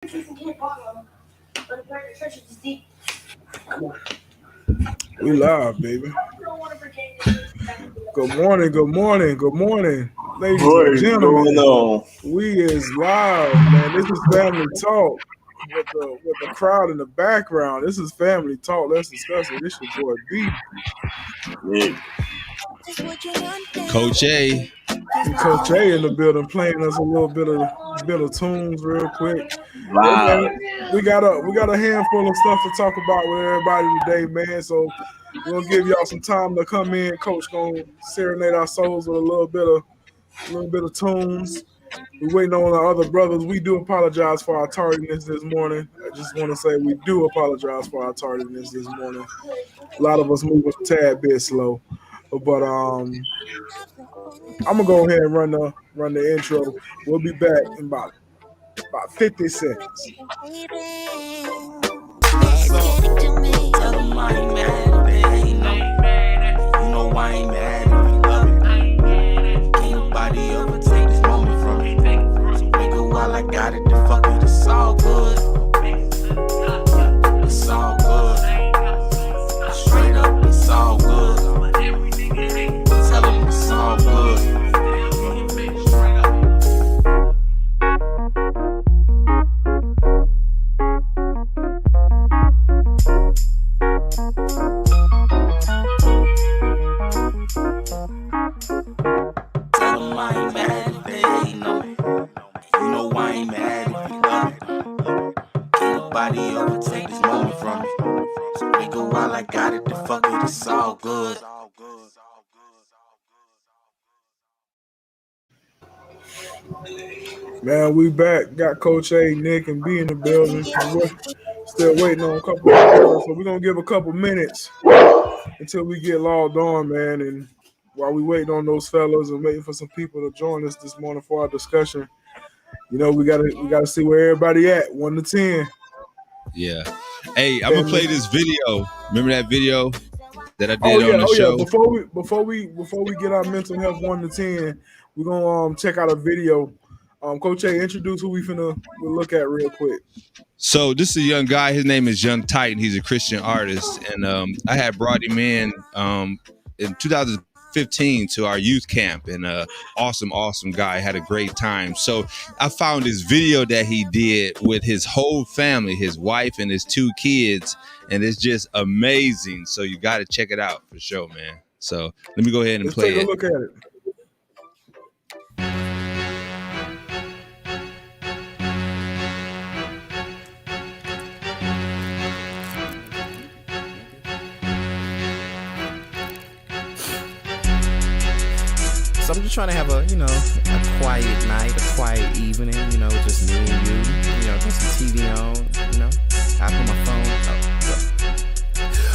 We live, baby. Good morning, good morning, good morning, ladies and gentlemen. We is live, man. This is Family Talk with the crowd in the background. This is Family Talk. Let's discuss it. This your boy B. Coach A. Coach A in the building playing us a little bit of tunes real quick. Wow. We got a handful of stuff to talk about with everybody today, man. So we're gonna give y'all some time to come in. Coach gonna serenade our souls with a little bit of tunes. We're waiting on our other brothers. We do apologize for our tardiness this morning. I just want to say we do apologize for our tardiness this morning. A lot of us moving a tad bit slow. But I'm gonna go ahead and run the intro. We'll be back in about 50 seconds. You know I ain't mad if you love it. Can't nobody ever take this moment from me. So nigga, while I got it, the fuck it, it's all good. It's all good. Straight up, it's all good. Tell them it's all good. It's all good. Man, we back. Got Coach A, Nick, and B in the building. We're still waiting on a couple of hours, so we're gonna give a couple minutes until we get logged on, man. And while we waiting on those fellas and waiting for some people to join us this morning for our discussion, you know, we gotta see where everybody at. 1 to 10. Yeah. Hey, I'm gonna play this video. Remember that video that I did on the show? Yeah. Before we get our mental health 1 to 10, we're gonna check out a video. Coach A, introduce who we'll look at real quick. So this is a young guy. His name is Young Titan. He's a Christian artist, and I had brought him in 2015 to our youth camp, and awesome guy. Had a great time. So I found this video that he did with his whole family, his wife and his 2 kids, and it's just amazing. So you got to check it out for sure, man. So let me go ahead and Let's play take it. a look at it. So I'm just trying to have a quiet night, a quiet evening, just me and you, put some TV on, I put my phone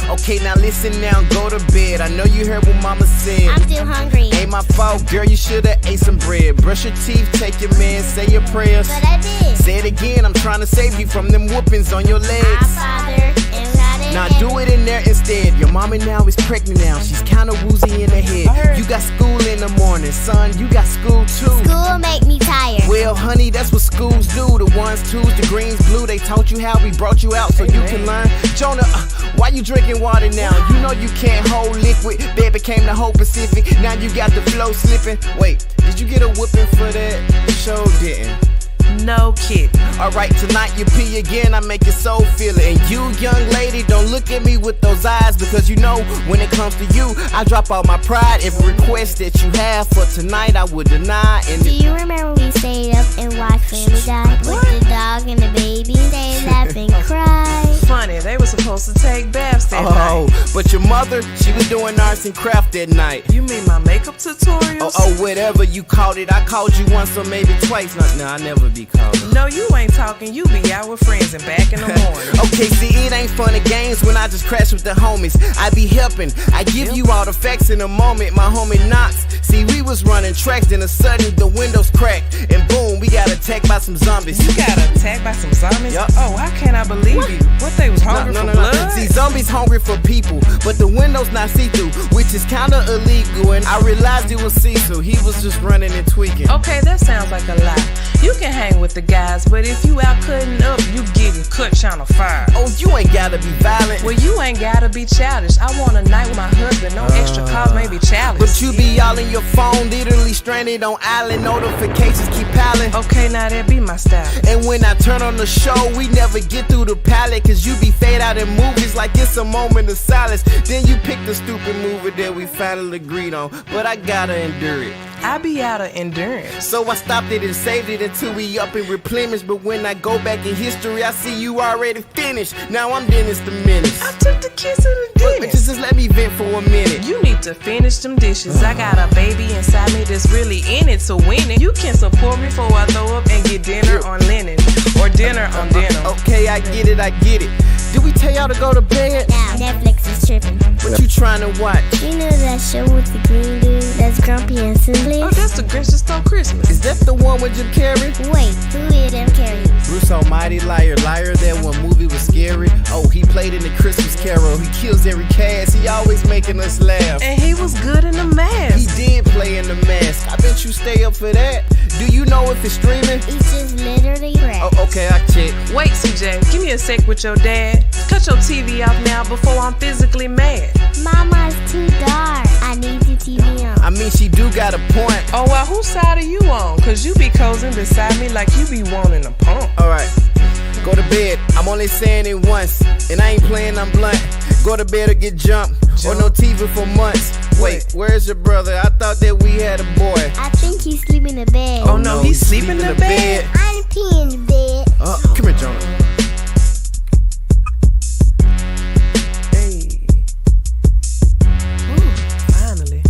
Okay, now listen now, go to bed. I know you heard what mama said. I'm still hungry. Ain't my fault, girl, you shoulda ate some bread. Brush your teeth, take your man, say your prayers. But I did. Say it again, I'm trying to save you from them whoopings on your legs. Our Father, and God in Now heaven. do it in there instead. Your mama now is pregnant now. She's kinda woozy in the head. You got school in the morning, son. You got school too. School make me tired. Well, honey, that's what schools do. The ones, twos, the greens, blue. They taught you how we brought you out so you can learn. Jonah, why you drinking water now? You know you can't hold liquid. Baby came the whole Pacific. Now you got the flow slipping. Wait, did you get a whooping for that? Show didn't. No kid. Alright, tonight you pee again, I make your soul feel it. And you, young lady, don't look at me with those eyes, because you know, when it comes to you, I drop all my pride. Every request that you have for tonight, I would deny. And Do you remember we stayed up and watched Family Guy with the dog and the baby? They laugh and cry. Funny, they were supposed to take baths that night. But your mother, she was doing arts and craft that night. You mean my makeup tutorials? Oh, whatever you called it. I called you once or maybe twice. No, I never be called it. No, you ain't talking. You be out with friends and back in the morning. Okay, see, it ain't fun and games when I just crash with the homies. I be helping. I give you all the facts in a moment. My homie knocks. See, we was running tracks, then a sudden the windows cracked, and boom, we got attacked by some zombies. You got attacked by some zombies? Yup. Oh, how can I believe you? What, they was hungry for blood? See, Zombies hungry for people, but the window's not see-through, which is kinda illegal. And I realized it was Cecil. He was just running and tweaking. Okay, that sounds like a lie. You can hang with the guys, but if you out cutting up, you getting cut trying to fire. Oh, you ain't gotta be violent. Well, you ain't gotta be childish. I want a night with my husband. No extra calls may be childish. But you be all in your phone, literally stranded on island. Notifications keep piling. Okay, now that be my style. And when I turn on the show, we never get through the palette. Cause you be fade out in movies like it's a moment of silence. Then you pick the stupid movie that we finally agreed on. But I gotta endure it. I be out of endurance. So I stopped it and saved it until we up and replenish. But when I go back in history, I see you already finished. Now I'm Dennis the Menace. I took the kids to the But dentist. just let me vent for a minute. You need to finish them dishes. I got a baby inside me that's really in it to win it. You can support me before I throw up and get dinner on linen or dinner on dinner. Okay, I get it, I get it. Did we tell y'all to go to bed? Now Netflix is tripping. What you trying to watch? You know that show with the green dude that's grumpy and silly? Oh, that's the Grinch that stole Christmas. Is that the one with Jim Carrey? Wait, who is them carrying? Bruce Almighty, liar, that one movie was scary. Oh, he played in the Christmas Carol. He kills every cast. He always making us laugh. And he was good in the He mask. did play in the mask. I bet you stay up for that. Do you know if it's streaming? It's just literally crap. Oh, okay, I check. Wait, CJ, give me a sec with your dad. Cut your TV off now before I'm physically mad. Mama, it's too dark. I need the TV on. I mean, she do got a point. Oh, well, whose side are you on? Cause you be coasting beside me like you be wanting a pump. Alright, go to bed. I'm only saying it once, and I ain't playing, I'm blunt. Go to bed or get jumped, or no TV for months. Wait, where's your brother? I thought that we had a boy. I think he's sleeping in the bed. Oh no, he's sleeping in the bed. I'm peeing in the bed. Come here, Jonah. Hey. Ooh, finally.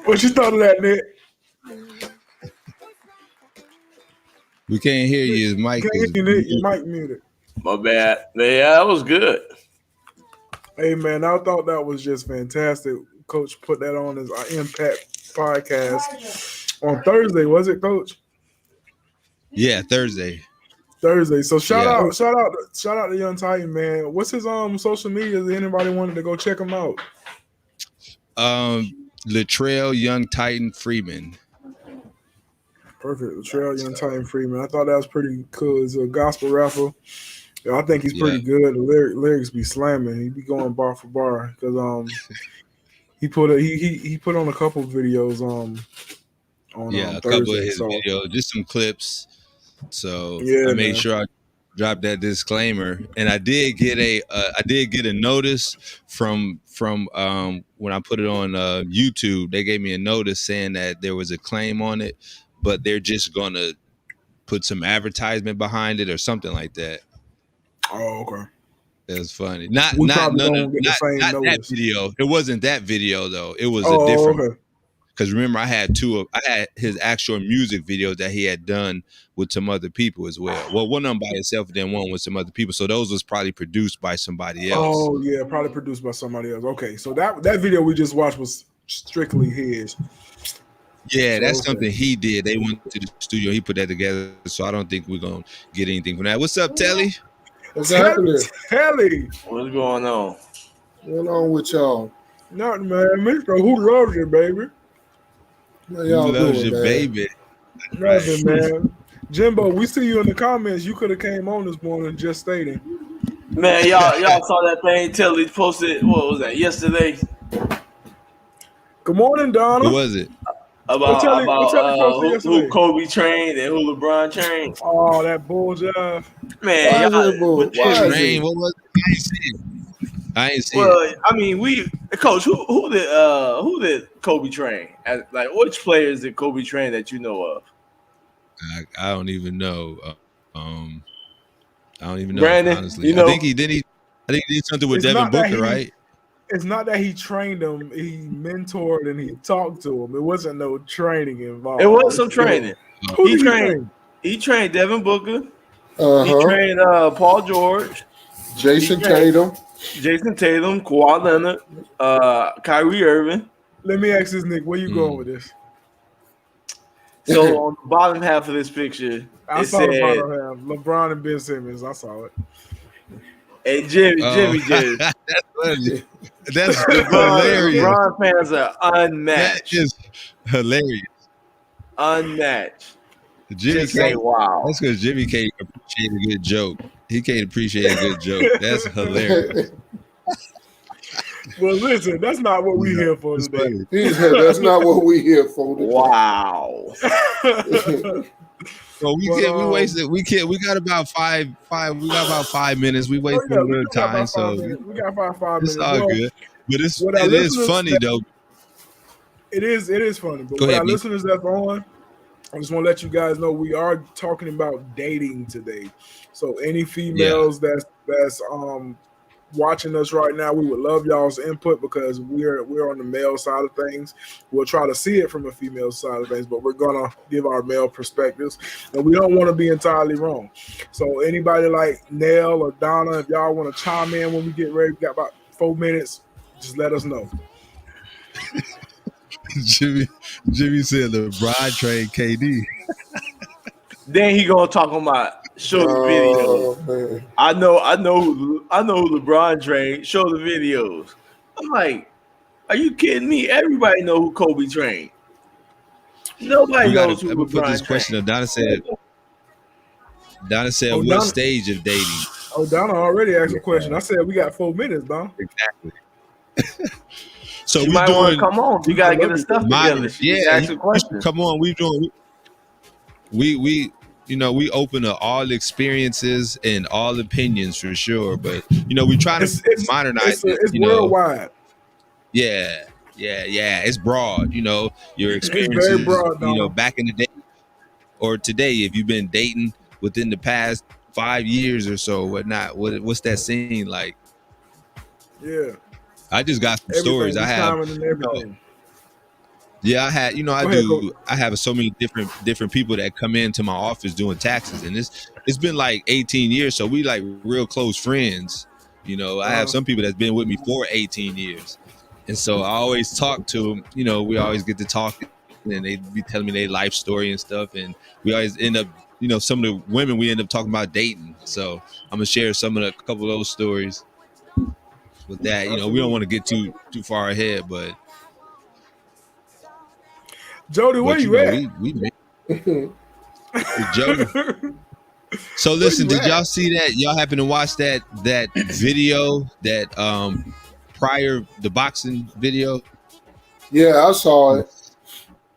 What you thought of that, Nick? We can't hear you. His mic Can't is hear you, Nick. Your mic muted. My bad. Yeah, that was good. Hey, man, I thought that was just fantastic. Coach put that on his Impact podcast on Thursday, was it, Coach? Yeah, Thursday. Thursday. So shout Yeah. out to Young Titan, man. What's his social media? If anybody wanted to go check him out? Latrell Young Titan Freeman. Perfect. Latrell Young Titan Freeman. I thought that was pretty cool. He's a gospel rapper. Yeah, I think he's pretty good. The lyrics be slamming. He be going bar for bar because he put on a couple videos on a Thursday, couple of his videos, just some clips. So I made sure I dropped that disclaimer, and I did get a notice from when I put it on YouTube. They gave me a notice saying that there was a claim on it, but they're just gonna put some advertisement behind it or something like that. Oh, okay. It was funny. Not that that video. It wasn't that video though. It was a different. Okay. Because remember, I had his actual music videos that he had done with some other people as well. Well, one of them by himself, and then one with some other people. So those was probably produced by somebody else. Oh yeah, probably produced by somebody else. Okay, so that video we just watched was strictly his. Yeah, that's something he did. They went to the studio. He put that together. So I don't think we're gonna get anything from that. What's up, Telly? What's happening? Telly, What's going on? What's going on with y'all? nothing, man. Mr. Who loves you, baby? How y'all Loves doing, your man? baby. Nothing, man. Jimbo, we see you in the comments. You could have came on this morning just stating. Man, y'all saw that thing Telly posted, what was that, yesterday? Good morning, Donna. Who was it? About Telly posted yesterday? who Kobe trained and who LeBron trained. Oh, that bull jive. Man, Why is it, boy? but Why is Rain, it? what was it? I ain't see it. well, I mean, Coach, who did Kobe train? Like, which players did Kobe train that you know of? I don't even know. I don't even know. Brandon, honestly, you know? I think he did something with It's Devin not that Booker, he- right? It's not that he trained him; he mentored and he talked to him. It wasn't no training involved. It was some training. Who He did trained- train? He trained Devin Booker. He Uh-huh. trained Paul George. Jason he trained- Tatum. Jason Tatum, Kawhi Leonard, Kyrie Irving. Let me ask this, Nick. Where you going with this? So on the bottom half of this picture, I it saw said, the bottom half. LeBron and Ben Simmons. I saw it. "Hey Jimmy, Oh. just That's funny. That's hilarious. LeBron fans are That unmatched, is hilarious. unmatched." Jimmy Just say can't. wow. That's because Jimmy can't appreciate a good joke. He can't appreciate a good joke. That's hilarious. Well, listen, that's not what we here for It's today. funny. He said, that's not what we here for. today." Wow. So we But, can't. We wasted. We can't. We got about five. We got about 5 minutes. We wasted a we little got about time. 5 So minutes. We got 5 it's minutes. all Well, good. But what our it is listeners funny that- though. It is funny. But Go what ahead, our B. listeners that's on, I just want to let you guys know we are talking about dating today. So any females that's watching us right now, we would love y'all's input because we're on the male side of things. We'll try to see it from a female side of things, but we're gonna give our male perspectives, and we don't want to be entirely wrong. So anybody like Nell or Donna, if y'all want to chime in when we get ready, we got about 4 minutes. Just let us know. Jimmy said LeBron trade KD. Then he gonna talk about show the Oh, videos. man. I know who LeBron trained. Show the videos. I'm like, are you kidding me? Everybody know who Kobe trained. Nobody We got knows to who put this LeBron question trained. up. Donna said, Oh, what Donna- stage of dating? Oh, Donna already asked a question. I said we got 4 minutes, Don. Exactly. So You we might want to doing come on. You gotta get the stuff modern. together. Yeah, Ask a you question. should come on. We doing. We we open to all experiences and all opinions for sure. But we try to modernize it. It's worldwide. Yeah. It's broad. Your very experiences. broad, Donna. Back in the day or today, if you've been dating within the past 5 years or so, whatnot. What's that scene like? Yeah. I just got some Everything, stories. I the have. timing and everything. Yeah, I had. I Go ahead, do. I have so many different people that come into my office doing taxes, and it's been like 18 years, so we like real close friends. I have some people that's been with me for 18 years, and so I always talk to them. We always get to talk, and they be telling me their life story and stuff, and we always end up. Some of the women we end up talking about dating. So I'm gonna share a couple of those stories. With that, we don't want to get too far ahead, but Jody, where you at? we Jody. So listen, did y'all see that? Y'all happen to watch that video, that the boxing video? Yeah, I saw it.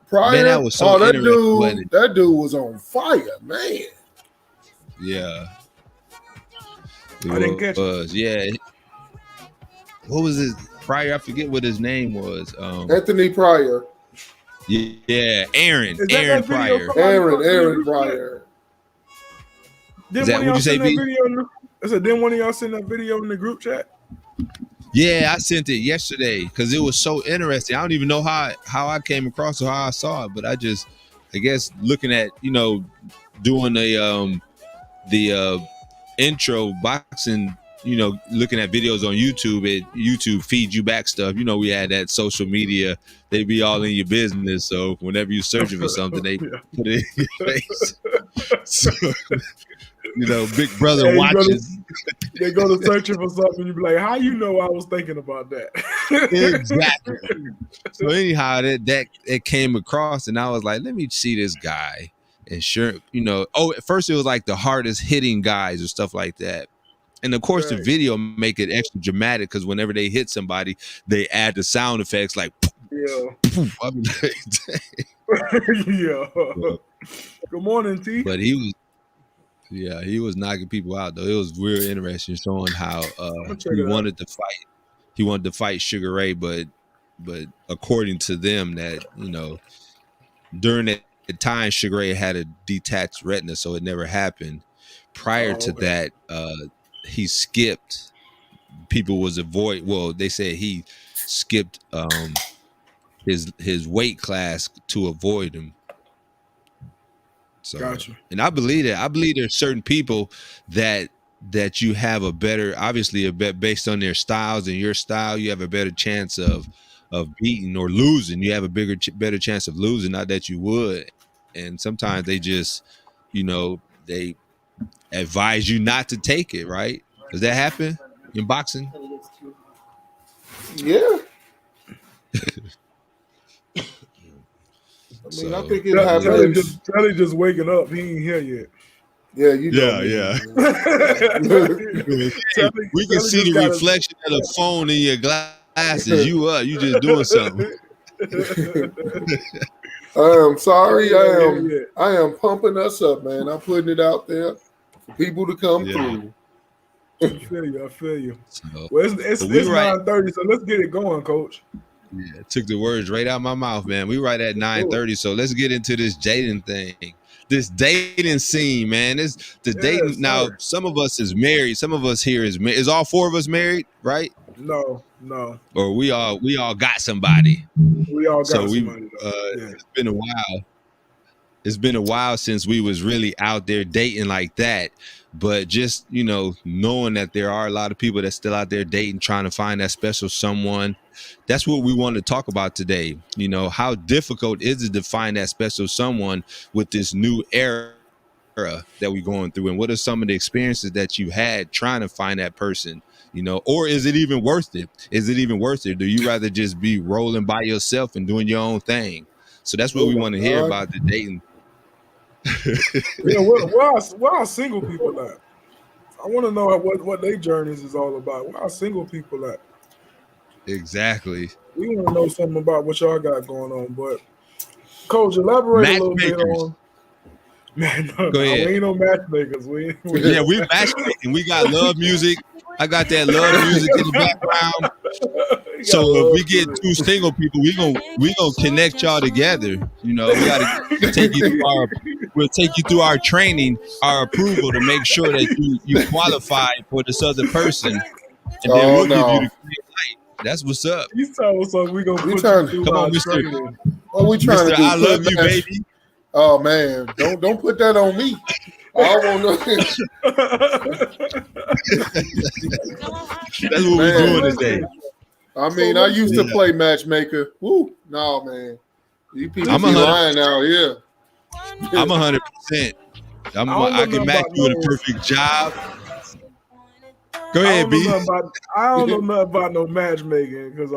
Prior, Man, that was so that interesting, wasn't it? dude was on fire, man. Yeah. I didn't catch it. was. Yeah. What was his Pryor? I forget what his name was. Anthony Pryor. Yeah, Aaron. Is that Aaron that video Pryor. from- Aaron Pryor. Didn't Is that one of what y'all you say, send that B? video in the, I said, didn't one of y'all send that video in the group chat? Yeah, I sent it yesterday because it was so interesting. I don't even know how I came across or how I saw it, but I guess looking at doing the intro boxing, looking at videos on YouTube, YouTube feeds you back stuff. We had that social media, they be all in your business. So whenever you're searching for something, they put it in your face. So, Big Brother Hey, watches. They go to searching for something, you be like, how you know I was thinking about that? Exactly. So anyhow, that it came across, and I was like, let me see this guy. And sure, at first it was like the hardest hitting guys or stuff like that. And of course, the Right. video make it extra dramatic because whenever they hit somebody, they add the sound effects like. Yeah. Poof. I mean, Yeah. Good morning, T. but he was knocking people out though. It was real interesting, showing how check he it out. wanted to fight. He wanted to fight Sugar Ray, but according to them, that during that time, Sugar Ray had a detached retina, so it never happened. Prior to that, he skipped. People was avoid. Well, they said he skipped his weight class to avoid him. So, Gotcha. and I believe that. I believe there's certain people that that you have a better, obviously a bet based on their styles and your style, you have a better chance of beating or losing. You have a better chance of losing, not that you would. And sometimes they just, they advise you not to take it, right? Does that happen in boxing? Yeah. I mean, I think it happens. Telly just waking up. He ain't here yet. Yeah, you know. Yeah. Telly, We can see the reflection of the phone in your glasses. You just doing something. I'm sorry. I am pumping us up, man. I'm putting it out there for people to come through. I feel you. So, well, it's 9:30, so let's get it going, Coach. Yeah, it took the words right out of my mouth, man. We right at 9:30, so let's get into this dating thing. This dating scene, man. Dating. Now, some of us is married. Some of us here is all four of us married, right? No. Or we all got somebody. We all got somebody. It's been a while. It's been a while since we was really out there dating like that. But just, knowing that there are a lot of people that's still out there dating, trying to find that special someone. That's what we want to talk about today. How difficult is it to find that special someone with this new era that we're going through? And what are some of the experiences that you had trying to find that person? Or is it even worth it? Is it even worth it? Do you rather just be rolling by yourself and doing your own thing? So that's what we want to hear about the dating. Yeah, where are single people at? I want to know what their journeys is all about. Where are single people at? Exactly. We want to know something about what y'all got going on, but Coach, elaborate a little bit on. Man, Go ahead. We ain't no matchmakers. We matchmaking. We got love music. I got that love music in the background. So if we get two single people, we gonna connect y'all together. We gotta take you through our training, our approval to make sure that you qualify for this other person, and then we'll give you the green light. That's what's up. He's telling us we gonna put you through. Come on, Mr. What we trying to do? I love you, baby. Oh man, don't put that on me. I won't know. That's what we're doing today. I mean, I used to play matchmaker. Woo, no man, you people be lying out here. I'm 100%. I can match you with a perfect job. Go ahead, B. I don't know nothing about no matchmaking because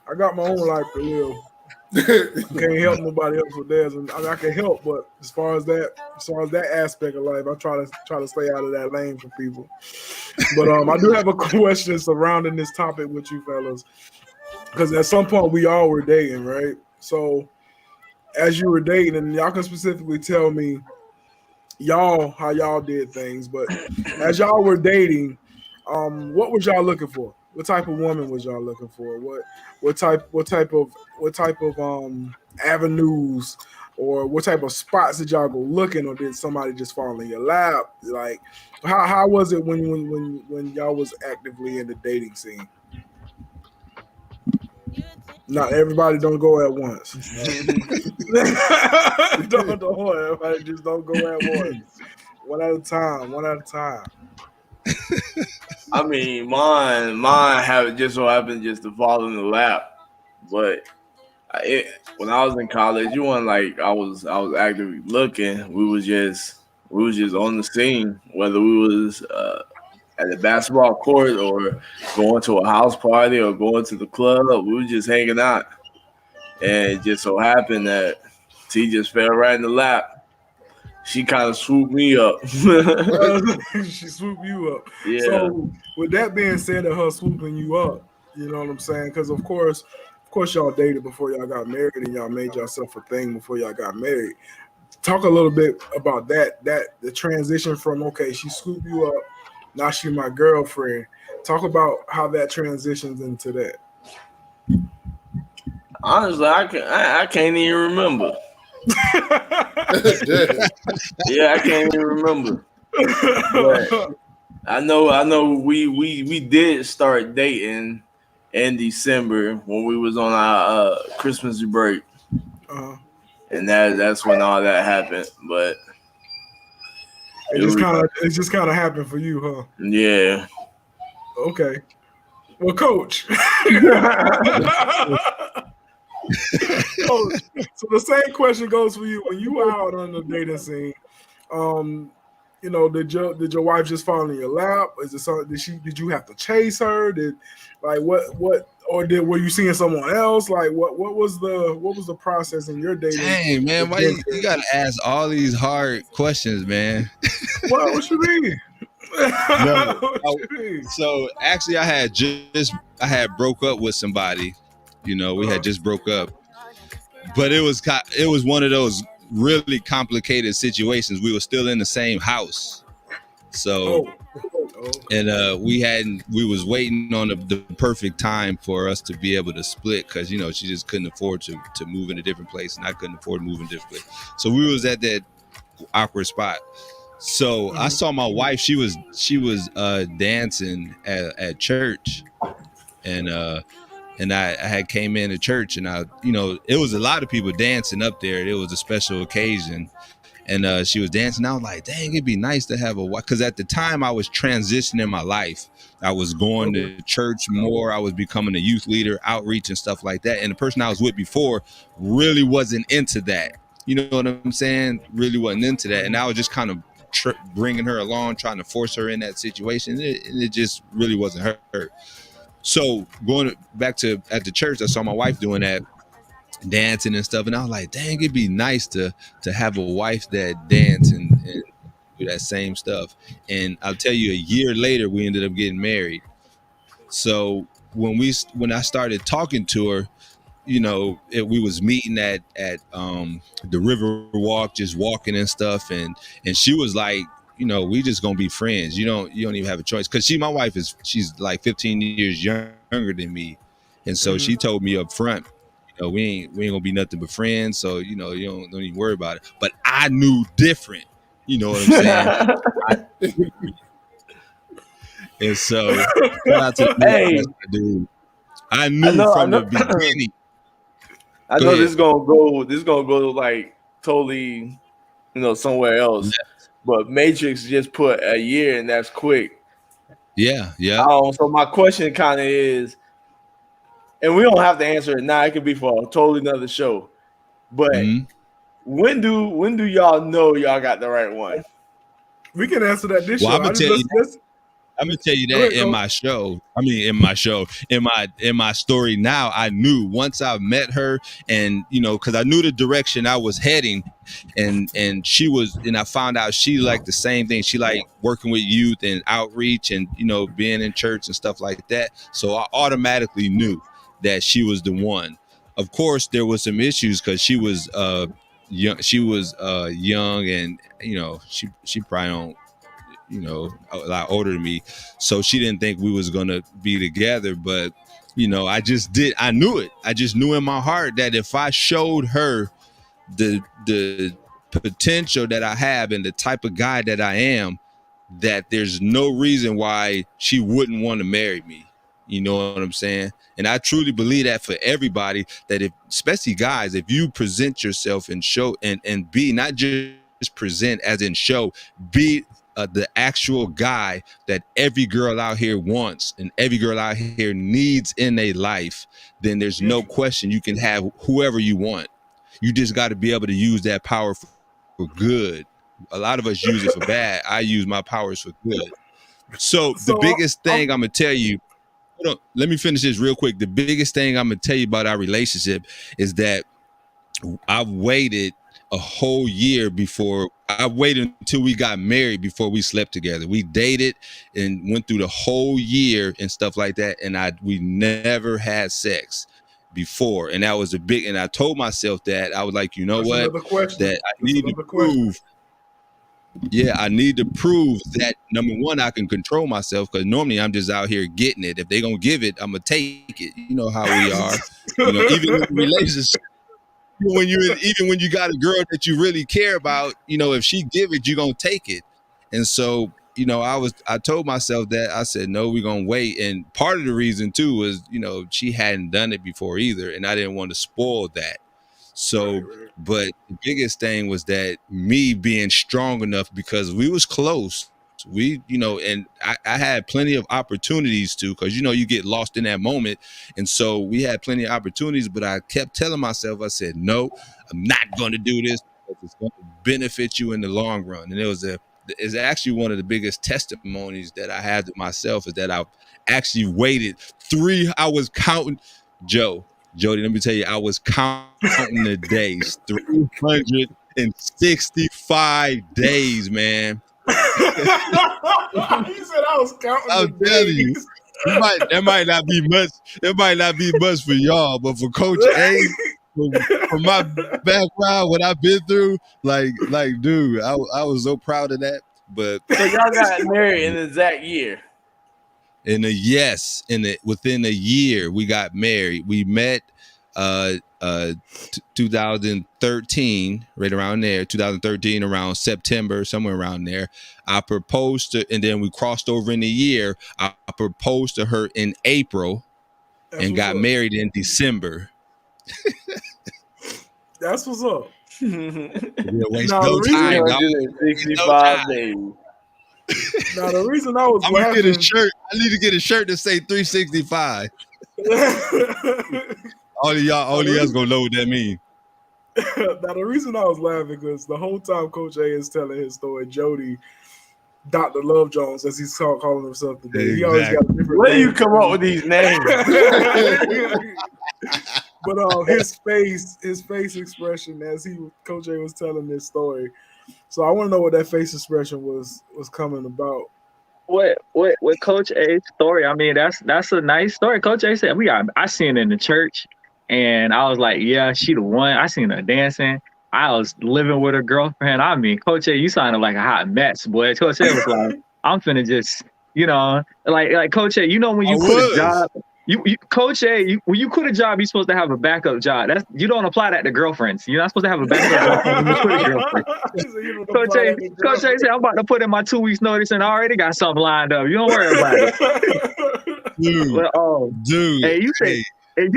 I got my own life to live. Can't help nobody else with theirs, and I can help, but as far as that aspect of life, I try to stay out of that lane for people. But I do have a question surrounding this topic with you fellas, because at some point we all were dating, right? So as you were dating, and y'all can specifically tell me how y'all did things, but as y'all were dating, what was y'all looking for? What type of woman was y'all looking for? What type of avenues or what type of spots did y'all go looking, or did somebody just fall in your lap? Like, how was it when y'all was actively in the dating scene? Not everybody don't go at once. don't everybody just don't go at once. One at a time. I mean, mine have just so happened just to fall in the lap, but when I was in college, you weren't like I was actively looking. We was just on the scene, whether we was at the basketball court or going to a house party or going to the club. We were just hanging out, and it just so happened that T just fell right in the lap. She kind of swooped me up. She swooped you up. Yeah. So with that being said, of her swooping you up, you know what I'm saying? Because of course, y'all dated before y'all got married, and y'all made yourself a thing before y'all got married. Talk a little bit about that the transition from, okay, she scooped you up, now she's my girlfriend. Talk about how that transitions into that. Honestly, I can't even remember. Yeah, I can't even remember. But I know we did start dating in December when we was on our Christmas break. And that's when all that happened. But It just kind of happened for you, huh? Yeah. Okay. Well, Coach. Coach, so the same question goes for you. When you were out on the dating scene, you know, did your wife just fall in your lap? Is it something? Did you have to chase her? Were you seeing someone else? Like what was the process in your dating? Dang, man, why you gotta ask all these hard questions, man? What you mean? So actually, I had broke up with somebody. You know, we had just broke up, but it was one of those really complicated situations. We were still in the same house, so and we was waiting on the perfect time for us to be able to split, because you know she just couldn't afford to move in a different place, and I couldn't afford to move in a different place. So we was at that awkward spot. So I saw my wife. She was dancing at church, and I had came into church, and it was a lot of people dancing up there. It was a special occasion, and she was dancing. I was like, dang, it'd be nice to have a wife, because at the time I was transitioning my life. I was going to church more. I was becoming a youth leader, outreach and stuff like that. And the person I was with before really wasn't into that. You know what I'm saying? Really wasn't into that, and I was just kind of bringing her along, trying to force her in that situation. It just really wasn't her. So going back to at the church, I saw my wife doing that, dancing and stuff, and I was like, dang, it'd be nice to have a wife that dance and do that same stuff. And I'll tell you, a year later, we ended up getting married. So when I started talking to her, you know, we was meeting at the river walk, just walking and stuff, and she was like, you know, we just gonna be friends. You don't even have a choice, because my wife she's like 15 years younger than me, and so she told me up front, you know, we ain't gonna be nothing but friends. So you know, you don't even worry about it. But I knew different. You know what I'm saying? And so shout out to dude. I knew from the beginning. I know this is gonna go like totally, you know, somewhere else. Yeah. But Matrix just put a year, and that's quick. Yeah. So my question kind of is, and we don't have to answer it now. It could be for a totally another show. But when do y'all know y'all got the right one? We can answer that this show. I'm gonna tell you that in my show. I mean, in my story now, I knew once I met her, and you know, because I knew the direction I was heading, and she was, and I found out she liked the same thing. She liked working with youth and outreach, and you know, being in church and stuff like that. So I automatically knew that she was the one. Of course, there was some issues because she was young. She was young, and you know, she probably don't. You know, a lot older than me, so she didn't think we was gonna be together. But you know, I knew it. I just knew in my heart that if I showed her the potential that I have and the type of guy that I am, that there's no reason why she wouldn't want to marry me. You know what I'm saying? And I truly believe that for everybody, that especially guys, if you present yourself and show and be, not just present as in show, be the actual guy that every girl out here wants and every girl out here needs in a life, then there's no question you can have whoever you want. You just got to be able to use that power for good. A lot of us use it for bad. I use my powers for good. So the biggest thing I'm going to tell you, hold on, let me finish this real quick. The biggest thing I'm going to tell you about our relationship is that I've waited a whole year before. I waited until we got married before we slept together. We dated and went through the whole year and stuff like that, and we never had sex before. And that was and I told myself that I was like, you know what, that I need to prove. Yeah, I need to prove that, number one, I can control myself, because normally I'm just out here getting it. If they're gonna give it, I'm gonna take it. You know how we are. You know, even in a relationship. Even when you got a girl that you really care about, you know, if she give it, you're gonna take it. And so, you know, I told myself that. I said, no, we're gonna wait. And part of the reason too was, you know, she hadn't done it before either, and I didn't want to spoil that. So, but the biggest thing was that me being strong enough, because we was close. We, and I had plenty of opportunities to, because, you get lost in that moment. And so we had plenty of opportunities, but I kept telling myself, I said, no, I'm not going to do this. It's going to benefit you in the long run. And it's actually one of the biggest testimonies that I had to myself, is that I actually waited I was counting, Jody, let me tell you, I was counting the days, 365 days, man. You said I was counting. I'm telling you, that might not be much. It might not be much for y'all, but for Coach A, from my background, what I've been through, like, dude, I was so proud of that. But so y'all got married in the exact year. Within a year we got married. We met 2013, right around there, 2013, around September, somewhere around there. I proposed to, and then we crossed over in a year. I proposed to her in April and got married in December. That's what's up. Waste no time. 365 days. Now the reason I was laughing, get a shirt. I need to get a shirt to say 365. Only us gonna know what that means. Now the reason I was laughing because the whole time Coach A is telling his story, Jody, Dr. Love Jones, as he's calling himself today, exactly. He always got a different. Where do you come up with these names? But his face expression as Coach A was telling this story. So I want to know what that face expression was coming about. What Coach A's story? I mean, that's a nice story. Coach A said I seen it in the church, and I was like, yeah, she the one. I seen her dancing. I was living with her girlfriend. I mean, Coach A, you sounded like a hot mess, boy. Coach A was like, I'm finna just, like Coach A, when you quit a job. Coach A, when you quit a job, you're supposed to have a backup job. You don't apply that to girlfriends. You're not supposed to have a backup job when you quit a girlfriend. Coach A said, I'm about to put in my 2 weeks notice and I already got something lined up. You don't worry about it. Dude. Hey, you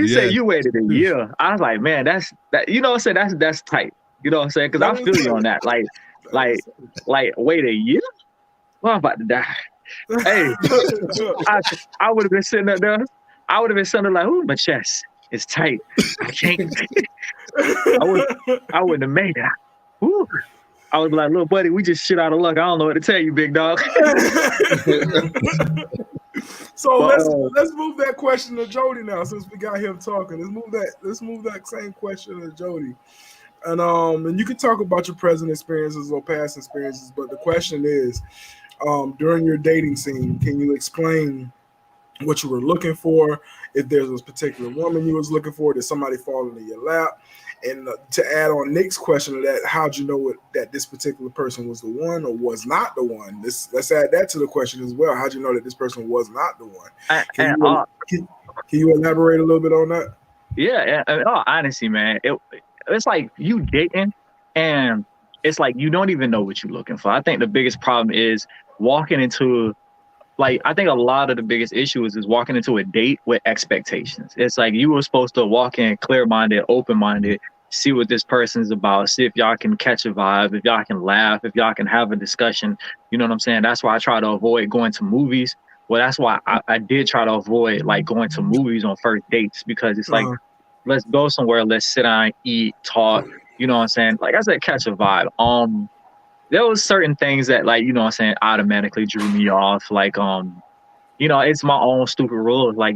say you waited a year. I was like, man, that's tight. You know what I'm saying? Because I feel you on that. Like, wait a year? Well, I'm about to die. Hey, I would have been sitting up there. I would have been something like, ooh, my chest is tight. I can't. I wouldn't have made it. Ooh. I was like, little buddy, we just shit out of luck. I don't know what to tell you, big dog. So let's move that question to Jody now, since we got him talking. Let's move that same question to Jody. And you can talk about your present experiences or past experiences, but the question is, during your dating scene, can you explain what you were looking for? If there's a particular woman you was looking for, did somebody fall into your lap? And to add on Nick's question to that, how'd you know that this particular person was the one or was not the one? Let's add that to the question as well. How'd you know that this person was not the one? Can you elaborate a little bit on that? Yeah, in all honesty, man, it's like you dating and it's like you don't even know what you're looking for. I think the biggest problem is walking into, I think a lot of the biggest issues is walking into a date with expectations. It's like you were supposed to walk in clear-minded, open-minded, see what this person's about, see if y'all can catch a vibe, if y'all can laugh, if y'all can have a discussion. You know what I'm saying? That's why I try to avoid going to movies. Well, that's why I did try to avoid going to movies on first dates, because it's like, let's go somewhere, let's sit down, eat, talk. You know what I'm saying? Like I said, catch a vibe. There was certain things that automatically drew me off. It's my own stupid rules. I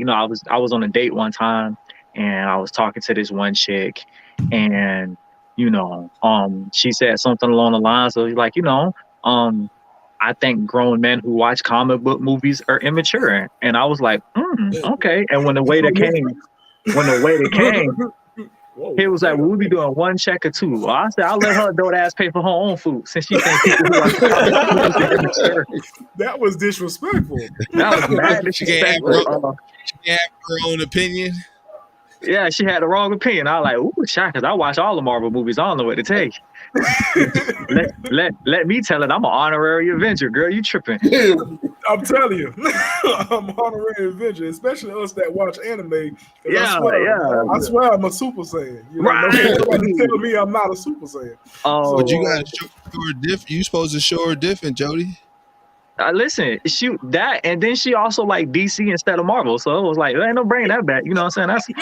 was on a date one time and I was talking to this one chick and, she said something along the lines of I think grown men who watch comic book movies are immature. And I was like, okay. And when the waiter came, he was like, well, we'll be doing one check or two. Well, I said, I'll let her dope ass pay for her own food since she thinks people who are immature. That was disrespectful. That was mad disrespectful. She had her own opinion. Yeah, she had the wrong opinion. I was like, ooh, shot, because I watch all the Marvel movies. I don't know what to take. let me tell it. I'm an honorary Avenger, girl. You tripping? I'm telling you, I'm an honorary Avenger, especially us that watch anime. Yeah, I swear I'm a Super Saiyan. You know, Right. nobody tell me I'm not a Super Saiyan. Oh, But you gotta show her different. You supposed to show her different, Jody. listen, shoot that, and then she also like DC instead of Marvel, so it was like, ain't no bringing that back. You know what I'm saying?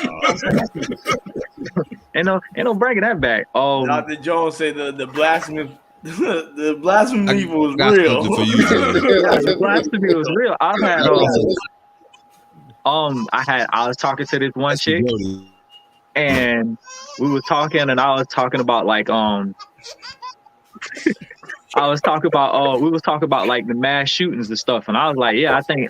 Ain't no bringing that back. Dr. Jones said the blasphemy, the blasphemy was got real. something for you, Jody. Yeah, the blasphemy was real. I was talking to this one chick, Jody. and we were talking, and I was talking about like we was talking about like the mass shootings and stuff, and I was like, yeah, I think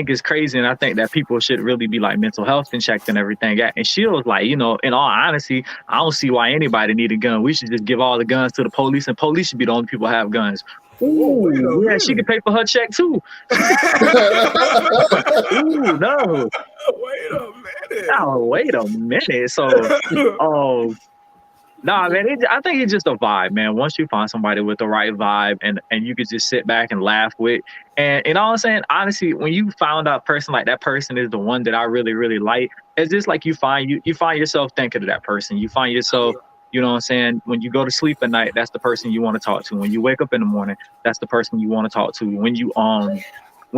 it's crazy, and I think that people should really be like mental health and checked and everything. And she was like, you know, in all honesty, I don't see why anybody need a gun. We should just give all the guns to the police, and police should be the only people who have guns. Ooh, yeah, she could pay for her check too. Ooh, no. Wait a minute. So, nah, man, I think it's just a vibe, man. Once you find somebody with the right vibe and you could just sit back and laugh with, and you know what I'm saying? Honestly, when you found out a person like that person is the one that I really, really like, it's just like you find yourself thinking of that person. You find yourself, you know what I'm saying? When you go to sleep at night, that's the person you want to talk to. When you wake up in the morning, that's the person you want to talk to. When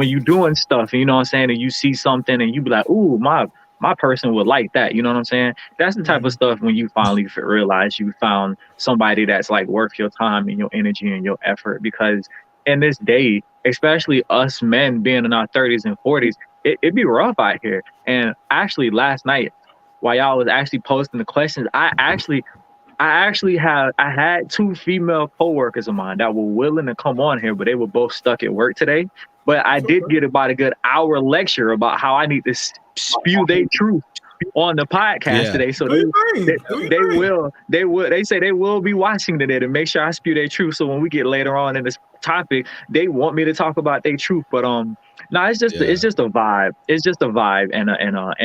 you doing stuff, you know what I'm saying, and you see something and you be like, ooh, my person would like that. You know what I'm saying? That's the type of stuff when you finally realize you found somebody that's like worth your time and your energy and your effort. Because in this day, especially us men being in our 30s and 40s, it'd be rough out here. And actually last night, while y'all was actually posting the questions, I had two female coworkers of mine that were willing to come on here, but they were both stuck at work today. But I did get about a good hour lecture about how I need to spew their truth on the podcast today. So they say they will be watching today to make sure I spew their truth. So when we get later on in this topic, they want me to talk about their truth. But it's just a vibe. It's just a vibe and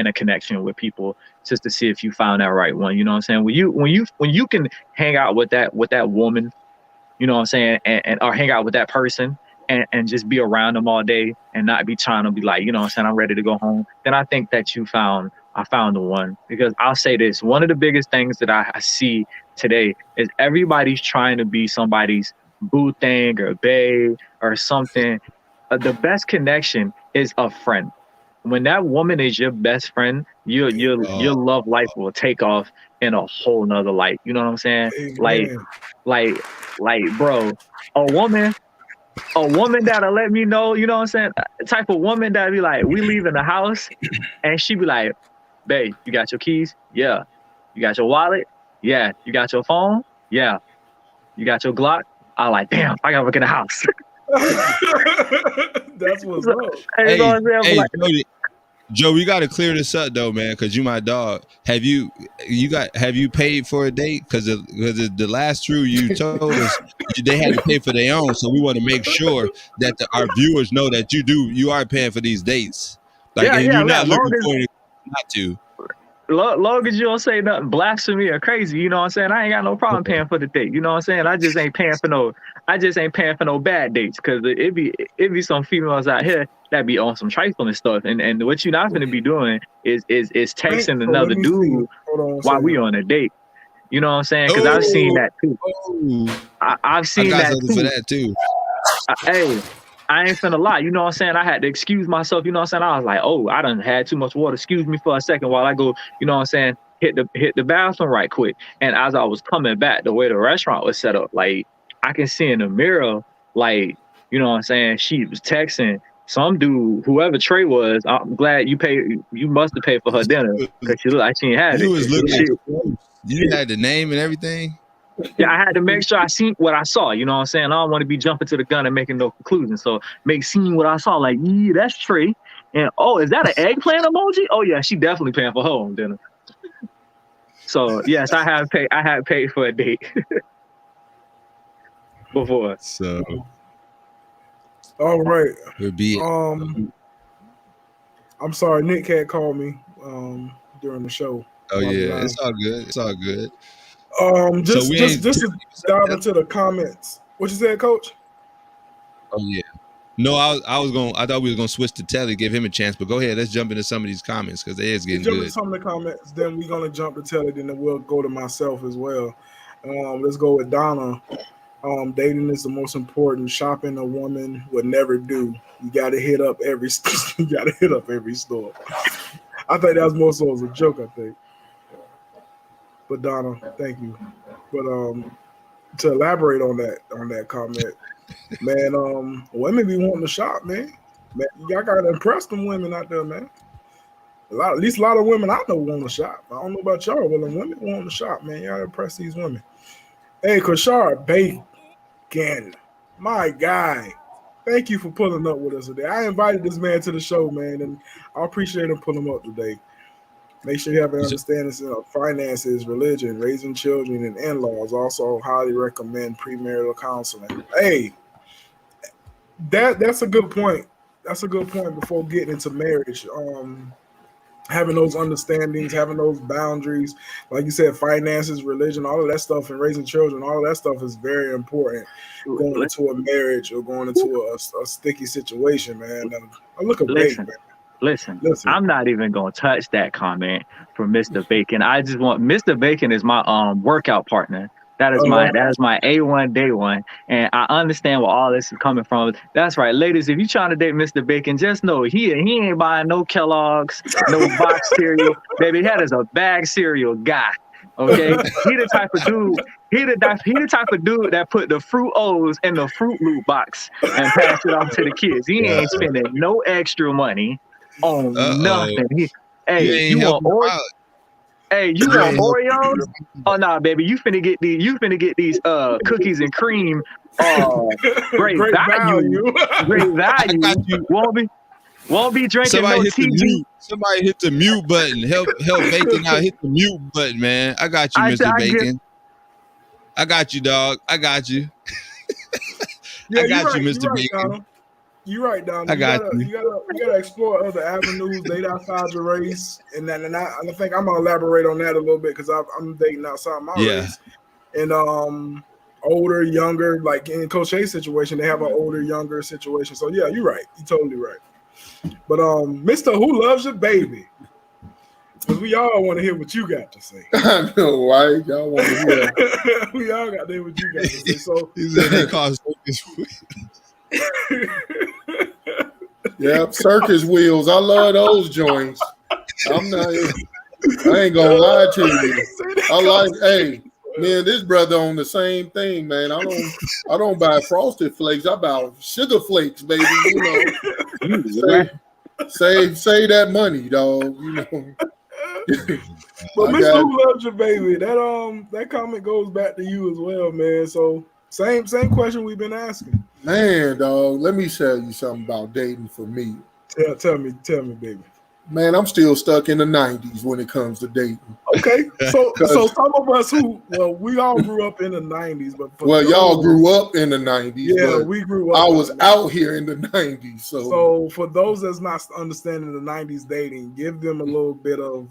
a connection with people, just to see if you found that right one. You know what I'm saying? When you can hang out with that woman, you know what I'm saying, or hang out with that person and just be around them all day and not be trying to be like, you know what I'm saying, I'm ready to go home, then I think that I found the one. Because I'll say this, one of the biggest things that I see today is everybody's trying to be somebody's boo thing or bae or something. The best connection is a friend. When that woman is your best friend, your love life will take off in a whole nother light. You know what I'm saying? Amen. Like, bro, a woman that'll let me know, you know what I'm saying? Type of woman that'll be like, we leaving the house, and she be like, babe, you got your keys? Yeah. You got your wallet? Yeah. You got your phone? Yeah. You got your Glock? I like, damn, I gotta work in the house. That's what's up. Hey, Joe, we got to clear this up though, man, because you my dog. Have you paid for a date? Because the last two you told us they had to pay for their own, so we want to make sure that our viewers know that you are paying for these dates. You're not looking for it not to. Long as you don't say nothing blasphemy or crazy, you know what I'm saying? I ain't got no problem paying for the date. You know what I'm saying? I just ain't paying for no bad dates, because it be some females out here that be on some trifling stuff, and what you're not going to be doing is texting another dude while we on a date. You know what I'm saying? Because I've seen that too. I've seen that too. For that too. Hey, I ain't finna lie. You know what I'm saying? I had to excuse myself. You know what I'm saying? I was like, oh, I done had too much water. Excuse me for a second while I go, you know what I'm saying, hit the bathroom right quick. And as I was coming back, the way the restaurant was set up, like, I can see in the mirror, like, you know what I'm saying, she was texting some dude, whoever Trey was. I'm glad you must have paid for her dinner, because she looked like she ain't had it. Was looking you had the name and everything? Yeah, I had to make sure I seen what I saw. You know what I'm saying? I don't want to be jumping to the gun and making no conclusions. So seeing what I saw, like, yeah, that's Trey. And is that an eggplant emoji? Oh yeah, she definitely paying for her own dinner. So yes, I have paid for a date before. So all right. Would be I'm sorry, Nick had called me during the show. Oh yeah, it's all good. It's all good. Just we just ain't- just to dive into the comments. What you said, Coach? Oh yeah. No, I thought we was gonna switch to Telly, give him a chance. But go ahead, let's jump into some of these comments because they is getting Jump into good. some of the comments, then we're gonna jump to Telly, then we'll go to myself as well. Let's go with Donna. Dating is the most important. Shopping a woman would never do. You gotta hit up every you gotta hit up every store. I think that was more so as a joke, I think. But Donna, thank you. But to elaborate on that comment, man, women be wanting to shop, man. Y'all gotta impress them women out there, man. At least a lot of women I know want to shop. I don't know about y'all, but the women want to shop, man. Y'all impress these women. Hey, Kashar Bacon, my guy. Thank you for pulling up with us today. I invited this man to the show, man, and I appreciate him pulling up today. Make sure you have an understanding of finances, religion, raising children, and in-laws. Also, highly recommend premarital counseling. Hey, that's a good point. That's a good point before getting into marriage. Having those understandings, having those boundaries, like you said, finances, religion, all of that stuff, and raising children, all of that stuff is very important going into a marriage or going into a sticky situation, man. Look at Bacon, man. Listen, I'm not even gonna touch that comment from Mr. Bacon. I just want Mr. Bacon is my workout partner. That is my A1 day one, and I understand where all this is coming from. That's right, ladies. If you're trying to date Mr. Bacon, just know he ain't buying no Kellogg's, no box cereal. Baby, that is a bag cereal guy. Okay, he the type of dude. He the type of dude that put the Fruit O's in the Fruit Loop box and pass it off to the kids. He ain't spending no extra money on nothing. You want Oreos? Hey, you want Oreos? Oh nah, baby, you finna get these cookies and cream. Great value. Great value. Won't be drinking Somebody no hit TG. the mute. Somebody hit the mute button. Help Bacon out. Hit the mute button, man. I got you, Mr. Bacon. I got you, dog. I got you. I got you, Mr. Bacon. You're right, Don. I got you. You gotta explore other avenues, date outside your race, and I think I'm gonna elaborate on that a little bit because I'm dating outside my race. And older, younger, like in Coach A's situation, they have an older, younger situation. So yeah, you're right. You're totally right. But Mr. Who Loves Your Baby? Because we all want to hear what you got to say. I know, right? Y'all want to hear. We all got to hear what you got to say. So he said he calls circus wheels. Yep, circus wheels. I love those joints. I ain't gonna lie to you. Hey, man, this brother on the same thing, man. I don't buy Frosted Flakes. I buy Sugar Flakes, baby. You know, save that money, dog. You know. But Mr. Who Loves Your Baby? That comment goes back to you as well, man. So same question we've been asking. Man, dog, let me tell you something about dating for me. Tell me, baby. Man, I'm still stuck in the 90s when it comes to dating. Okay, so some of us we all grew up in the 90s, but y'all grew up in the 90s. Yeah, we grew up. I was out here in the 90s. So for those that's not understanding the 90s dating, give them a little bit of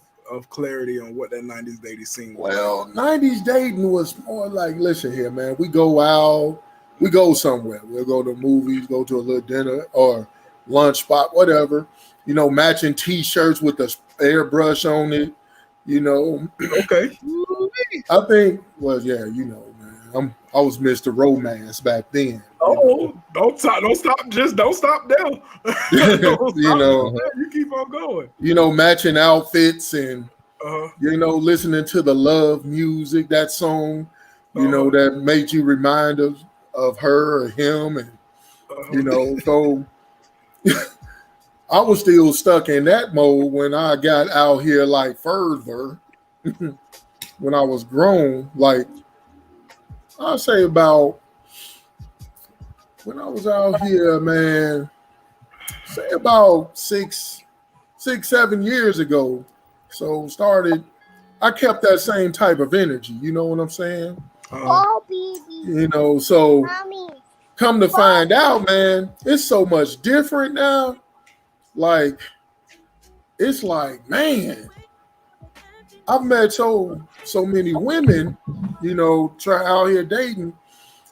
clarity on what that 90s dating scene was. Well, 90s dating was more like, listen here, man, we go out, we go somewhere. We'll go to movies, go to a little dinner or lunch spot, whatever. You know, matching T-shirts with the airbrush on it. You know, okay. I think, well, yeah, you know, man, I was Mr. Romance back then. Oh, don't stop there. You know, you keep on going. You know, matching outfits and you know, listening to the love music, that song, you know, that made you remind of her or him, and you know, so I was still stuck in that mode when I got out here like further. When I was grown, like I'll say about when I was out here, man, say about 6-7 years ago. So I kept that same type of energy, you know what I'm saying? You know, so come to find out, man, it's so much different now. Like, it's like, man, I've met so many women, you know, try out here dating,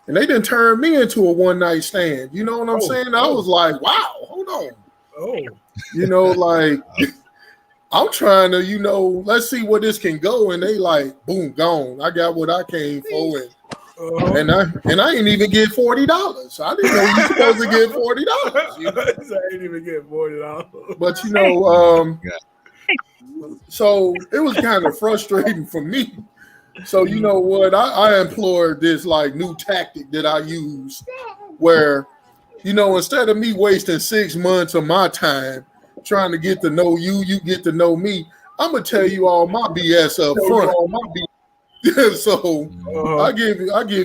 and they didn't turn me into a one night stand. You know what I'm saying? I was like, wow, hold on. Oh, you know, like I'm trying to, you know, let's see where this can go, and they like, boom, gone. I got what I came for, and I didn't even get $40. I didn't know you supposed to get $40. You know? I didn't even get $40. But you know, so it was kind of frustrating for me. So you know what? I employed this like new tactic that I use, where, you know, instead of me wasting 6 months of my time trying to get to know you, you get to know me. I'm gonna tell you all my BS up front. So I give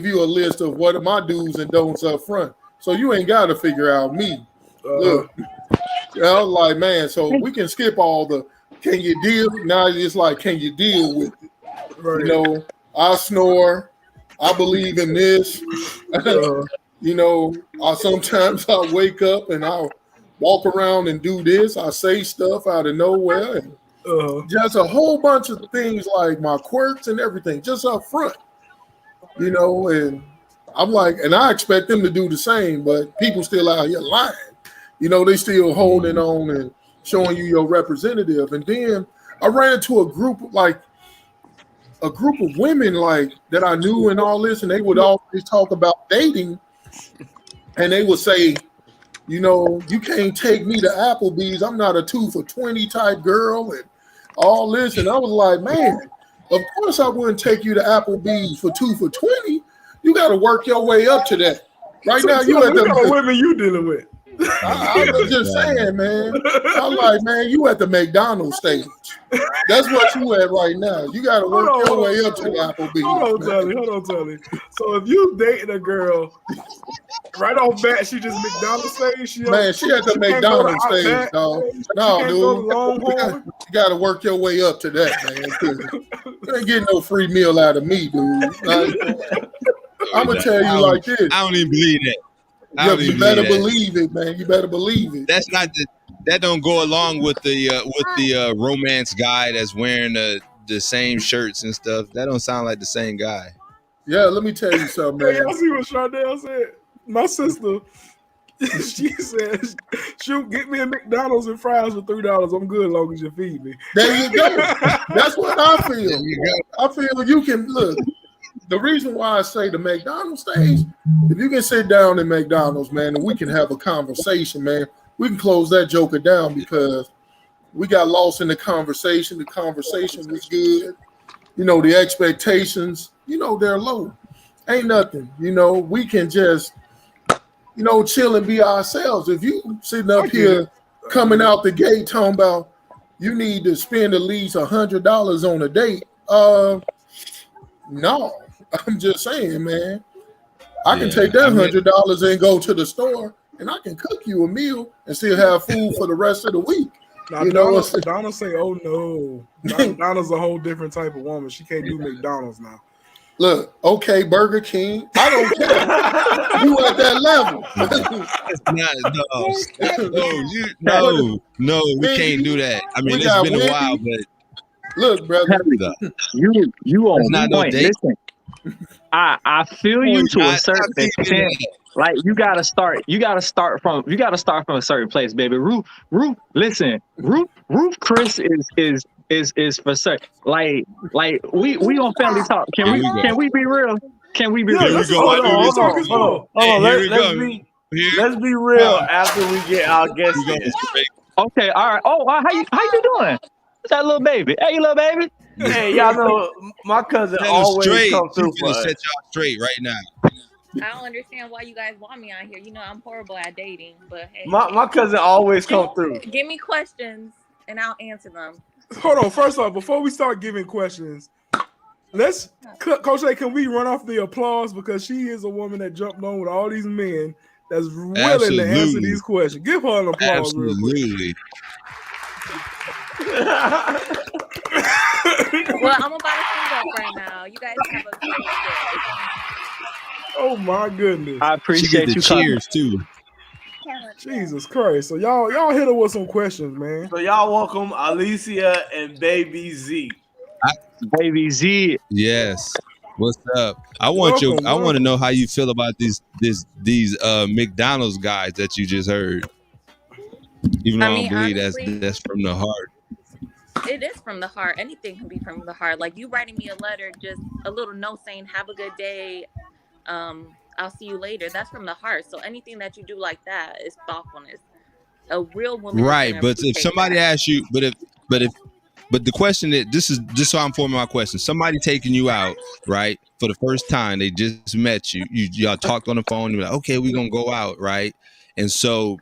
you a list of what are my do's and don'ts up front. So you ain't got to figure out me. Look, I was like, man, so we can skip all the can you deal? Now it's like, can you deal with it? You know, I snore. I believe in this. You know, sometimes I wake up and I'll walk around and do this. I say stuff out of nowhere. And just a whole bunch of things like my quirks and everything just up front. You know, and I'm like, and I expect them to do the same, but people still out here lying. You know, they still holding on and showing you your representative. And then I ran into a group of women like that I knew and all this, and they would always talk about dating, and they would say, you know, you can't take me to Applebee's. I'm not a 2 for $20 type girl and all this. And I was like, man, of course I wouldn't take you to Applebee's for 2 for $20. You got to work your way up to that. Right now, you at the women you dealing with. I was just saying, man. I'm like, man, you at the McDonald's stage. That's what you at right now. You got to work your way up to the Applebee's. Hold on, Tony. So if you dating a girl, right off bat, she just McDonald's stage. She at the McDonald's stage, dog. No, dude. You got to work your way up to that, man. You ain't getting no free meal out of me, dude. I'm gonna tell you like this. I don't even believe that. You better believe it, man. You better believe it. That's not that don't go along with the romance guy that's wearing the same shirts and stuff. That don't sound like the same guy. Yeah, let me tell you something, man. Hey, y'all see what Shardell said? My sister, she said, "Shoot, get me a McDonald's and fries for $3. I'm good as long as you feed me." There you go. That's what I feel. I feel you can look. The reason why I say the McDonald's stage, if you can sit down in McDonald's, man, and we can have a conversation, man, we can close that joker down because we got lost in the conversation. The conversation was good. You know, the expectations, you know, they're low. Ain't nothing. You know, we can just, you know, chill and be ourselves. If you sitting up here coming out the gate talking about you need to spend at least $100 on a date, no. I'm just saying, man. I can take that $100 and go to the store, and I can cook you a meal and still have food for the rest of the week. Now, Donna say, "Oh no, Donna's a whole different type of woman. She can't do McDonald's now." Look, okay, Burger King. I don't care. You at that level? No, we can't do that. I mean, it's been a while, but look, brother, you on point. No listen, I feel you to a certain extent. Like you gotta start from a certain place, baby. Ruth, listen, Ruth Chris is for certain. Like we on Family Talk. Can we be real? Can we be real? Let's be real after we get our guest. Okay, all right. Oh, how you doing? What's that little baby? Hey, little baby. Hey, y'all know my cousin always comes through for us. Set y'all straight right now. I don't understand why you guys want me on here. You know I'm horrible at dating, but hey, my cousin always comes through. Give me questions and I'll answer them. Hold on. First off, before we start giving questions, let's Coach A, can we run off the applause because she is a woman that jumped on with all these men that's willing to answer these questions. Give her an applause real quick. Well, I'm about to speak up right now. You guys have a great day. Oh my goodness! I appreciate you. Cheers too. Jesus Christ! So y'all hit her with some questions, man. So y'all welcome Alicia and Baby Z. Baby Z. Yes. What's up? I want to know how you feel about these McDonald's guys that you just heard. Even though I don't believe honestly, that's from the heart. It is from the heart. Anything can be from the heart. Like you writing me a letter, just a little note saying, "Have a good day. I'll see you later." That's from the heart. So anything that you do like that is thoughtfulness. A real woman, right? But if somebody asks you, but the question is, this is just so I'm forming my question. Somebody taking you out, right, for the first time, they just met you. Y'all talked on the phone. You're like, okay, we're gonna go out, right? And so,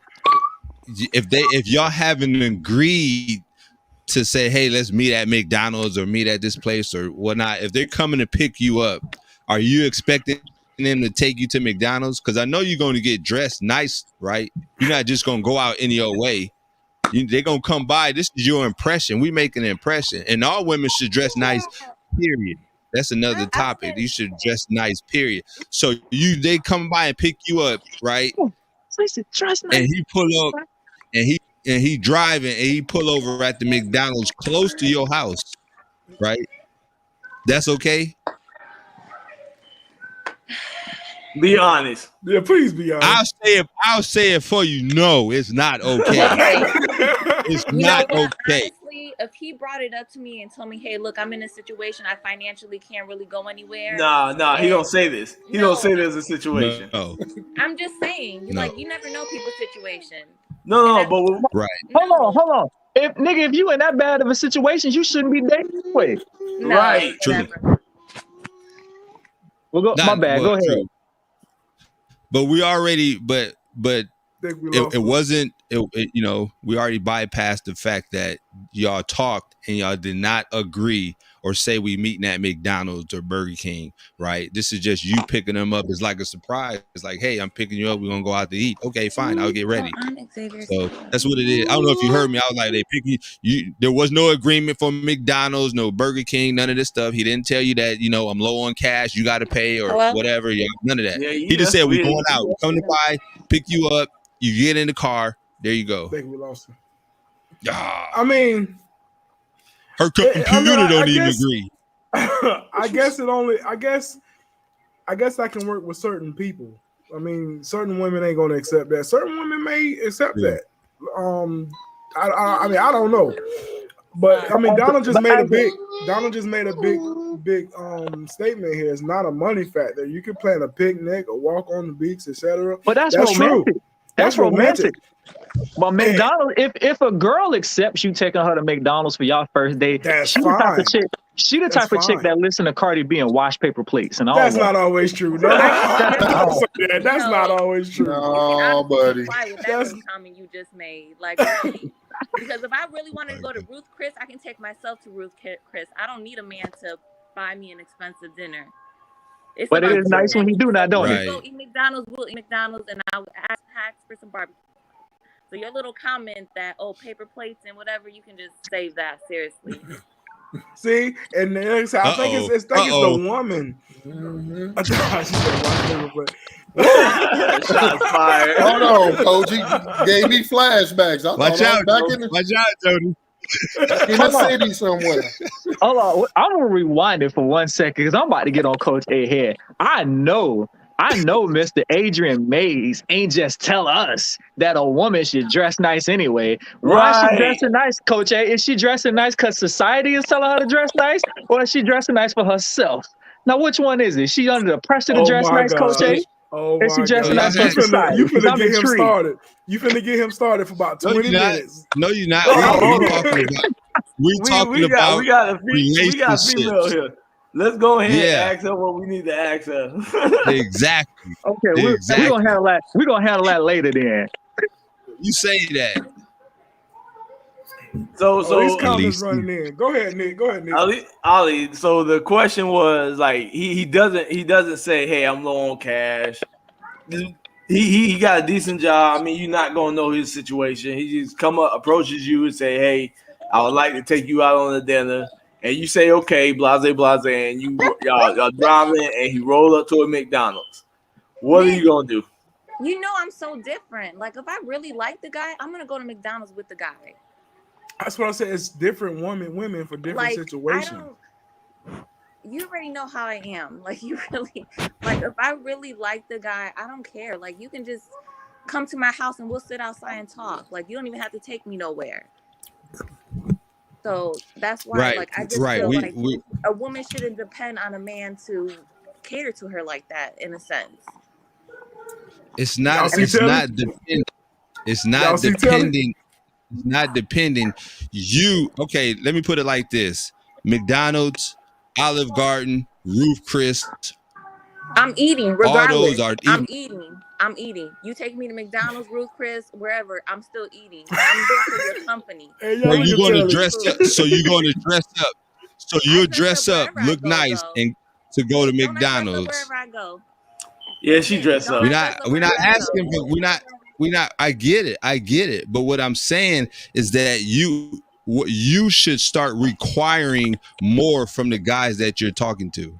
if y'all haven't agreed to say, hey, let's meet at McDonald's or meet at this place or whatnot, if they're coming to pick you up, are you expecting them to take you to McDonald's? Because I know you're going to get dressed nice, right? You're not just going to go out any old way. They're going to come by. This is your impression. We make an impression. And all women should dress nice, period. That's another topic. You should dress nice, period. So they come by and pick you up, right? And he pull up and he driving and he pull over at the McDonald's close to your house, right? That's okay? Be honest. Yeah, please be honest. I'll say it for you. No, it's not okay. It's not okay. Honestly, if he brought it up to me and told me, "Hey, look, I'm in a situation. I financially can't really go anywhere." Nah, he don't say this. He don't say there's a situation. No. I'm just saying, like, you never know people's situation. No, but right. Hold on. If you in that bad of a situation, you shouldn't be dating anyway. No, right. True. Well, my bad. Go ahead. True. But we already, but it wasn't. We already bypassed the fact that y'all talked and y'all did not agree or say we meeting at McDonald's or Burger King, right? This is just you picking them up. It's like a surprise. It's like, hey, I'm picking you up. We're gonna go out to eat. Okay, fine. I'll get ready. So that's what it is. I don't know if you heard me. I was like, they pick you. There was no agreement for McDonald's, no Burger King, none of this stuff. He didn't tell you that, I'm low on cash. You got to pay or whatever. Yeah, none of that. He just said we're going out. We're coming by, pick you up. You get in the car. There you go. I think we lost him. I mean, her computer don't even agree. I guess that can work with certain people. I mean, certain women ain't gonna accept that. Certain women may accept that. I mean, I don't know. But I mean, Donald just made a big statement here. It's not a money factor. You can plan a picnic or walk on the beach, etc. But that's romantic. True. That's romantic. But McDonald's, if a girl accepts you taking her to McDonald's for y'all first date, she the type of chick that listen to Cardi B and wash paper plates. And all that's not always true. No, that's not always true. No, buddy. That's the comment you just made. Like, because if I really wanted to go to Ruth Chris, I can take myself to Ruth Chris. I don't need a man to buy me an expensive dinner. But it is nice when he do not, don't it? Go eat McDonald's, we'll eat McDonald's, and I'll ask for some barbecue. So your little comment that, paper plates and whatever, you can just save that, seriously. See? And I think it's the woman. Mm-hmm. Shots fired. Hold on, Coach. He gave me flashbacks. Watch out, Jody. In the city somewhere. Hold on. I'm gonna rewind it for 1 second because I'm about to get on Coach A head. I know Mr. Adrian Mays ain't just tell us that a woman should dress nice anyway. Why is she dressing nice, Coach A? Is she dressing nice because society is telling her to dress nice, or is she dressing nice for herself? Now, which one is it? Is she under the pressure to dress nice, Coach A? Is she dressing nice for society? You finna get him started. You finna get him started for about 20 minutes. No, you're not. We got a female here. Let's go ahead and ask her what we need to ask her. Exactly. Okay, we're gonna handle that. We're gonna handle that later then. You say that. So these comments running in. Go ahead, Nick. Ali. So the question was like he doesn't say, hey, I'm low on cash. He got a decent job. I mean, you're not gonna know his situation. He just approaches you and say, hey, I would like to take you out on a dinner. And you say, okay, blase, and y'all driving, and he roll up to a McDonald's. What are you gonna do? You know I'm so different. Like, if I really like the guy, I'm gonna go to McDonald's with the guy. That's what I said. It's different women for different situations. you already know how I am. Like, you really, like, if I really like the guy, I don't care. Like, you can just come to my house and we'll sit outside and talk. Like, you don't even have to take me nowhere. So that's why, Right, like, I just right. feel We like a woman shouldn't depend on a man to cater to her like that, in a sense. it's Y'all not see it's Telly? not depending. It's Y'all not see Telly? depending. It's not depending. You okay? Let me put it like this: McDonald's, Olive Garden, Ruth Chris, I'm eating all regardless. those are I'm even. eating. You take me to McDonald's, Ruth Chris, wherever, I'm still eating. I'm there for your company. Hey, So y'all look you're at going to Telly. dress up. So you're going to dress up. So you'll I dress dress up up, wherever I look go, nice, though. and to go to Don't I dress up McDonald's. wherever I go? Yeah, she dressed Don't up. We're I not. dress up We're not wherever I go? asking, but we're not. I get it. But what I'm saying is that you should start requiring more from the guys that you're talking to,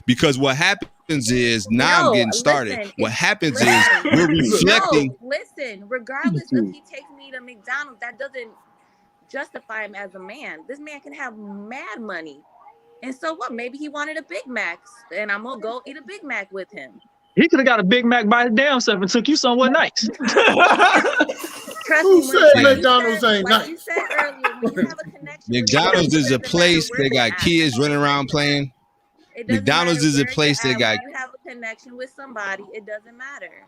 because what happens is now I'm No, getting started. listen. What happens is Listen. we're reflecting. No, listen. Regardless if he takes me to McDonald's, that doesn't justify him as a man. This man can have mad money. And so what? Maybe he wanted a Big Mac, and I'm gonna go eat a Big Mac with him. He could have got a Big Mac by his damn self and took you somewhere nice. Trust Who me, said like McDonald's ain't like nice? you said earlier, when you have a connection with McDonald's somebody, is it a doesn't place matter they where got you're at. kids running around playing. It doesn't McDonald's matter is a where place you're they at. got. When you have a connection with somebody, it doesn't matter.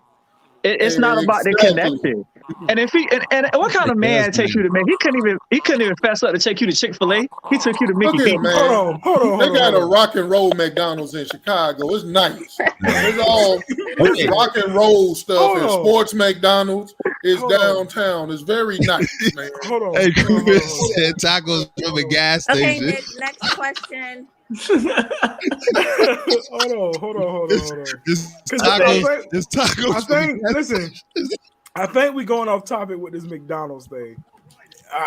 It's not about the Exactly. connection. And if he and what kind of man takes you to man? He couldn't even fess up to take you to Chick-fil-A. He took you to Look Mickey here, D's. man. Hold They on. got a rock and roll McDonald's in Chicago. It's nice. It's all Okay. rock and roll stuff Hold and on. sports McDonald's. It's Hold on. downtown. It's very nice, man. Hold on. Hey, Hold on. Chris said tacos from a gas Okay, station. Nick, next question. Hold on. It's 'Cause tacos. It's tacos. I think, listen, I think we're going off topic with this McDonald's thing.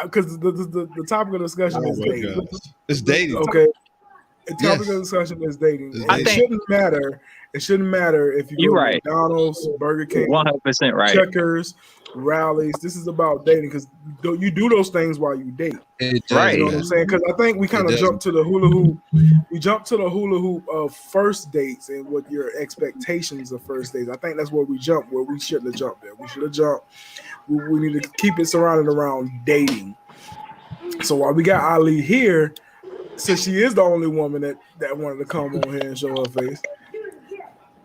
Because the topic of discussion Oh is my dating. gosh. It's dating. Okay. The topic Yes. of discussion is dating. It's And dating. it shouldn't matter. It shouldn't matter if you You're go to right. McDonald's, Burger King, 100% right. Checkers, rallies. This is about dating because you do those things while you date. It does, Right. You know what I'm saying? Because I think we kind It of does. jumped to the hula hoop. We jumped to the hula hoop of first dates and what your expectations of first dates. I think that's where we jumped, where we shouldn't have jumped there. We should have jumped. We need to keep it surrounded around dating. So while we got Ali here, since she is the only woman that wanted to come on here and show her face,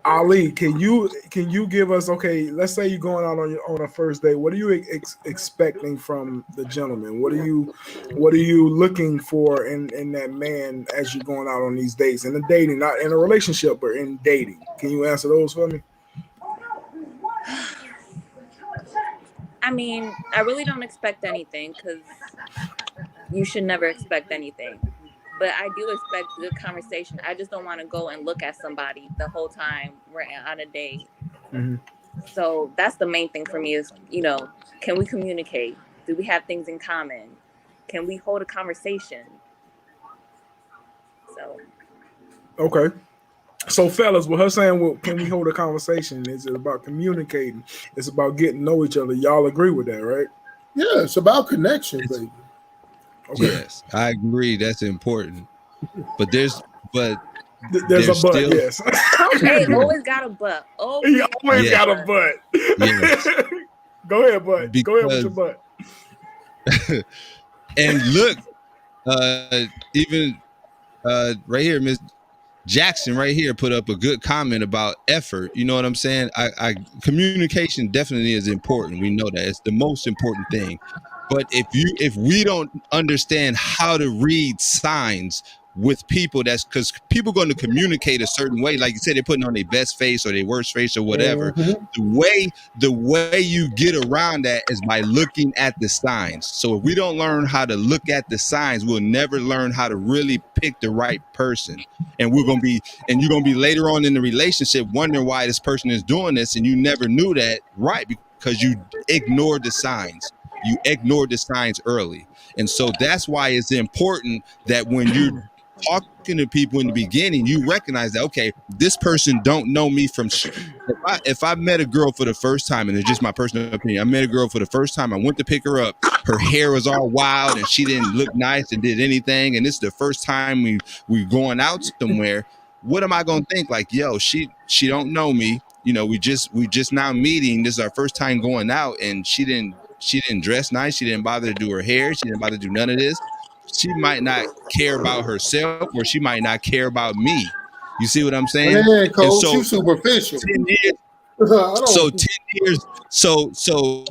Ali, can you give us, okay, let's say you're going out on a first date. What are you expecting from the gentleman? What are you looking for in that man as you're going out on these dates? In the dating, not in a relationship, but in dating. Can you answer those for me? I mean, I really don't expect anything because you should never expect anything. But I do expect good conversation. I just don't want to go and look at somebody the whole time we're on a date. Mm-hmm. So that's the main thing for me is, can we communicate? Do we have things in common? Can we hold a conversation? So. Okay. So fellas, with her saying, well, can we hold a conversation? Is it about communicating? It's about getting to know each other. Y'all agree with that, right? Yeah, it's about connection, baby. Okay. Yes, I agree. That's important. But there's a but, yes. Hey, always got a but. He always got a but. Yes. Go ahead, bud. Go ahead with your butt. And look, even right here, Miss Jackson right here put up a good comment about effort. You know what I'm saying? I communication definitely is important. We know that it's the most important thing. But if we don't understand how to read signs with people, that's because people going to communicate a certain way. Like you said, they're putting on their best face or their worst face or whatever. Mm-hmm. The way you get around that is by looking at the signs. So if we don't learn how to look at the signs, we'll never learn how to really pick the right person. And you're going to be later on in the relationship wondering why this person is doing this, and you never knew that, right? Because you ignored the signs. You ignored the signs early. And so that's why it's important that when you're talking to people in the beginning, you recognize that, okay, this person don't know me from if I met a girl for the first time, and it's just my personal opinion, I met a girl for the first time, I went to pick her up, her hair was all wild and she didn't look nice and did anything, and this is the first time we going out somewhere. What am I gonna think? Like, yo, she don't know me, you know, we just now meeting, this is our first time going out, and she didn't dress nice, she didn't bother to do her hair, she didn't bother to do none of this. She might not care about herself, or she might not care about me. You see what I'm saying? Man, Coach, so, you superficial. 10 years, so 10 years, so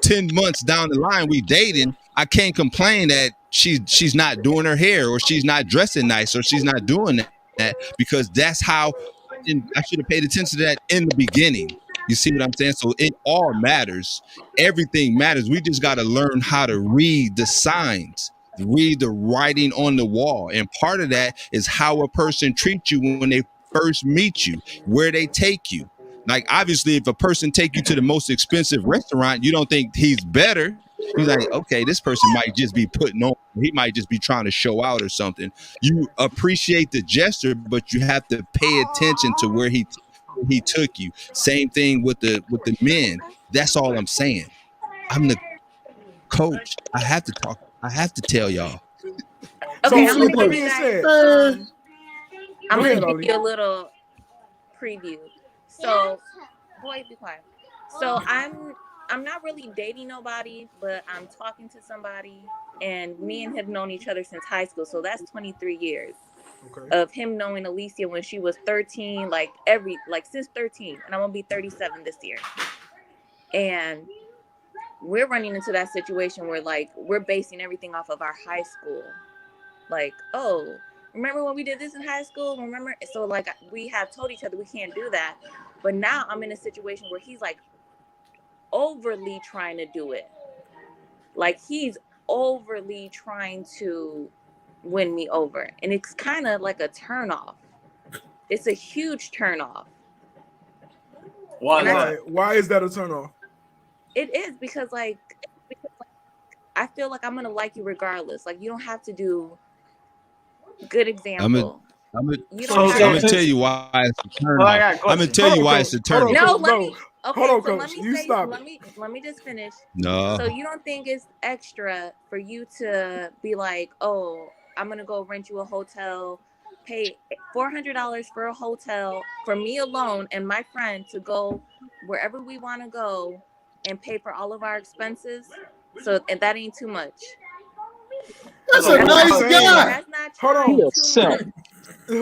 10 months down the line, we dating. I can't complain that she's not doing her hair, or she's not dressing nice, or she's not doing that, because that's how I should have paid attention to that in the beginning. You see what I'm saying? So it all matters. Everything matters. We just got to learn how to read the signs, read the writing on the wall. And part of that is how a person treats you when they first meet you, where they take you. Like, obviously, if a person take you to the most expensive restaurant, you don't think he's better. You're like, okay, this person might just be putting on, he might just be trying to show out or something. You appreciate the gesture, but you have to pay attention to where he took you. Same thing with the men. That's all I'm saying. I'm the coach. I have to talk. I have to tell y'all. Okay, So, I'm gonna with give you that being guys, said, I'm Go gonna ahead, give Ollie. you a little preview. So, boy, be quiet. So I'm not really dating nobody, but I'm talking to somebody, and me and him known each other since high school. So that's 23 years of him knowing Alicia when she was 13, like since 13, and I'm gonna be 37 this year. And we're running into that situation where like we're basing everything off of our high school. Like, oh, remember when we did this in high school? Remember? So like we have told each other we can't do that. But now I'm in a situation where he's like overly trying to do it. Like he's overly trying to win me over. And it's kind of like a turnoff. It's a huge turnoff. Why is that a turnoff? It is because I feel like I'm gonna like you regardless. Like you don't have to do good example. I'm gonna tell you why it's a turn off. I'm gonna tell you why it's a turn off. Let me just finish. No. So you don't think it's extra for you to be like, oh, I'm gonna go rent you a hotel, pay $400 for a hotel for me alone and my friend to go wherever we want to go and pay for all of our expenses? So and that ain't too much. That's a nice guy. That's not Hold on.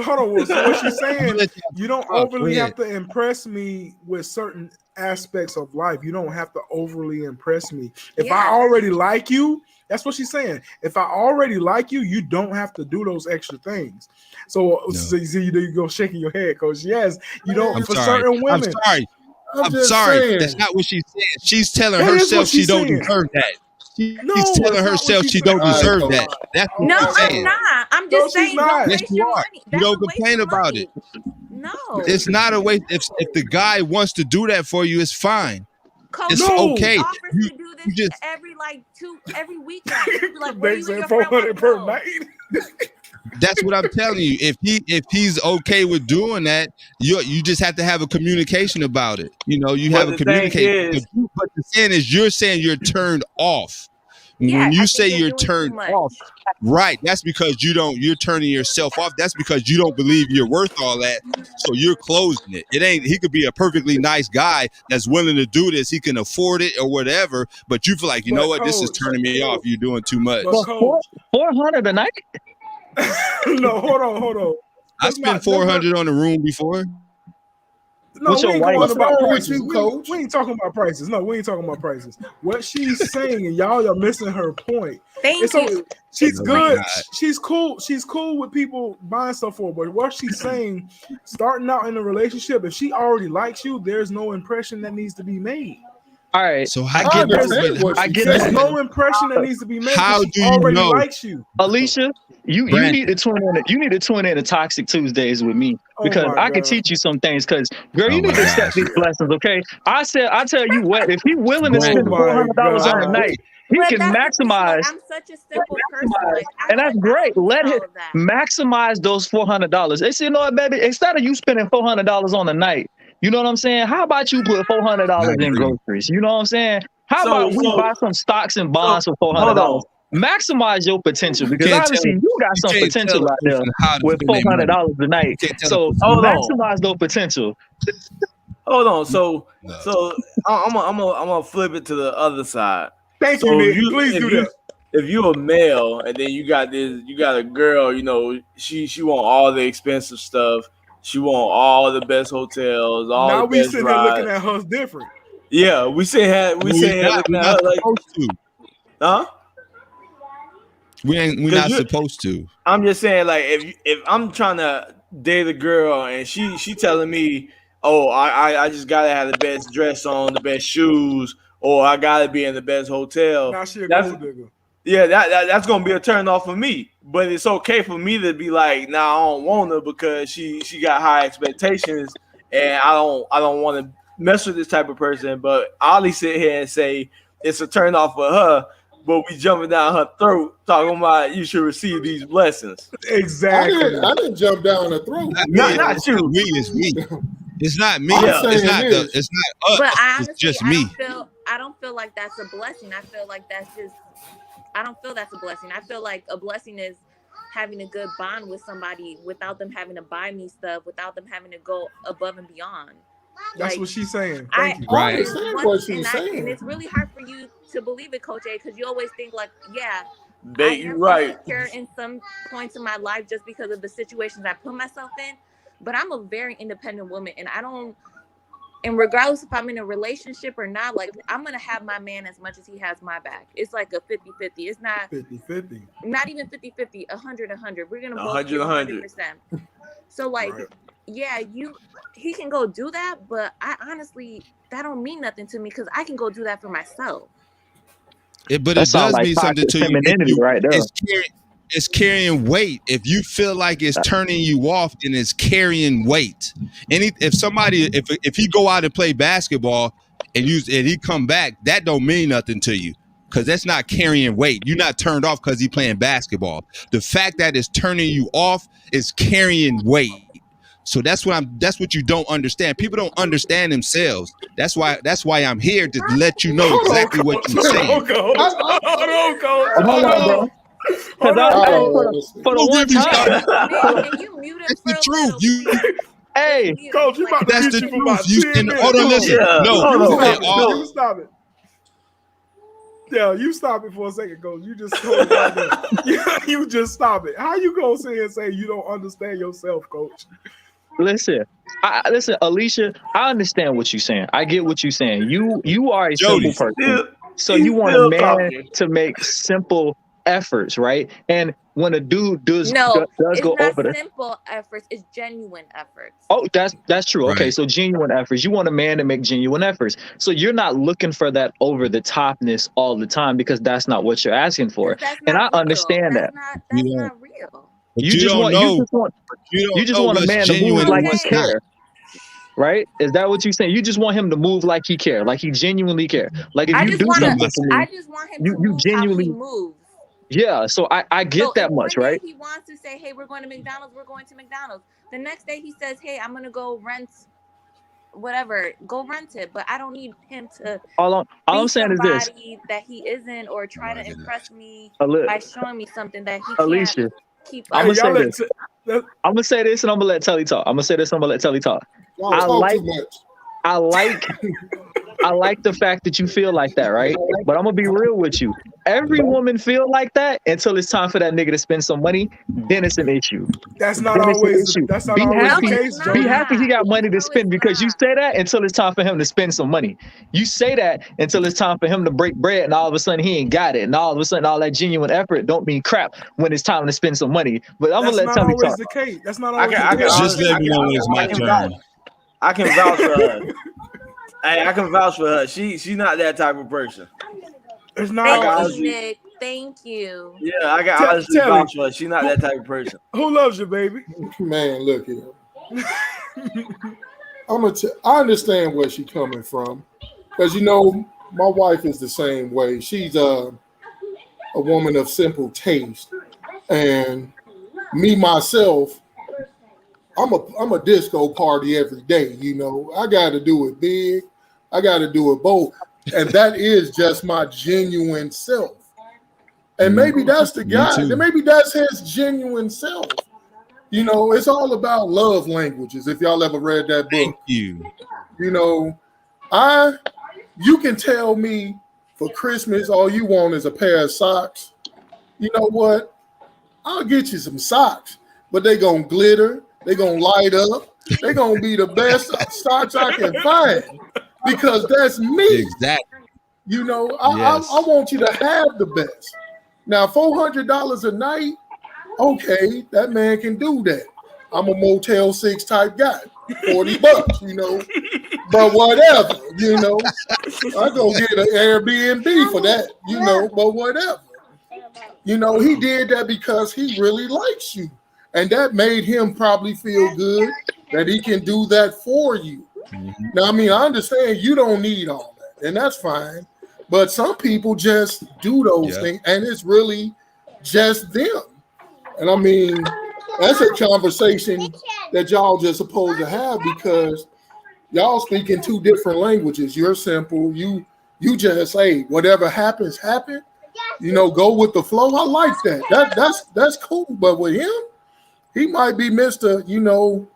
Hold on. So what she's saying, you don't overly have to impress me with certain aspects of life. You don't have to overly impress me. If I already like you, that's what she's saying. If I already like you, you don't have to do those extra things. So you see, you go shaking your head, Coach. Yes, you don't. Certain women. I'm sorry. Saying. That's not what she's saying. She's telling herself she don't deserve that. She's telling herself she don't deserve that. That's what she's saying. I'm not. I'm just saying. Don't waste your money. You don't complain about it. No. It's not a waste. If the guy wants to do that for you, it's fine. Coach, it's okay. Offers to do this every weekend. Like, they said 400 per night. That's what I'm telling you. If he's okay with doing that, you just have to have a communication about it. You know, you have a communication. But the thing is, you're saying you're turned off. When you say you're turned off, right? That's because you're turning yourself off. That's because you don't believe you're worth all that. So you're closing it. It ain't. He could be a perfectly nice guy that's willing to do this. He can afford it or whatever. But you feel like, you know what? This is turning me off. You're doing too much. $400 a night. No, hold on. I spent $400 on the room before. No, we ain't talking about prices. We ain't talking about prices. No, we ain't talking about prices. What she's saying, and y'all are missing her point. Thank you. She's good. She's cool. She's cool with people buying stuff for her. But what she's saying, starting out in a relationship, if she already likes you, there's no impression that needs to be made. All right. So I get there's no impression that needs to be made. How do you already know? Likes you. Alicia, you need to tune in. You need to tune in to Toxic Tuesdays with me because I can teach you some things. Because girl, you need to accept these blessings. Okay, I tell you what, if he's willing to spend $400 on a night, He But can that's the thing, like, maximize, I'm such a simple person. Like, and that's great. Let him maximize those $400. They say, you know what, baby? Instead of you spending $400 on a night, you know what I'm saying? How about you put $400 in groceries? You know what I'm saying? How about we buy some stocks and bonds for $400? Maximize your potential, because obviously you got some potential out there with $400 a night. So maximize those potential. Hold on. So I'm gonna flip it to the other side. Thank you, Nick. Please do that. If you're a male and then you got a girl, you know, she want all the expensive stuff. She want all the best hotels, all now the we best sitting here rides. looking at her different. Yeah, we sit here looking at her like, huh? We're not supposed to. I'm just saying, like, if I'm trying to date a girl and she telling me, oh, I just gotta have the best dress on, the best shoes, or I gotta be in the best hotel. Now she a gold digger. Yeah, that's gonna be a turn off for me. But it's okay for me to be like, nah, I don't want her because she got high expectations, and I don't want to mess with this type of person. But I'll sit here and say it's a turn off for her, but we jumping down her throat talking about you should receive these blessings. Exactly. I didn't jump down her throat. Not you. It's me. It's not me. Yeah. It's not us. But honestly, it's just me. I don't feel like that's a blessing. I feel like I don't feel that's a blessing. I feel like a blessing is having a good bond with somebody without them having to buy me stuff, without them having to go above and beyond. That's like, what she's saying. Thank you. Right. And it's really hard for you to believe it, Coach A, because you always think like, yeah, you're right. Insecure in some points in my life just because of the situations I put myself in. But I'm a very independent woman, and I don't. And regardless if I'm in a relationship or not, like, I'm going to have my man as much as he has my back. It's like a 50-50. It's not 50-50. Not even 50-50, 100-100. We're going to both 100-100%. So, like, yeah, he can go do that, but I honestly, that don't mean nothing to me because I can go do that for myself. But it does mean something to you. Right there. It's carrying weight. If you feel like it's turning you off, then it's carrying weight. If he go out and play basketball and he come back, that don't mean nothing to you because that's not carrying weight. You're not turned off because he playing basketball. The fact that it's turning you off is carrying weight. So that's what you don't understand. People don't understand themselves. That's why I'm here to let you know exactly what you're saying. Hold on, Coach. Hold on, bro. For the one time, can you mute him? It's the truth. Hey, Coach, you about to that's beat the you for about truth. 10 minutes. Hold on, listen. You stop it. Yeah, you stop it for a second, Coach. You just hold it right there. You just stop it. How you gonna say you don't understand yourself, Coach? Listen, Alicia. I understand what you're saying. I get what you're saying. You are a simple person, so you want a man to make simple efforts, right? And when a dude does go over it's not simple efforts, it's genuine efforts. Oh, that's true. Right. Okay, so genuine efforts. You want a man to make genuine efforts. So you're not looking for that over the topness all the time because that's not what you're asking for. And I understand that. That's not real. You just want a man to move like he cares. Right? Is that what you're saying? You just want him to move like he cares, like he genuinely cares. Like if you do something for me, I just want him to move genuinely how he moves. Yeah, so I get that much, right? He wants to say, hey, we're going to McDonald's, we're going to McDonald's. The next day he says, hey, I'm going to go rent whatever, go rent it. But I don't need him to all I'm saying is this. That he isn't, or try to impress me by showing me something that he Alicia, can't keep up. I'm going to say this and I'm going to let Telly talk. I like the fact that you feel like that, right? But I'm gonna be real with you. Every woman feel like that until it's time for that nigga to spend some money. Then it's an issue. That's not always the case. Be happy he got money to spend because you say that until it's time for him to spend some money. You say that until it's time for him to break bread, and all of a sudden he ain't got it, and all of a sudden all that genuine effort don't mean crap when it's time to spend some money. But I'm gonna let Telly talk. That's not always the case. Just let me know when it's my turn. I can vouch for her. Hey, I can vouch for her. She's not that type of person. It's not. Thank you, Nick. Thank you. Yeah, I can honestly vouch for her. She's not that type of person. Who loves you, baby? Man, look here. I understand where she's coming from, because my wife is the same way. She's a woman of simple taste, and me myself, I'm a disco party every day. You know, I got to do it big. I got to do it bold, and that is just my genuine self. And maybe that's the guy. Maybe that's his genuine self. You know, it's all about love languages. If y'all ever read that book, you know, you can tell me for Christmas all you want is a pair of socks. You know what? I'll get you some socks, but they gonna glitter. They gonna light up. They gonna be the best socks I can find because that's me. Exactly. You know, I want you to have the best. Now, $400 a night, okay, that man can do that. I'm a Motel 6 type guy, $40, you know. But whatever, you know, I go get an Airbnb for that, you know, but whatever. You know, he did that because he really likes you. And that made him probably feel good that he can do that for you. Now, I mean, I understand you don't need all that, and that's fine. But some people just do those things, and it's really just them. And I mean, that's a conversation that y'all just supposed to have because y'all speak in two different languages. You're simple. You just say whatever happens, happen. You know, go with the flow. I like that. That's cool. But with him, he might be Mr. You know,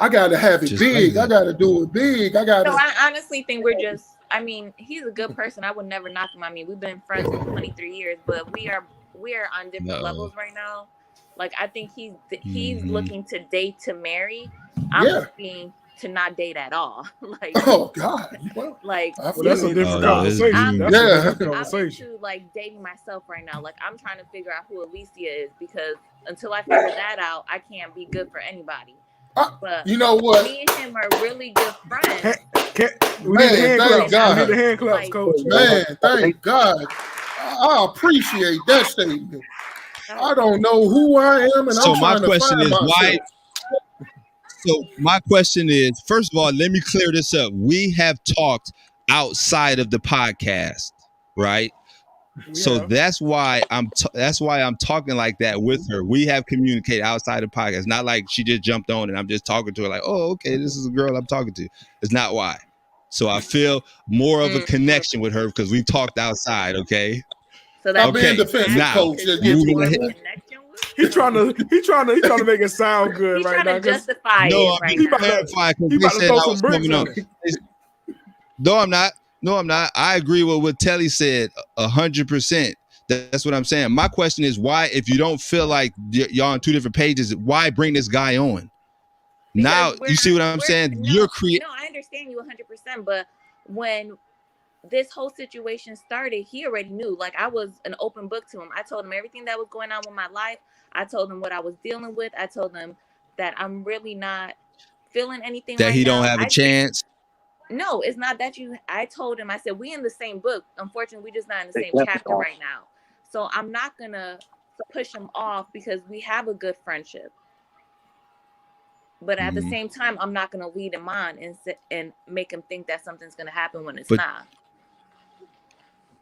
I gotta have it just big. I gotta do it big. No, I honestly think we're just. I mean, he's a good person. I would never knock him. I mean, we've been friends for 23 years, but we are on different levels right now. Like, I think he's looking to date to marry. I'm looking to not date at all. Like, oh God, like that's a different conversation. I'm into like dating myself right now. Like, I'm trying to figure out who Alicia is because until I figure that out, I can't be good for anybody. But you know what? Me and him are really good friends. We need the hand claps, Coach. Man, thank God. I appreciate that statement. I don't know who I am, and so I'm my trying question to find is myself. why. So my question is, first of all, let me clear this up. We have talked outside of the podcast, right? So that's why I'm talking like that with her. We have communicated outside the podcast, not like she just jumped on and I'm just talking to her like, oh, okay, this is a girl I'm talking to. It's not why. So I feel more of a connection with her because we talked outside. Okay. So that's being defensive, now, coach. He's trying to make it sound good he's right now. He's trying to justify it right now. He about to throw some bricks on it. No, I'm not. No, I'm not. I agree with what Telly said 100%. That's what I'm saying. My question is why, if you don't feel like y'all on two different pages, why bring this guy on? Because now, you see what I'm saying? You're creating. No, I understand you 100%. But when this whole situation started, he already knew. Like, I was an open book to him. I told him everything that was going on with my life. I told him what I was dealing with. I told him that I'm really not feeling anything that right he now. don't have a chance. No, it's not that I told him, I said, we in the same book. Unfortunately, we just not in the same chapter right now. So I'm not going to push him off because we have a good friendship. But at the same time, I'm not going to lead him on and make him think that something's going to happen when it's not.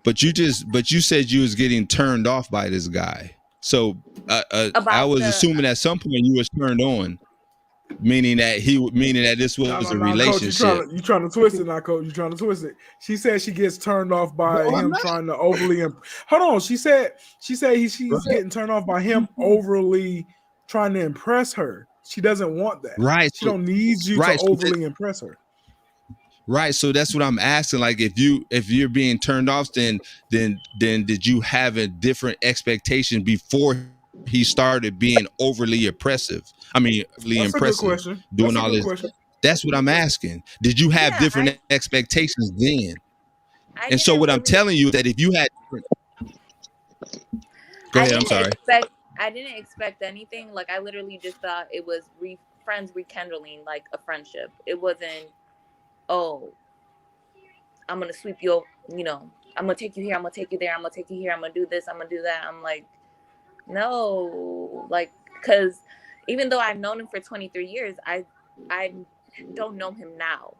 But you said you was getting turned off by this guy. So I was assuming at some point you was turned on. Meaning that this was a relationship. Coach, you trying to twist it now, Coach. You trying to twist it. She said she gets turned off by him trying to overly. Hold on. She said she's getting turned off by him overly trying to impress her. She doesn't want that. Right. She don't need you to overly impress her. Right. So that's what I'm asking. Like, if you're being turned off, then did you have a different expectation before he started being overly oppressive? I mean, overly impressive, doing all this. Question. That's what I'm asking. Did you have different expectations then? And so what I'm telling you that if you had different... Go ahead. I'm sorry. I didn't expect anything. Like, I literally just thought it was friends rekindling, like a friendship. It wasn't, oh, I'm gonna sweep you. You know, I'm gonna take you here. I'm gonna take you there. I'm gonna take you here. I'm gonna do this. I'm gonna do that. I'm like, no, like, because even though I've known him for 23 years, I don't know him now.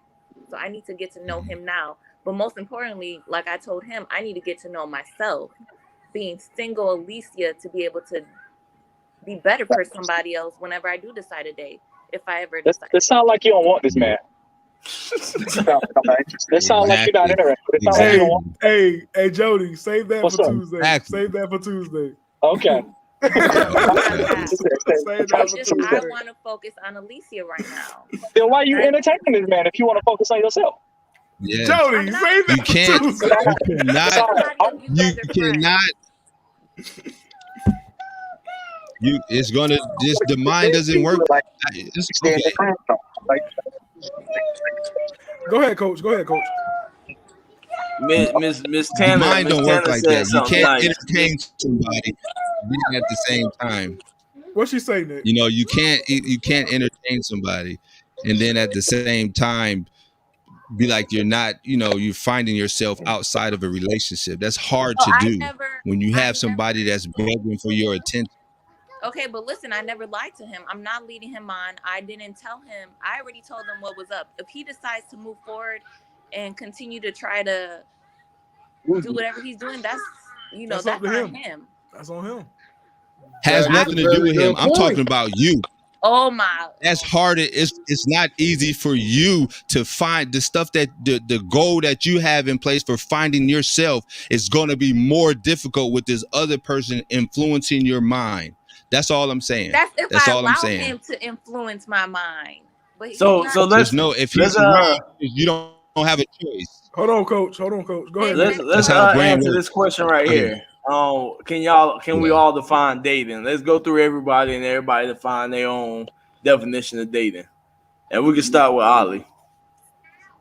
So I need to get to know him now But most importantly, like I told him, I need to get to know myself. Being single Alicia to be able to be better for somebody else whenever I do decide to date. If I ever decide. It sounds like you don't want this man. It sounds like you're not interested. It sounds like you don't want. Hey, Jody, save that What's for up? Tuesday. Exactly. Save that for Tuesday. Okay. Save that for I Tuesday. want to focus on Alicia right now. Then why are you entertaining this man if you want to focus on yourself? Yeah. Jody, save that You for can't. Tuesday. You cannot. It's gonna just the mind doesn't work. It's okay. Go ahead, coach. Miss The Tanner. mind Miss don't work Tanner like said that. You something can't nice. entertain somebody at the same time. What she say, Nick? You know, you can't entertain somebody and then at the same time be like you're not, you're finding yourself outside of a relationship. That's hard to do when you have somebody that's begging for your attention. Okay, but listen, I never lied to him. I'm not leading him on. I didn't tell him. I already told him what was up. If he decides to move forward and continue to try to do whatever he's doing, that's That's that's up to on him. him. That's on him. Has That's nothing a to do very with him. good I'm point. talking about you. Oh my. That's hard. It's not easy for you to find the stuff that the goal that you have in place for finding yourself is going to be more difficult with this other person influencing your mind. That's all I'm saying. That's if That's I all allow I'm saying. him to influence my mind. But So he's not- let's If he's around, you don't have a choice. Hold on, coach. Go ahead. let's That's how the brain answer works. this question right Go here. Can we all define dating? Let's go through everybody and everybody define their own definition of dating, and we can start with Ollie.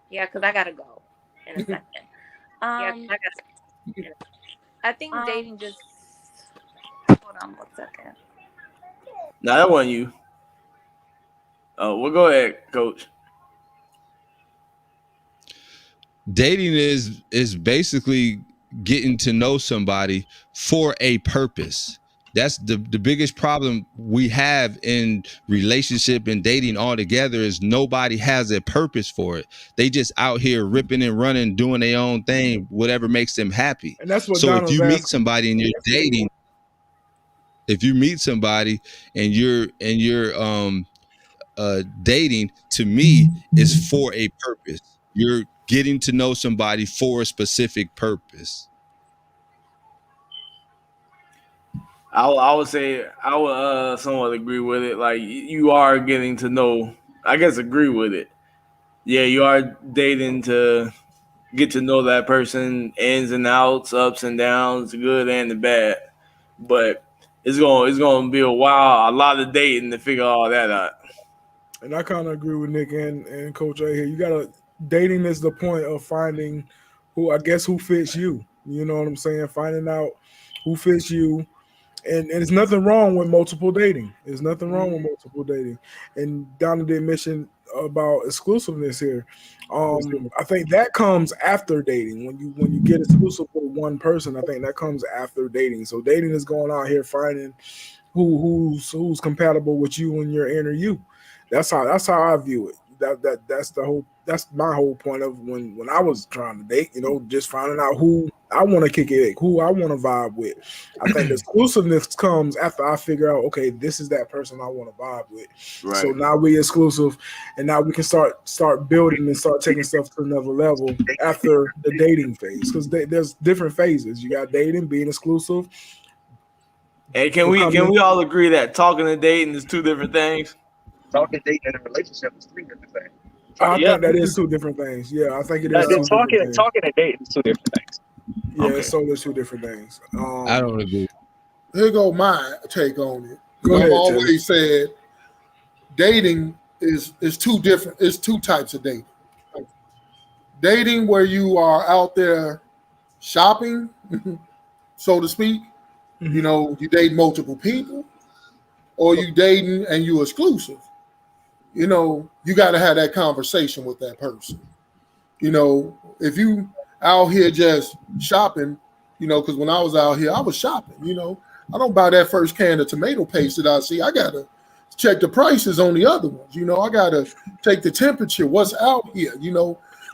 Yeah, because I gotta go in a second. I think dating just. Hold on 1 second. No, that wasn't you. Oh, well, go ahead, Coach. Dating is basically getting to know somebody for a purpose. That's the biggest problem we have in relationship and dating altogether is nobody has a purpose for it. They just out here ripping and running, doing their own thing, whatever makes them happy. And that's what So if Donald's you meet asking. somebody and you're dating, if you meet somebody and you're dating, to me is for a purpose. You're getting to know somebody for a specific purpose. I would say I would somewhat agree with it. Like you are getting to know, I guess agree with it. Yeah, you are dating to get to know that person, ins and outs, ups and downs, the good and the bad. But it's gonna be a lot of dating to figure all that out. And I kind of agree with Nick and Coach A here. Dating is the point of finding who fits you. You know what I'm saying? Finding out who fits you. And there's nothing wrong with multiple dating. There's nothing wrong with multiple dating. And Donna did mention about exclusiveness here. I think that comes after dating. When you get exclusive with one person, I think that comes after dating. So dating is going out here finding who's compatible with you and your inner you. That's how I view it. That's my whole point of when I was trying to date, just finding out who I want to kick it, who I want to vibe with. I think the exclusiveness comes after I figure out, okay, this is that person I want to vibe with. Right. So now we exclusive, and now we can start building and start taking stuff to another level after the dating phase, because there's different phases. You got dating, being exclusive. Hey, can we all agree that talking and dating is two different things? Talking, dating, and a relationship is three different things. I think that is two different things. Yeah, I think it is. Talking and dating is two different things. Yeah, Okay. so there's two different things. I don't agree. Here go my take on it. Go ahead, I've always said dating is two different. It's two types of dating. Dating where you are out there shopping, so to speak. You date multiple people, or you dating and you exclusive. You got to have that conversation with that person. If you out here just shopping, because when I was out here, I was shopping. I don't buy that first can of tomato paste that I see. I got to check the prices on the other ones. I got to take the temperature, what's out here,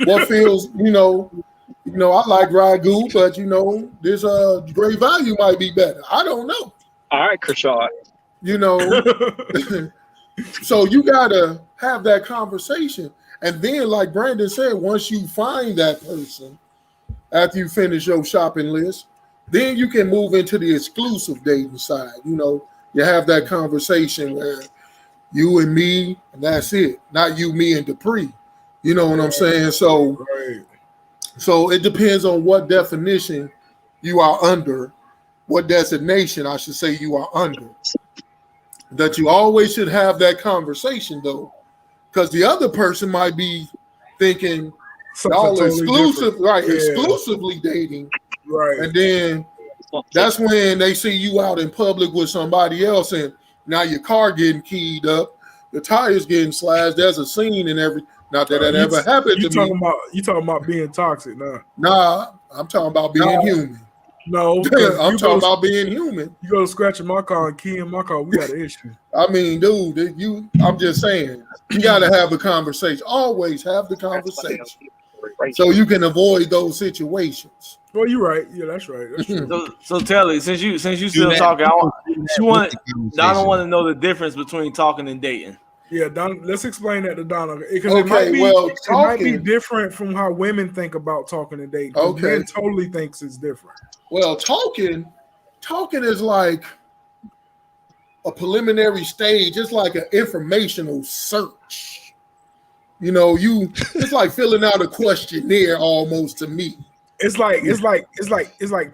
what feels, You know, I like ragu, but you know, this Great Value might be better. I don't know. All right, Kershaw. You know, so you gotta have that conversation, and then, like Brandon said, once you find that person, after you finish your shopping list, then you can move into the exclusive dating side. You know, you have that conversation where you and me, and that's it. Not you, me, and Dupree. You know what I'm saying? So. So it depends on what definition you are under, what designation I should say you are under. That you always should have that conversation though, because the other person might be thinking y'all totally exclusive, different. Right? Yeah. Exclusively dating, right? And then that's when they see you out in public with somebody else, and now your car getting keyed up, the tires getting slashed. There's a scene and everything. Not that that ever happened to me. You talking about being toxic now? Nah, I'm talking about being human. No, I'm talking about being human. You go to scratching my car and keying my car, we got an issue. I mean, dude, I'm just saying, you got to have a conversation. Always have the conversation, so you can avoid those situations. Well, you're right. Yeah, that's right. That's true. So Telly, since you still talking, I don't want to know the difference between talking and dating. Yeah, let's explain that to Donna. Because it might be different from how women think about talking and dating. Okay. Men totally thinks it's different. Well, talking is like a preliminary stage. It's like an informational search. You know, it's like filling out a questionnaire almost to me. It's like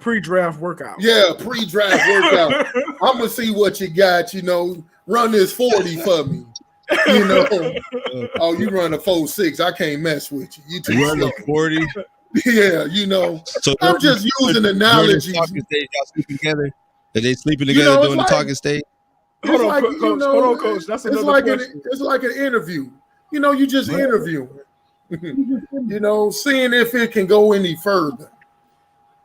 pre-draft workout. Yeah, pre-draft workout. I'm gonna see what you got. You know, run this 40 for me. You know, oh, you run a 4.6. I can't mess with you. You too run a 40. Yeah, you know. So I'm just using analogies. Y'all sleeping together? Are they sleeping together during the talking stage? Hold on, coach. That's another question. It's like an interview. You know, you just interviewing. You know, seeing if it can go any further.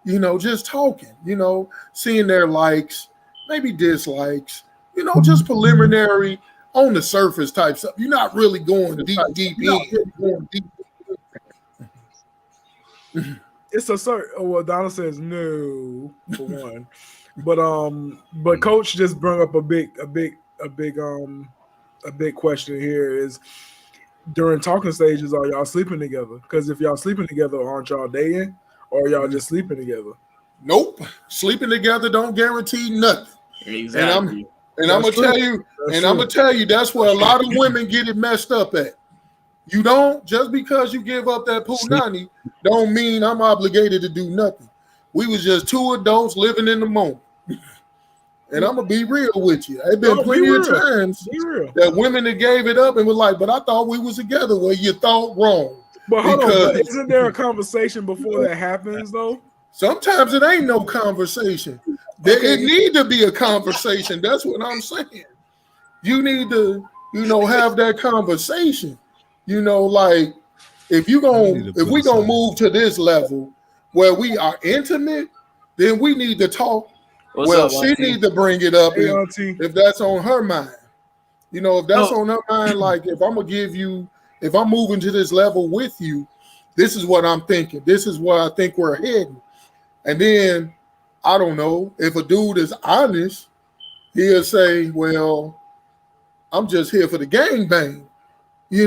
You know, just talking. You know, seeing their likes, maybe dislikes. You know, just preliminary. On the surface type stuff. You're not really going deep in. It's a certain. Well, Donna says no for one, but Coach just brought up a big question here is during talking stages, are y'all sleeping together? Because if y'all sleeping together, aren't y'all dating, or are y'all just sleeping together? Nope, sleeping together don't guarantee nothing. Exactly. And I'm gonna tell you, that's where a lot of women get it messed up at. You don't, just because you give up that punani, don't mean I'm obligated to do nothing. We was just two adults living in the moment. And I'm gonna be real with you. There's been plenty of times that women that gave it up and was like, but I thought we was together. Well, you thought wrong. But hold on, isn't there a conversation before that happens though? Sometimes it ain't no conversation. It need to be a conversation. That's what I'm saying. You need to, have that conversation. Like if we gonna move to this level where we are intimate, then we need to talk. She need to bring it up if that's on her mind. If that's on her mind, like if I'm moving to this level with you, this is what I'm thinking. This is where I think we're heading. And then I don't know, if a dude is honest, he'll say, well, I'm just here for the gangbang, but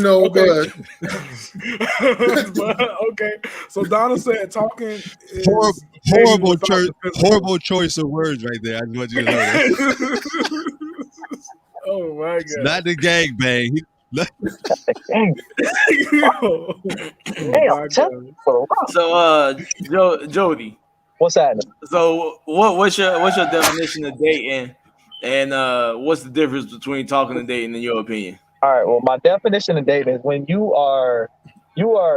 okay. So Donna said talking is horrible choice of words right there. I just want you to know that. Oh my god. Not the gangbang. So Jody. What's that? So what's your definition of dating, and what's the difference between talking and dating in your opinion? All right. Well, my definition of dating is when you are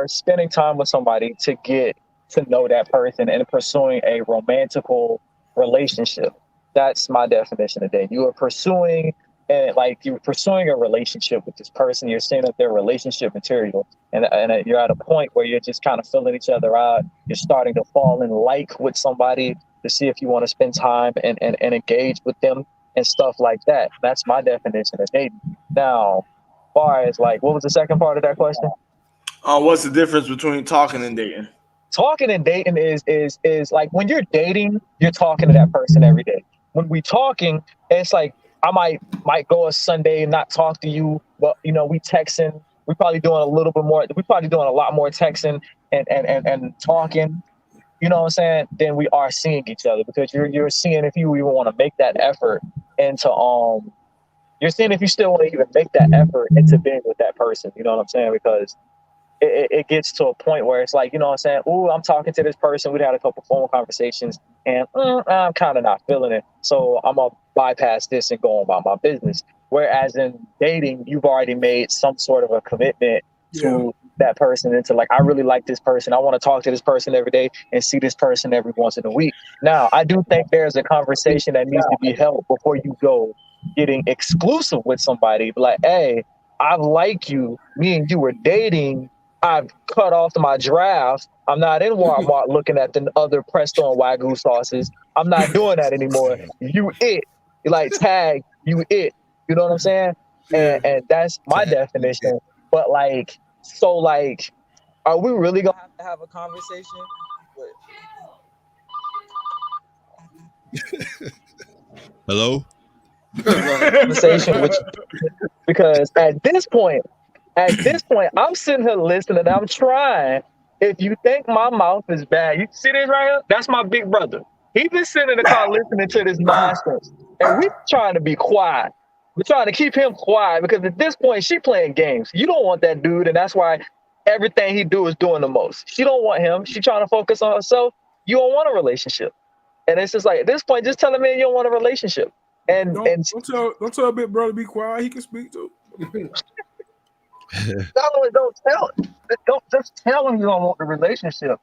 spending time with somebody to get to know that person and pursuing a romantical relationship. That's my definition of dating. You are pursuing a relationship with this person. You're seeing that they're relationship material, and you're at a point where you're just kind of filling each other out. You're starting to fall in like with somebody to see if you want to spend time and engage with them and stuff like that. That's my definition of dating. Now, as far as what was the second part of that question? What's the difference between talking and dating? talking and dating is like when you're dating, you're talking to that person every day. When we talking, it's like I might go a Sunday and not talk to you, but you know, we texting. We probably doing a little bit more. We probably doing a lot more texting and talking. You know what I'm saying? Than we are seeing each other, because you're seeing if you even want to make that effort into you're seeing if you still want to even make that effort into being with that person. You know what I'm saying? Because it gets to a point where it's like, you know what I'm saying? Ooh, I'm talking to this person. We'd had a couple phone conversations and I'm kind of not feeling it. So I'm going to bypass this and go on about my business. Whereas in dating, you've already made some sort of a commitment to that person, into like, I really like this person. I want to talk to this person every day and see this person every once in a week. Now, I do think there's a conversation that needs to be held before you go getting exclusive with somebody. Like, hey, I like you. Me and you were dating. I've cut off my draft. I'm not in Walmart looking at the other pressed on Wagyu sauces. I'm not doing that anymore. You it. You like tag, you it. You know what I'm saying? And that's my definition. But like, so like, are we really gonna have to have a conversation? Hello? Conversation with you. Because at this point, I'm sitting here listening. I'm trying. If you think my mouth is bad, you see this right here? That's my big brother. He been sitting in the car listening to this nonsense. And we trying to be quiet. We're trying to keep him quiet because at this point, she playing games. You don't want that dude, and that's why everything he do is doing the most. She don't want him. She trying to focus on herself. You don't want a relationship. And it's just like, at this point, just tell him, man, you don't want a relationship. And don't tell big brother be quiet. He can speak too. Don't just tell him you don't want the relationship.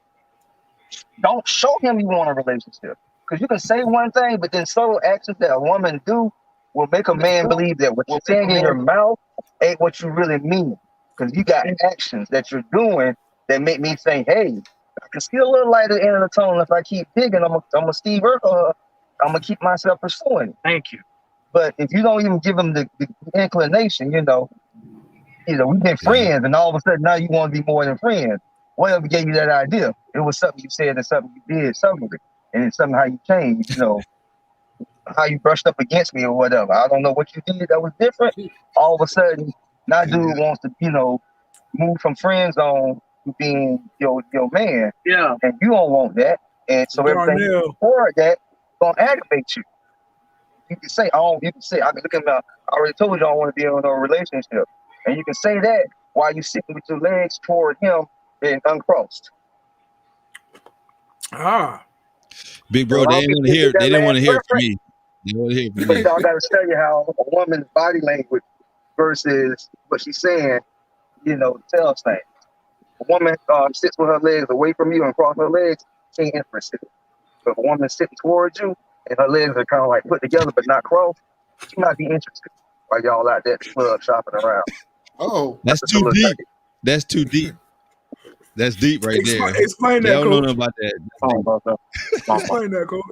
Don't show him you want a relationship. Because you can say one thing, but then subtle actions that a woman do will make a man believe that what you're saying in your mouth ain't what you really mean. Because you got actions that you're doing that make me think, hey, I can see a little light at the end of the tunnel. If I keep digging, I'm a Steve Urkel. I'm going to keep myself pursuing. Thank you. But if you don't even give him the inclination, we've been friends, and all of a sudden now you want to be more than friends. Whatever gave you that idea? It was something you said and something you did suddenly. And it's something how you changed, how you brushed up against me or whatever. I don't know what you did that was different. All of a sudden, now dude wants to, move from friend zone to being your man. Yeah. And you don't want that. And so everything before that gonna aggravate you. You can say, I can look at me, I already told you I don't want to be in a relationship. And you can say that while you're sitting with your legs toward him and uncrossed. Big bro, they didn't want to hear it from me. They want to hear it from me. Y'all gotta tell you how a woman's body language versus what she's saying, tells things. A woman sits with her legs away from you and cross her legs, she ain't interested. But if a woman sitting towards you and her legs are kind of like put together but not crossed, she might be interested while y'all out there at the club shopping around. Oh, that's too deep. That's too deep. That's deep right there. Explain that, they don't Coach. know about that. Explain that, Coach.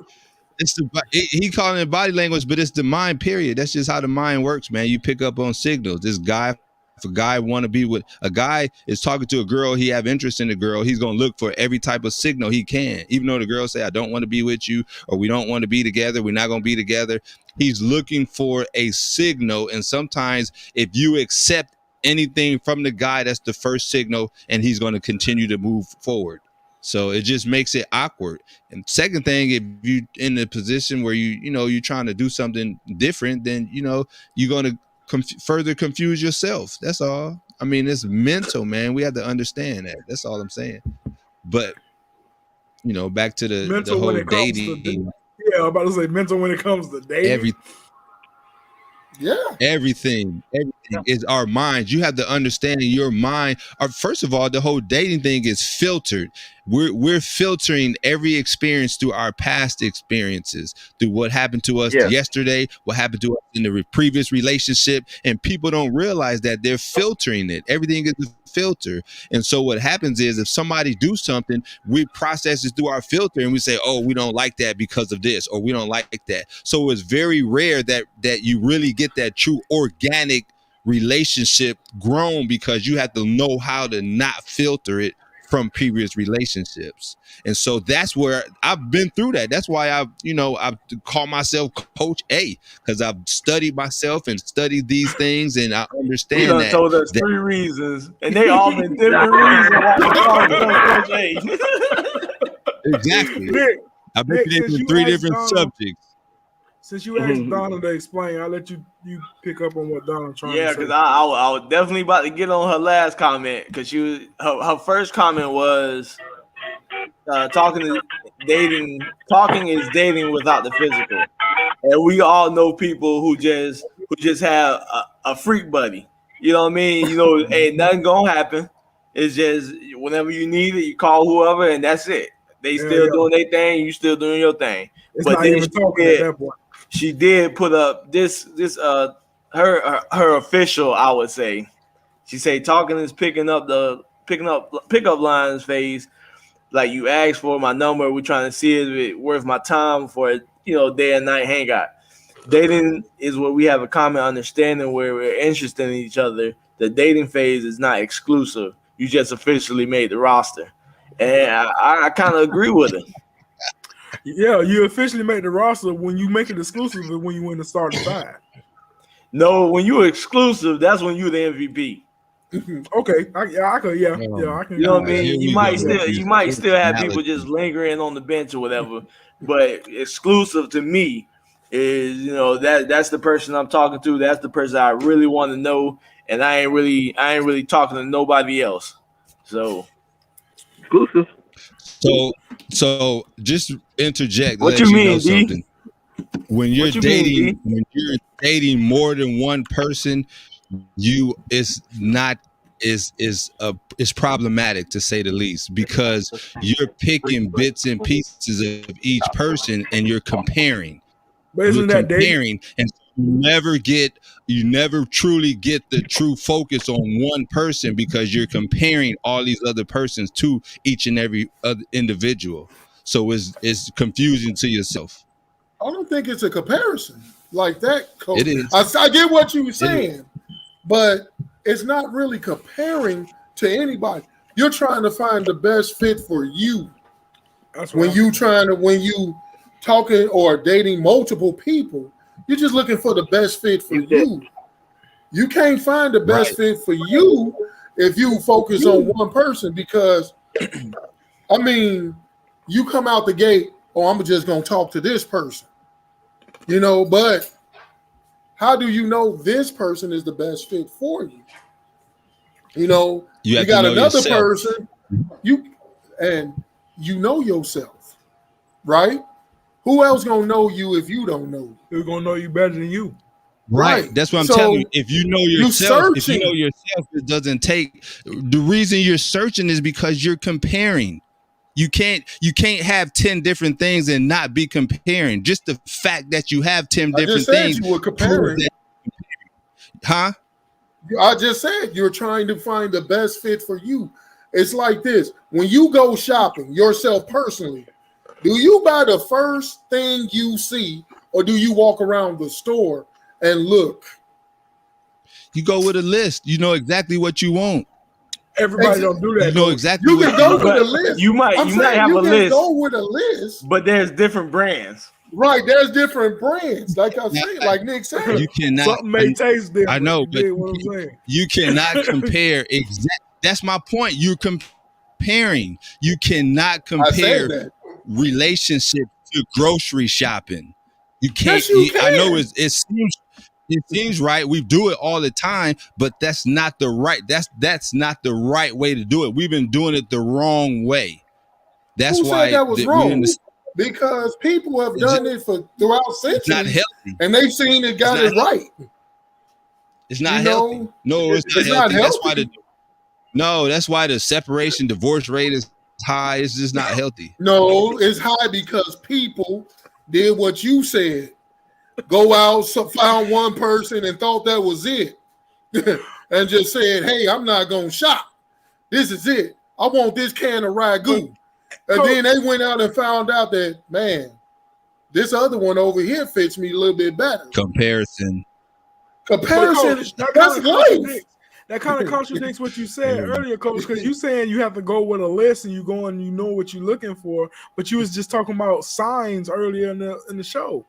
He calling it body language, but it's the mind, period. That's just how the mind works, man. You pick up on signals. This guy, if a guy want to be with a guy is talking to a girl, he have interest in the girl, he's going to look for every type of signal he can. Even though the girl say, I don't want to be with you, or we don't want to be together, we're not going to be together. He's looking for a signal. And sometimes if you accept anything from the guy, that's the first signal, and he's going to continue to move forward. So it just makes it awkward. And second thing, if you in a position where you're trying to do something different, then you're going to further confuse yourself. That's all. I mean, it's mental, man. We have to understand that. That's all I'm saying. But back to the whole dating. I'm about to say mental when it comes to dating. Everything is our minds. You have to understand your mind. First of all, the whole dating thing is filtered. We're filtering every experience through our past experiences, through what happened to us yesterday, what happened to us in the previous relationship, and people don't realize that they're filtering it. Everything is a filter. And so what happens is if somebody do something, we process it through our filter and we say, oh, we don't like that because of this, or we don't like that. So it's very rare that you really get that true organic relationship grown, because you have to know how to not filter it from previous relationships. And so that's where I've been through that. That's why I call myself Coach A, because I've studied myself and studied these things, and I understand You done that. told us 3 reasons, and they all been different reasons why you call Coach A. Exactly. Nick, I've been in 3 different subjects. Since you asked Donna to explain, I'll let you pick up on what Donna's trying to say. Yeah, because I was definitely about to get on her last comment, because her first comment was talking is dating without the physical, and we all know people who just have a freak buddy. You know what I mean? You know, ain't nothing gonna happen. It's just whenever you need it, you call whoever, and that's it. They still doing their thing, you still doing your thing. It's but not then even talking at that point. she did put up her official, I would say. She say talking is picking up pickup lines phase. Like, you asked for my number, we're trying to see if it worth my time for a day and night hangout. Dating is where we have a common understanding where we're interested in each other. The dating phase is not exclusive. You just officially made the roster. And I kind of agree with her. Yeah, you officially made the roster. When you make it exclusive is when you win the starting 5. No, when you're exclusive, that's when you're the MVP. Okay, I could. I can. You know what I mean? You might still have people just lingering on the bench or whatever. But exclusive to me is, that's the person I'm talking to. That's the person I really want to know, and I ain't really talking to nobody else. So exclusive. So just interject. What you mean, D? Something. When you're dating more than one person, it's problematic, to say the least, because you're picking bits and pieces of each person and you're comparing. But isn't that comparing, and you never truly get the true focus on one person, because you're comparing all these other persons to each and every other individual. So it's confusing to yourself. I don't think it's a comparison like that, Coach. It is. I get what you were saying, but it's not really comparing to anybody. You're trying to find the best fit for you. That's when you talking or dating multiple people, you're just looking for the best fit for you. You can't find the best fit for you if you focus on one person, because I mean, you come out the gate, I'm just going to talk to this person, but how do you know this person is the best fit for you? You got another person, you know yourself, right? Who else going to know you if you don't know? Who's going to know you better than you? Right. That's what I'm telling you. If you know yourself, it doesn't take. The reason you're searching is because you're comparing. You can't have 10 different things and not be comparing. Just the fact that you have 10 different things. You were comparing. Huh? I just said you're trying to find the best fit for you. It's like this. When you go shopping yourself personally, do you buy the first thing you see, or do you walk around the store and look? You go with a list. You know exactly what you want. Everybody don't do that. You know exactly. You can go with a list. You might have a list. Go with a list, but there's different brands. Right, there's different brands. Like I said, like Nick said, you cannot. Something may taste different. I know, but you cannot compare. That's my point. You're comparing. You cannot compare relationship to grocery shopping. You can't. Yes, you can. I know it seems right. We do it all the time, but that's not the right. That's not the right way to do it. We've been doing it the wrong way. That's Who why said that was wrong. Because people have done it throughout centuries. It's not healthy, and they've seen it got it right. It's not healthy. No, it's not healthy. That's why the separation divorce rate is high. It's just not healthy. No, it's high because people did what you said. Go out, found one person and thought that was it. And just said, hey, I'm not going to shop. This is it. I want this can of ragu. And then they went out and found out that, man, this other one over here fits me a little bit better. Comparison. That's life. That kind of contradicts what you said earlier, Coach, because you saying you have to go with a list and you go and you know what you're looking for, but you was just talking about signs earlier in the show.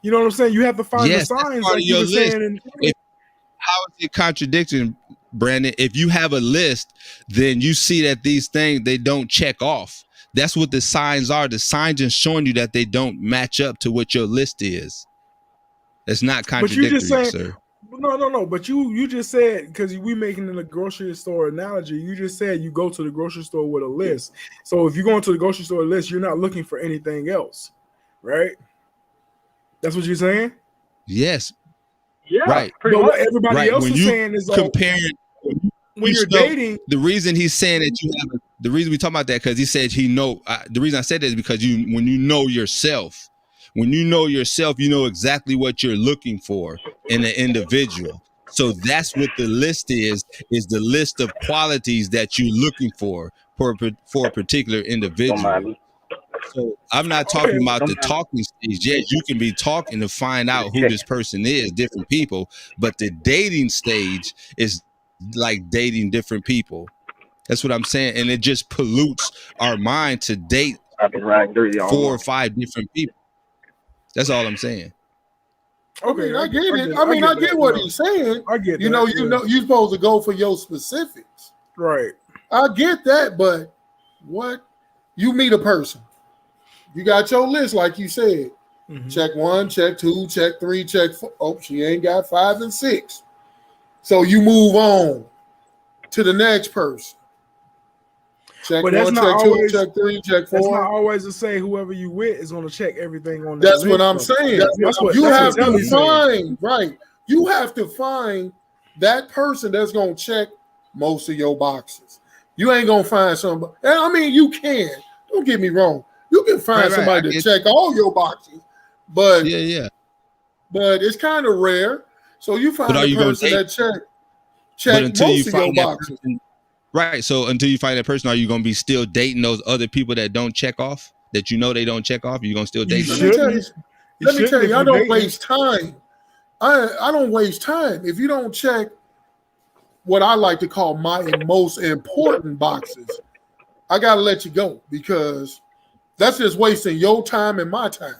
You know what I'm saying? You have to find the signs like you were saying. How is it contradicting, Brandon? If you have a list, then you see that these things, they don't check off. That's what the signs are. The signs are showing you that they don't match up to what your list is. It's not contradictory, sir. No. But you just said, because we making in a grocery store analogy, you just said you go to the grocery store with a list. So if you go into the grocery store list, you're not looking for anything else, right? That's what you're saying? Yes. Yeah. Right. But what everybody else is saying is comparing. When you're dating, the reason he's saying that you have the reason we talk about that because he said the reason I said that is because when you know yourself. When you know yourself, you know exactly what you're looking for in an individual. So that's what the list is the list of qualities that you're looking for a particular individual. So I'm not talking about the talking stage yet. You can be talking to find out who this person is, different people. But the dating stage is like dating different people. That's what I'm saying. And it just pollutes our mind to date 4 or 5 different people. That's all I'm saying. Okay, I get it. I get what he's saying. I get you know, you're supposed to go for your specifics. Right. I get that, but what you meet a person. You got your list, like you said. Check 1, check 2, check 3, check 4. Oh, she ain't got 5 and 6. So you move on to the next person. Check but 1, check 2, check 3, check 4. That's not always to say whoever you with is going to check everything on. That's what I'm saying. You have to find right. You have to find that person that's going to check most of your boxes. You ain't going to find somebody. And I mean, you can. Don't get me wrong. You can find somebody to check all your boxes, but but it's kind of rare. So you find a person that check most of your boxes. Right. So until you find that person, are you going to be still dating those other people that don't check off? That you know they don't check off? You're going to still date them? Let me tell you, I don't waste time. I don't waste time. If you don't check what I like to call my most important boxes, I got to let you go because that's just wasting your time and my time.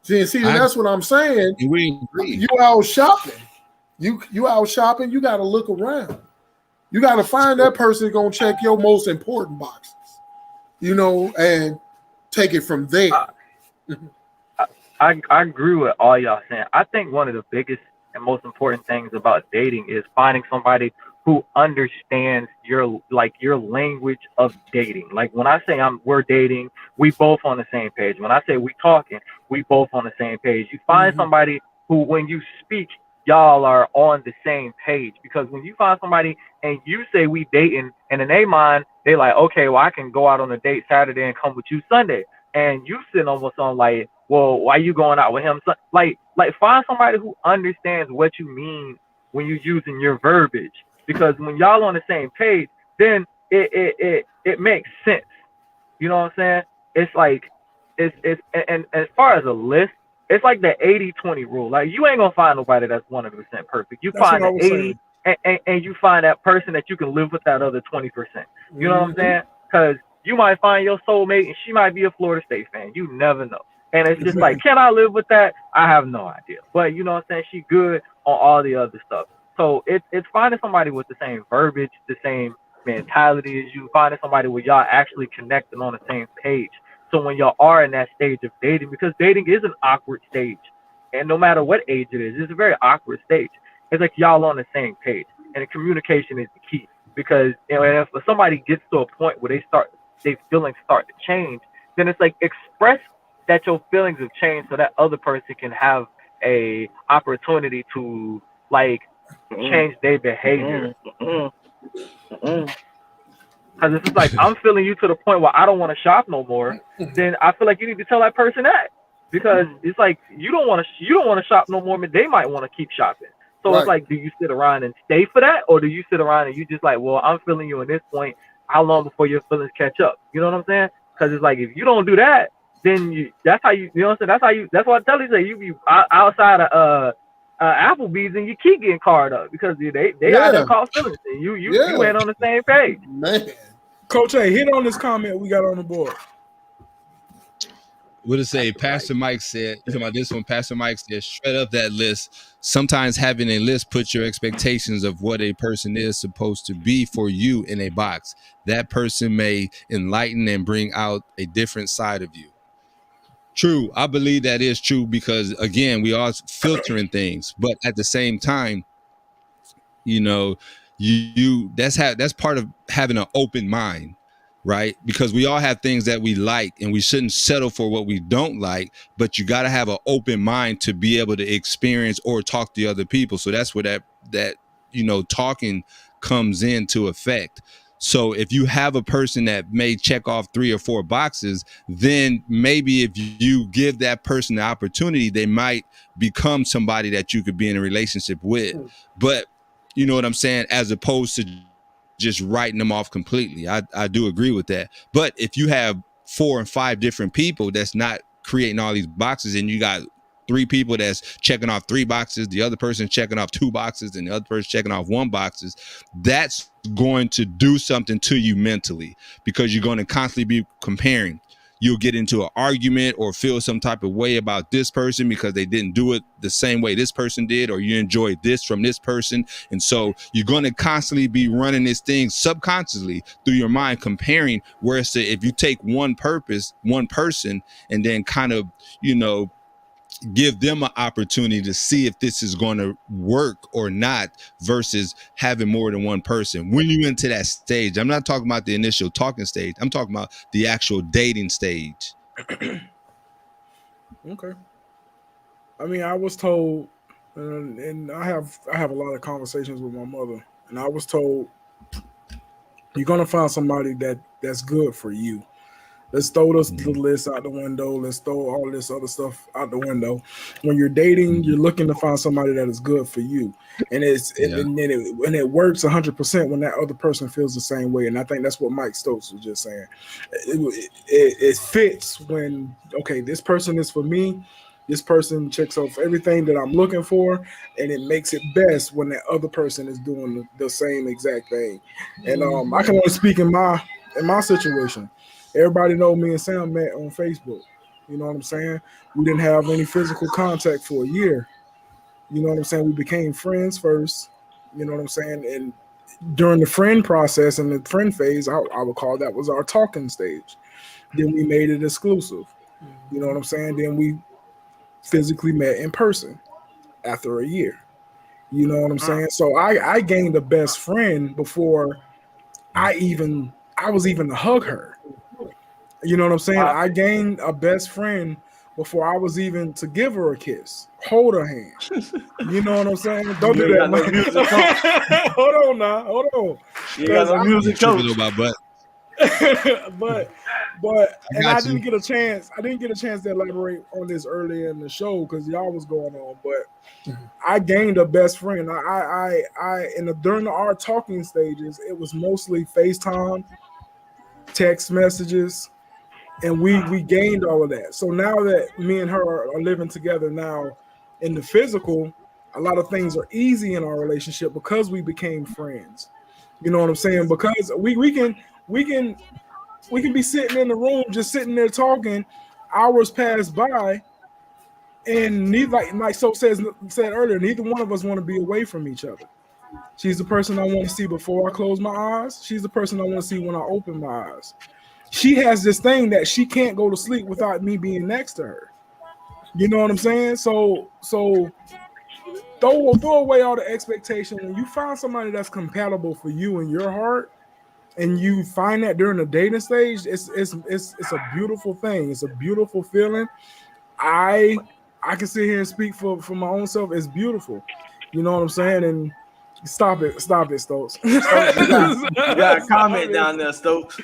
See, that's what I'm saying. You out shopping. You out shopping, you got to look around. You got to find that person going to check your most important boxes, you know, and take it from there. I agree with all y'all saying. I think one of the biggest and most important things about dating is finding somebody who understands your language of dating. Like when I say we're dating, we both on the same page. When I say we talking, we both on the same page. You find somebody who, when you speak, y'all are on the same page. Because when you find somebody and you say we dating, and in their mind, they like, okay, well, I can go out on a date Saturday and come with you Sunday. And you sitting almost on like, well, why you going out with him? Like find somebody who understands what you mean when you're using your verbiage. Because when y'all on the same page, then it makes sense. You know what I'm saying? It's like it's and as far as a list, it's like the 80-20 rule. Like you ain't gonna find nobody that's 100% perfect. You find the 80 and you find that person that you can live with that other 20%. You know what I'm saying? Because you might find your soulmate and she might be a Florida State fan. You never know. And it's just like, can I live with that? I have no idea. But you know what I'm saying? She good on all the other stuff. So it's finding somebody with the same verbiage, the same mentality as you, finding somebody where y'all actually connecting on the same page. So when y'all are in that stage of dating, because dating is an awkward stage, and no matter what age it is, it's a very awkward stage. It's like y'all on the same page, and the communication is the key. Because if somebody gets to a point where their feelings start to change, then it's like express that your feelings have changed so that other person can have a opportunity to like change their behavior. Because it's just like, I'm feeling you to the point where I don't want to shop no more, then I feel like you need to tell that person that. Because it's like you don't want to shop no more, but they might want to keep shopping. So It's like, do you sit around and stay for that, or do you sit around and you just like, well, I'm feeling you at this point. How long before your feelings catch up? You know what I'm saying? Because it's like, if you don't do that, then that's how you know what I'm saying? That's what I tell you. Say you be outside of Applebee's and you keep getting carded up because they out there caught feelings. You ain't on the same page. Man. Coach A, hit on this comment we got on the board. What it say? Pastor Mike said, you talking about this one? Pastor Mike said, shred up that list. Sometimes having a list puts your expectations of what a person is supposed to be for you in a box. That person may enlighten and bring out a different side of you. True. I believe that is true because, again, we are filtering things. But at the same time, you know, that's part of having an open mind. Right? Because we all have things that we like and we shouldn't settle for what we don't like, but you got to have an open mind to be able to experience or talk to other people. So that's where that you know, talking comes into effect. So if you have a person that may check off 3 or 4 boxes, then maybe if you give that person the opportunity, they might become somebody that you could be in a relationship with. But you know what I'm saying? As opposed to just writing them off completely. I do agree with that. But if you have 4 and 5 different people that's not creating all these boxes and you got 3 people that's checking off 3 boxes, the other person checking off 2 boxes, and the other person checking off 1 boxes, that's going to do something to you mentally because you're going to constantly be comparing. You'll get into an argument or feel some type of way about this person because they didn't do it the same way this person did, or you enjoyed this from this person. And so you're going to constantly be running this thing subconsciously through your mind, comparing. Whereas if you take one person, and then kind of, you know, give them an opportunity to see if this is going to work or not versus having more than one person. When you into that stage, I'm not talking about the initial talking stage. I'm talking about the actual dating stage. Okay. I mean, I was told, and I have a lot of conversations with my mother, and I was told you're going to find somebody that's good for you. Let's throw the list out the window. Let's throw all this other stuff out the window. When you're dating, you're looking to find somebody that is good for you, and it works 100% when that other person feels the same way. And I think that's what Mike Stokes was just saying. It fits when, okay, this person is for me. This person checks off everything that I'm looking for, and it makes it best when that other person is doing the same exact thing. And I can only speak in my situation. Everybody know me and Sam met on Facebook. You know what I'm saying? We didn't have any physical contact for a year. You know what I'm saying? We became friends first. You know what I'm saying? And during the friend process and the friend phase, I would call that was our talking stage. Then we made it exclusive. You know what I'm saying? Then we physically met in person after a year. You know what I'm saying? So I gained a best friend before I was even to hug her. You know what I'm saying? I gained a best friend before I was even to give her a kiss, hold her hand. You know what I'm saying? Don't do that. No hold on now. Hold on. You got no music coach. But and I didn't get a chance. I didn't get a chance to elaborate on this earlier in the show because y'all was going on. But I gained a best friend. During our talking stages, it was mostly FaceTime, text messages. And we gained all of that. So now that me and her are living together now in the physical, a lot of things are easy in our relationship because we became friends. You know what I'm saying? Because we can be sitting in the room, just sitting there talking, hours pass by, and neither, like So said earlier, neither one of us want to be away from each other. She's the person I want to see before I close my eyes. She's the person I want to see when I open my eyes. She has this thing that she can't go to sleep without me being next to her. You know what I'm saying? So throw away all the expectation. When you find somebody that's compatible for you and your heart, and you find that during the dating stage, it's a beautiful thing. It's a beautiful feeling. I can sit here and speak for my own self. It's beautiful. You know what I'm saying? And stop it, Stokes. You got a comment down there, Stokes.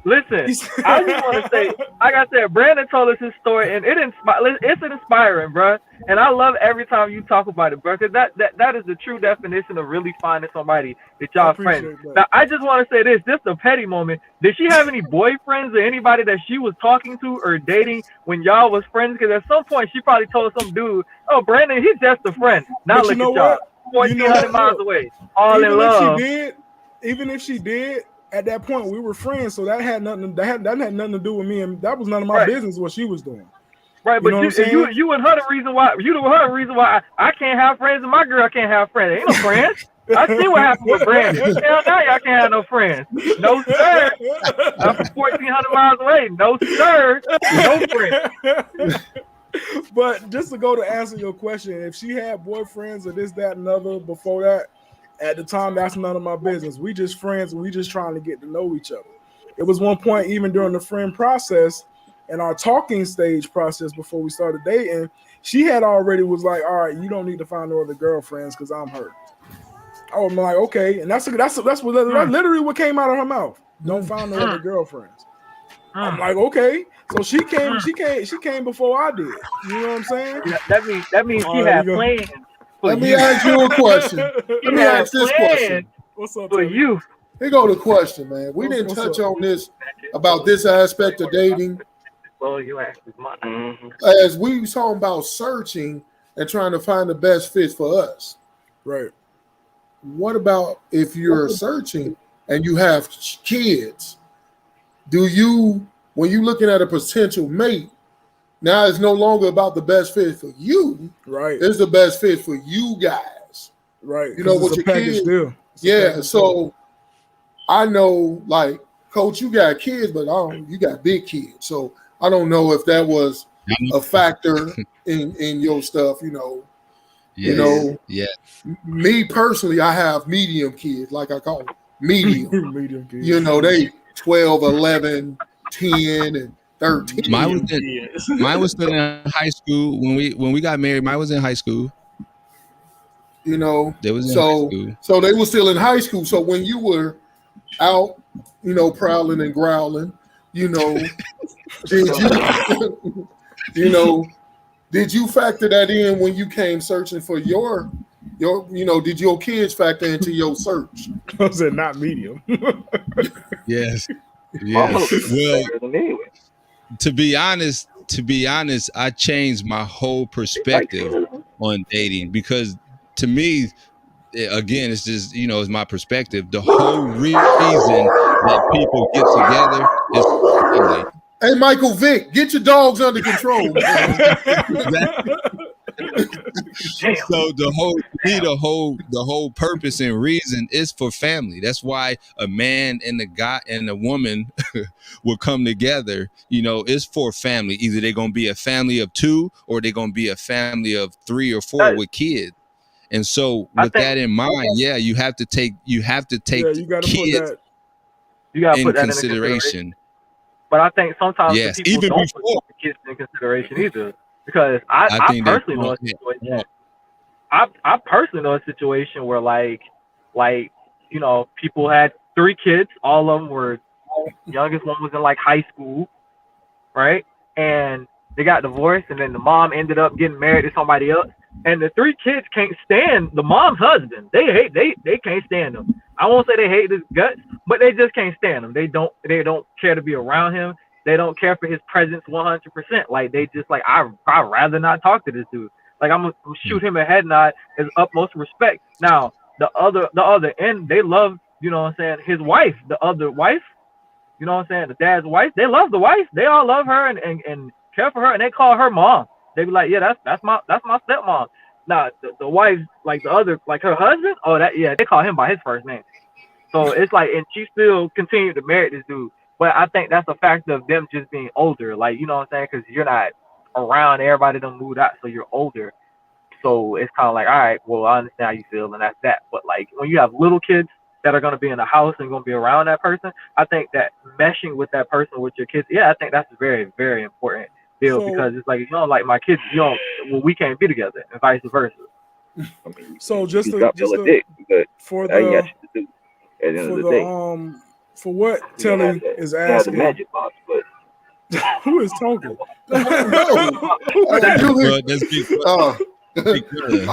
Listen, I just want to say, like I said, Brandon told us his story, and it's inspiring, bro. And I love every time you talk about it, bro, because that is the true definition of really finding somebody that y'all friends. Now, I just want to say this, just a petty moment. Did she have any boyfriends or anybody that she was talking to or dating when y'all was friends? Because at some point, she probably told some dude, "Oh, Brandon, he's just a friend." Now look at y'all, 1,400 miles away, all in love. Even if she did. At that point, we were friends, so that had nothing. That had nothing to do with me, and that was none of my business what she was doing. Right, but you and her the reason why I can't have friends and my girl can't have friends. Ain't no friends. I see what happened with Brandon. Hell, now y'all can't have no friends. No sir. I'm 1,400 miles away. No sir. No friends. But just to go to answer your question, if she had boyfriends or this, that, and other before that. At the time, that's none of my business. We just friends, and we just trying to get to know each other. It was one point, even during the friend process and our talking stage process before we started dating, she had already was like, "All right, you don't need to find no other girlfriends because I'm hurt." I was like, "Okay," and that's literally what came out of her mouth. Don't find no other girlfriends. I'm like, "Okay." So she came before I did. You know what I'm saying? That means she had plans. Let me ask you a question. Let me ask this question. What's up for you? Here go the question, man. We didn't touch on this about this aspect of dating. Well, you asked mine. As we was talking about searching and trying to find the best fit for us. Right. What about if you're searching and you have kids? Do you, when you're looking at a potential mate, now it's no longer about the best fit for you. Right. It's the best fit for you guys. Right. You know what your kids do. Yeah. So I know, like, Coach, you got kids, but you got big kids. So I don't know if that was a factor in your stuff, you know. Yes. You know, yeah. Me personally, I have medium kids, like I call them medium. Medium kids. You know, they 12, 11, 10, and 13. Mine was still in high school when we got married. Mine was in high school. You know, they was in high school. So they were still in high school. So when you were out, you know, prowling and growling, you know, did you factor that in when you came searching for your did your kids factor into your search? I said not medium. Yes. Well, to be honest, I changed my whole perspective on dating because to me, again, it's just, it's my perspective. The whole reason that people get together is for family. Hey, Michael Vick, get your dogs under control. So the whole purpose and reason is for family. That's why a man and a guy and a woman will come together. It's for family. Either they're gonna be a family of two or they're gonna be a family of 3 or 4 with kids. And so with that in mind, you have to take you gotta kids in consideration. But I think sometimes people even don't before put the kids in consideration either. Because I personally know a situation. I personally know a situation where like people had 3 kids. All of them were youngest one was in like high school, right? And they got divorced, and then the mom ended up getting married to somebody else. And the 3 kids can't stand the mom's husband. They can't stand him. I won't say they hate his guts, but they just can't stand him. They don't care to be around him. They don't care for his presence 100%. Like they just like I'd rather not talk to this dude. Like I'm gonna shoot him a head nod as utmost respect. Now the other end, they love, his wife, the other wife, the dad's wife. They love the wife. They all love her and care for her, and they call her mom. They be like, yeah, that's my stepmom. Now the wife, like the other, like her husband, they call him by his first name. So it's like, and she still continued to marry this dude. But I think that's a factor of them just being older. Like, you know what I'm saying? Because you're not around, everybody done moved out, so you're older. So it's kind of like, all right, well, I understand how you feel, and that's that. But like when you have little kids that are going to be in the house and going to be around that person, I think that meshing with that person with your kids, I think that's a very, very important deal. Because it's like, you don't like my kids, we can't be together, and vice versa. So just for For what Telly is the asking. magic box, but who is talking? I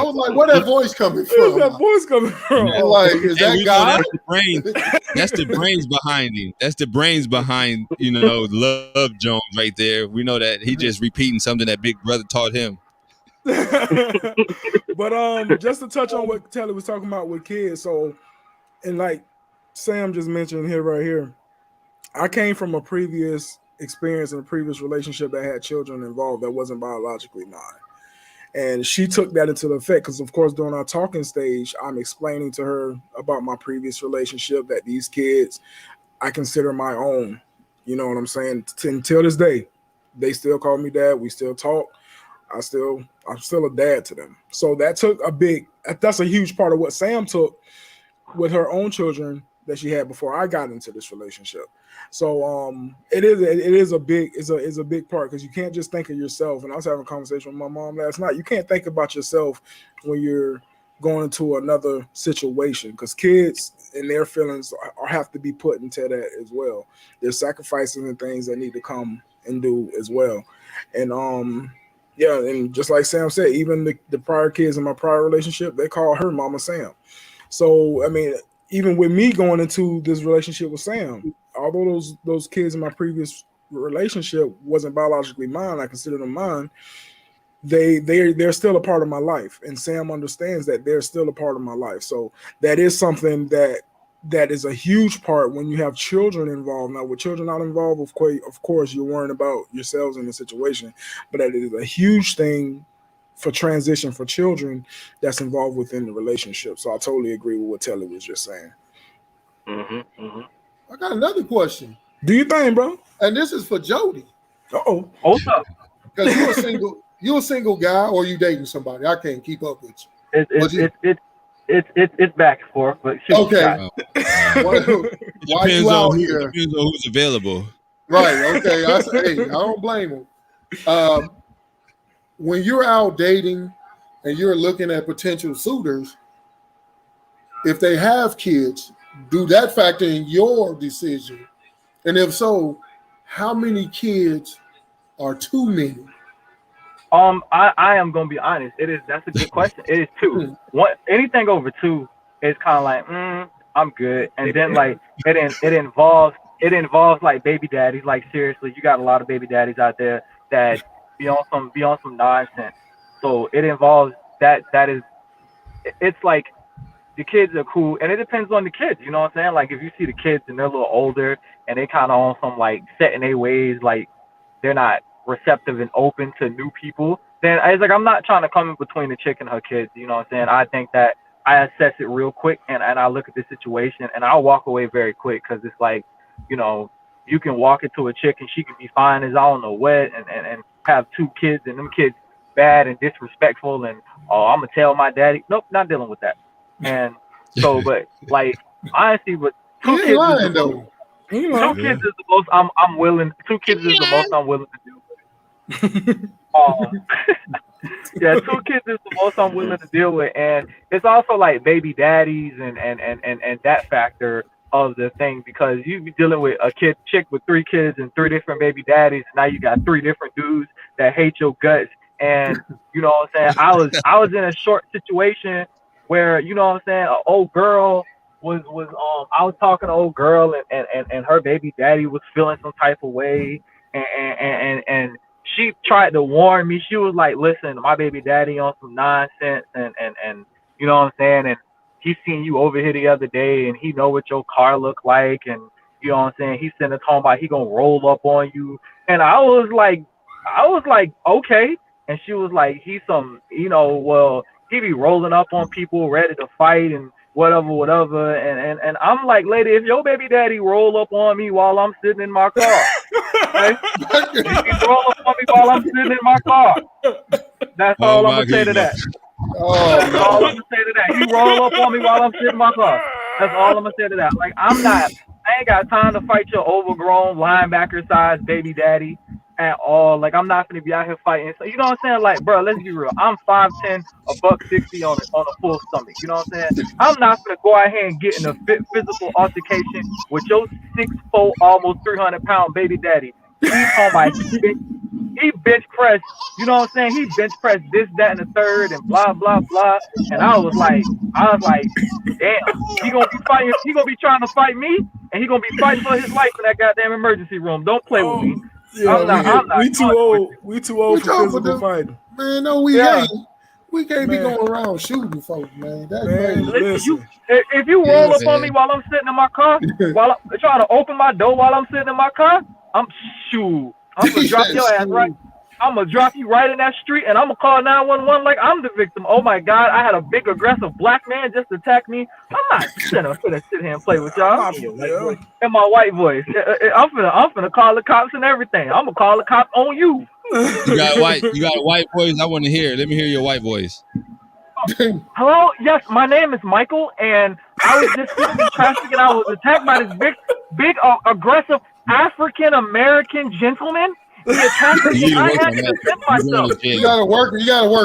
was like, where that voice coming from? Where's that voice coming from? Like, is that God? That's the brains behind him. That's the brains behind, Love Jones right there. We know that he just repeating something that Big Brother taught him. But just to touch on what Telly was talking about with kids, so and like Sam just mentioned right here, I came from a previous experience in a previous relationship that had children involved that wasn't biologically mine. And she took that into effect because, of course, during our talking stage, I'm explaining to her about my previous relationship, that these kids I consider my own. You know what I'm saying? Until this day, they still call me dad. We still talk. I'm still a dad to them. So that's a huge part of what Sam took with her own children that she had before I got into this relationship. So it is a big part, because you can't just think of yourself. And I was having a conversation with my mom last night. You can't think about yourself when you're going into another situation, because kids and their feelings have to be put into that as well. There's sacrifices and things that need to come and do as well. And and just like Sam said, even the prior kids in my prior relationship, they call her Mama Sam. So I mean, even with me going into this relationship with Sam, although those kids in my previous relationship wasn't biologically mine, I consider them mine. They're still a part of my life, and Sam understands that they're still a part of my life. So that is something that is a huge part when you have children involved. Now, with children not involved, of course, you're worrying about yourselves in the situation, but that is a huge thing for transition for children that's involved within the relationship. So I totally agree with what Telly was just saying. I got another question. Do you think, bro? And this is for Jody. Uh-oh. What's up? Because you're a single guy, or you dating somebody. I can't keep up with you. It's back and forth, but okay. Why you out here? Depends on who's available. Right. Okay. I don't blame him. When you're out dating and you're looking at potential suitors, if they have kids, do that factor in your decision? And if so, how many kids are too many? I am gonna be honest. That's a good question. It is 2. Anything over 2 is kind of like, I'm good. And then like it involves like baby daddies. Like seriously, you got a lot of baby daddies out there that be on some nonsense. So it involves that is, it's like the kids are cool, and it depends on the kids. You know what I'm saying? Like if you see the kids and they're a little older and they kind of on some like set in their ways, like they're not receptive and open to new people, then it's like I'm not trying to come in between the chick and her kids. You know what I'm saying? I think that I assess it real quick and I look at the situation and I'll walk away very quick, because it's like, you can walk into a chick and she can be fine as I don't know what and have 2 kids and them kids bad and disrespectful and I'm gonna tell my daddy. Nope, not dealing with that. And so, but like honestly, but 2 kids is the most I'm willing. 2 kids is the most I'm willing to do. Yeah, 2 kids is the most I'm willing to deal with, and it's also like baby daddies and that factor of the thing, because you be dealing with a chick with 3 kids and 3 different baby daddies. Now you got 3 different dudes that hate your guts, and you know what I'm saying. I was in a short situation where, you know what I'm saying, an old girl was I was talking to an old girl and her baby daddy was feeling some type of way, and she tried to warn me. She was like, listen, my baby daddy on some nonsense and you know what I'm saying, and he seen you over here the other day and he know what your car look like, and you know what I'm saying, he sent us home about he gonna roll up on you. And I was like, okay. And she was like, he's some, well, he be rolling up on people ready to fight and whatever. And I'm like, lady, if your baby daddy roll up on me while I'm sitting in my car, okay? He roll up on me while I'm sitting in my car. That's all I'm gonna say to that. That's all I'm gonna say to that. He roll up on me while I'm sitting in my car. That's all I'm gonna say to that. Like I ain't got time to fight your overgrown linebacker size baby daddy at all. Like, I'm not gonna be out here fighting. So, you know what I'm saying? Like, bro, let's be real. I'm 5'10", $160 on a full stomach. You know what I'm saying? I'm not gonna go out here and get in a physical altercation with your 6'4", almost 300-pound baby daddy. He's on my he bench press, you know what I'm saying? He bench pressed this, that, and the third, and blah, blah, blah. And I was like, damn, he gonna be trying to fight me, and he gonna be fighting for his life in that goddamn emergency room. Don't play with me. Yeah, we too old. We too old for physical fighting. Man, no, we ain't. We can't be going around shooting folks, man. That's crazy. Listen, if you roll up on me while I'm sitting in my car, while I'm trying to open my door while I'm sitting in my car, I'm gonna drop your ass right. I'm gonna drop you right in that street, and I'm gonna call 911 like I'm the victim. Oh my God, I had a big aggressive black man just attack me. I'm not gonna sit here and play with y'all. In my white voice, I'm finna call the cops and everything. I'm gonna call the cops on you. You got a white voice. I want to hear. Let me hear your white voice. Hello, yes, my name is Michael, and I was just sitting in traffic, and I was attacked by this big aggressive African American gentleman. He attacked me. I had to defend myself. You gotta work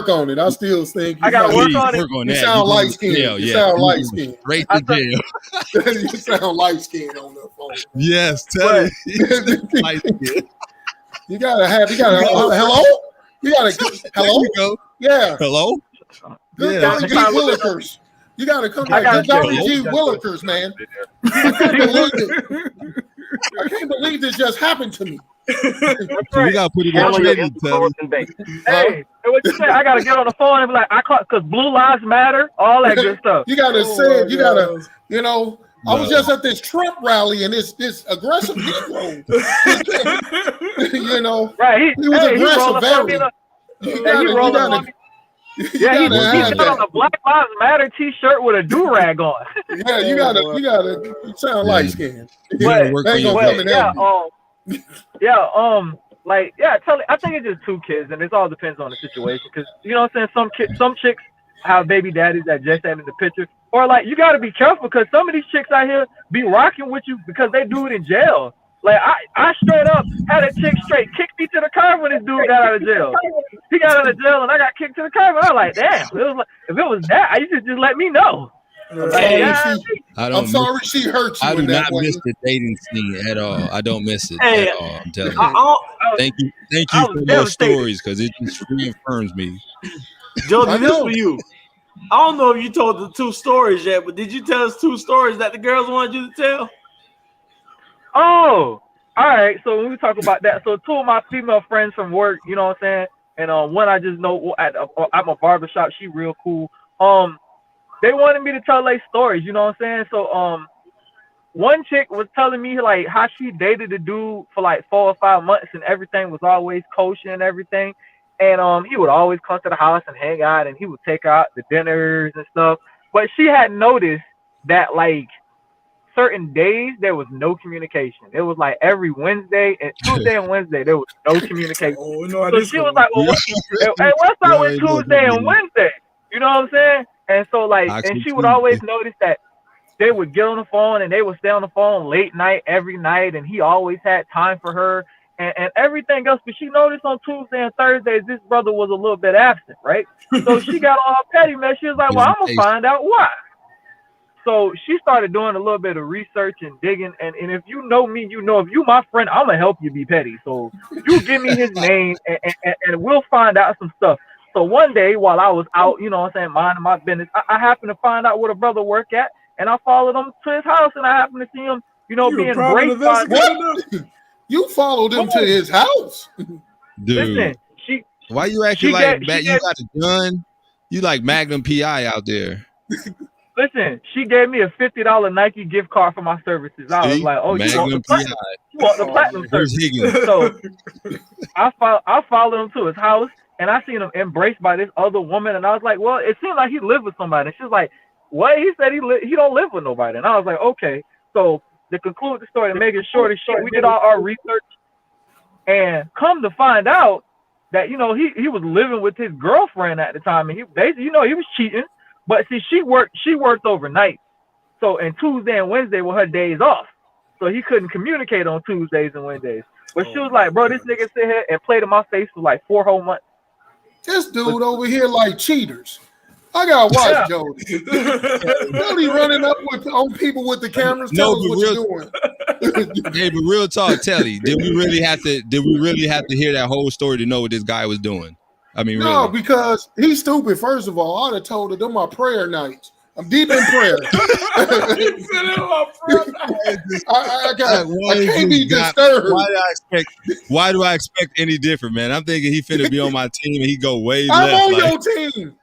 on it. I still think I gotta work on it. You sound light skinned. You sound light skinned. Straight to jail. You sound light skinned on the phone. Yes, tell me. You gotta hello? You gotta hello? Yeah. Hello? Good golly G Willikers. You gotta come back. Good golly G Willikers, man. I can't believe this just happened to me. We gotta put it on training. Hey, what you say? I gotta get on the phone and be like, because Blue Lives Matter, all that good stuff. You gotta say it. You gotta, I was just at this Trump rally and this aggressive Negro. Right? He was aggressive, very. He got on a Black Lives Matter T-shirt with a do-rag on. Yeah, you sound light skinned. I think it's just two kids, and it all depends on the situation. Because you know what I'm saying, some chicks have baby daddies that just add in the picture, or like you got to be careful because some of these chicks out here be rocking with you because they do it in jail. Like I straight up had a chick straight kick me to the curb when this dude got out of jail. He got out of jail and I got kicked to the curb. And I was like, damn, it was like, if it was that, you should just let me know. I'm sorry she hurt you. I do not miss the dating scene at all. I don't miss it at all. I'm telling you. Thank you for those stories because it just reaffirms me. Jody, this for you. I don't know if you told the two stories yet, but did you tell us two stories that the girls wanted you to tell? Oh, all right. So when we talk about that, so two of my female friends from work, you know what I'm saying, and one I just know at my barbershop, she real cool. They wanted me to tell their stories, you know what I'm saying. So one chick was telling me like how she dated a dude for like 4 or 5 months, and everything was always kosher and everything. And he would always come to the house and hang out, and he would take her out to dinners and stuff. But she had noticed that like certain days there was no communication. It was like every Wednesday and Tuesday and Wednesday there was no communication. So she was like, "Well, what's up with Tuesday and Wednesday?" You know what I'm saying? And so like, and she would always notice that they would get on the phone and they would stay on the phone late night every night, and he always had time for her and everything else. But she noticed on Tuesday and Thursdays this brother was a little bit absent, right? So she got on her petty mess. She was like, "Well, I'm gonna find out why." So she started doing a little bit of research and digging. And if you know me, you know if you my friend, I'm gonna help you be petty. So you give me his name and we'll find out some stuff. So one day while I was out, you know what I'm saying, minding my business, I happened to find out where the brother worked at, and I followed him to his house, and I happened to see him, being embraced by You followed him to his house? Dude, listen, why you acting like you got a gun? You like Magnum PI out there. Listen, she gave me a $50 Nike gift card for my services. I was like, "Oh, you want the platinum service?" So I followed him to his house, and I seen him embraced by this other woman, and I was like, "Well, it seemed like he lived with somebody." And she was like, "What?" He said he don't live with nobody, and I was like, "Okay." So to conclude the story, to make it short, we did all our research, and come to find out that he was living with his girlfriend at the time, and he basically, he was cheating. But see, she worked overnight. So and Tuesday and Wednesday were her days off. So he couldn't communicate on Tuesdays and Wednesdays. But she was like, bro, this nigga sit here and played in my face for like 4 whole months. This dude over here like cheaters. I gotta watch Jody. Jody running up on people with the cameras. Tell us what you're doing. Hey, but real talk, Telly, did we really have to hear that whole story to know what this guy was doing? I mean, no, really. because he's stupid. First of all, I'd have told her them my prayer nights. I'm deep in prayer. I can't be disturbed. Why do I expect any different, man? I'm thinking he finna be on my team and he go way I'm left. on your team.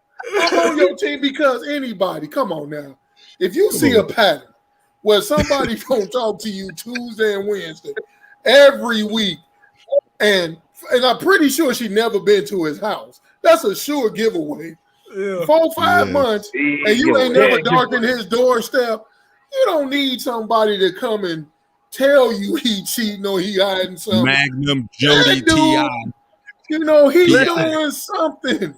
I'm on your team because anybody, come on now. If you see a pattern where somebody gonna talk to you Tuesday and Wednesday every week, and I'm pretty sure she never been to his house. That's a sure giveaway. 4 or 5 months, and you ain't never darkened his doorstep. You don't need somebody to come and tell you he cheating or he hiding something. Magnum Jody T.I. You know, he's doing something.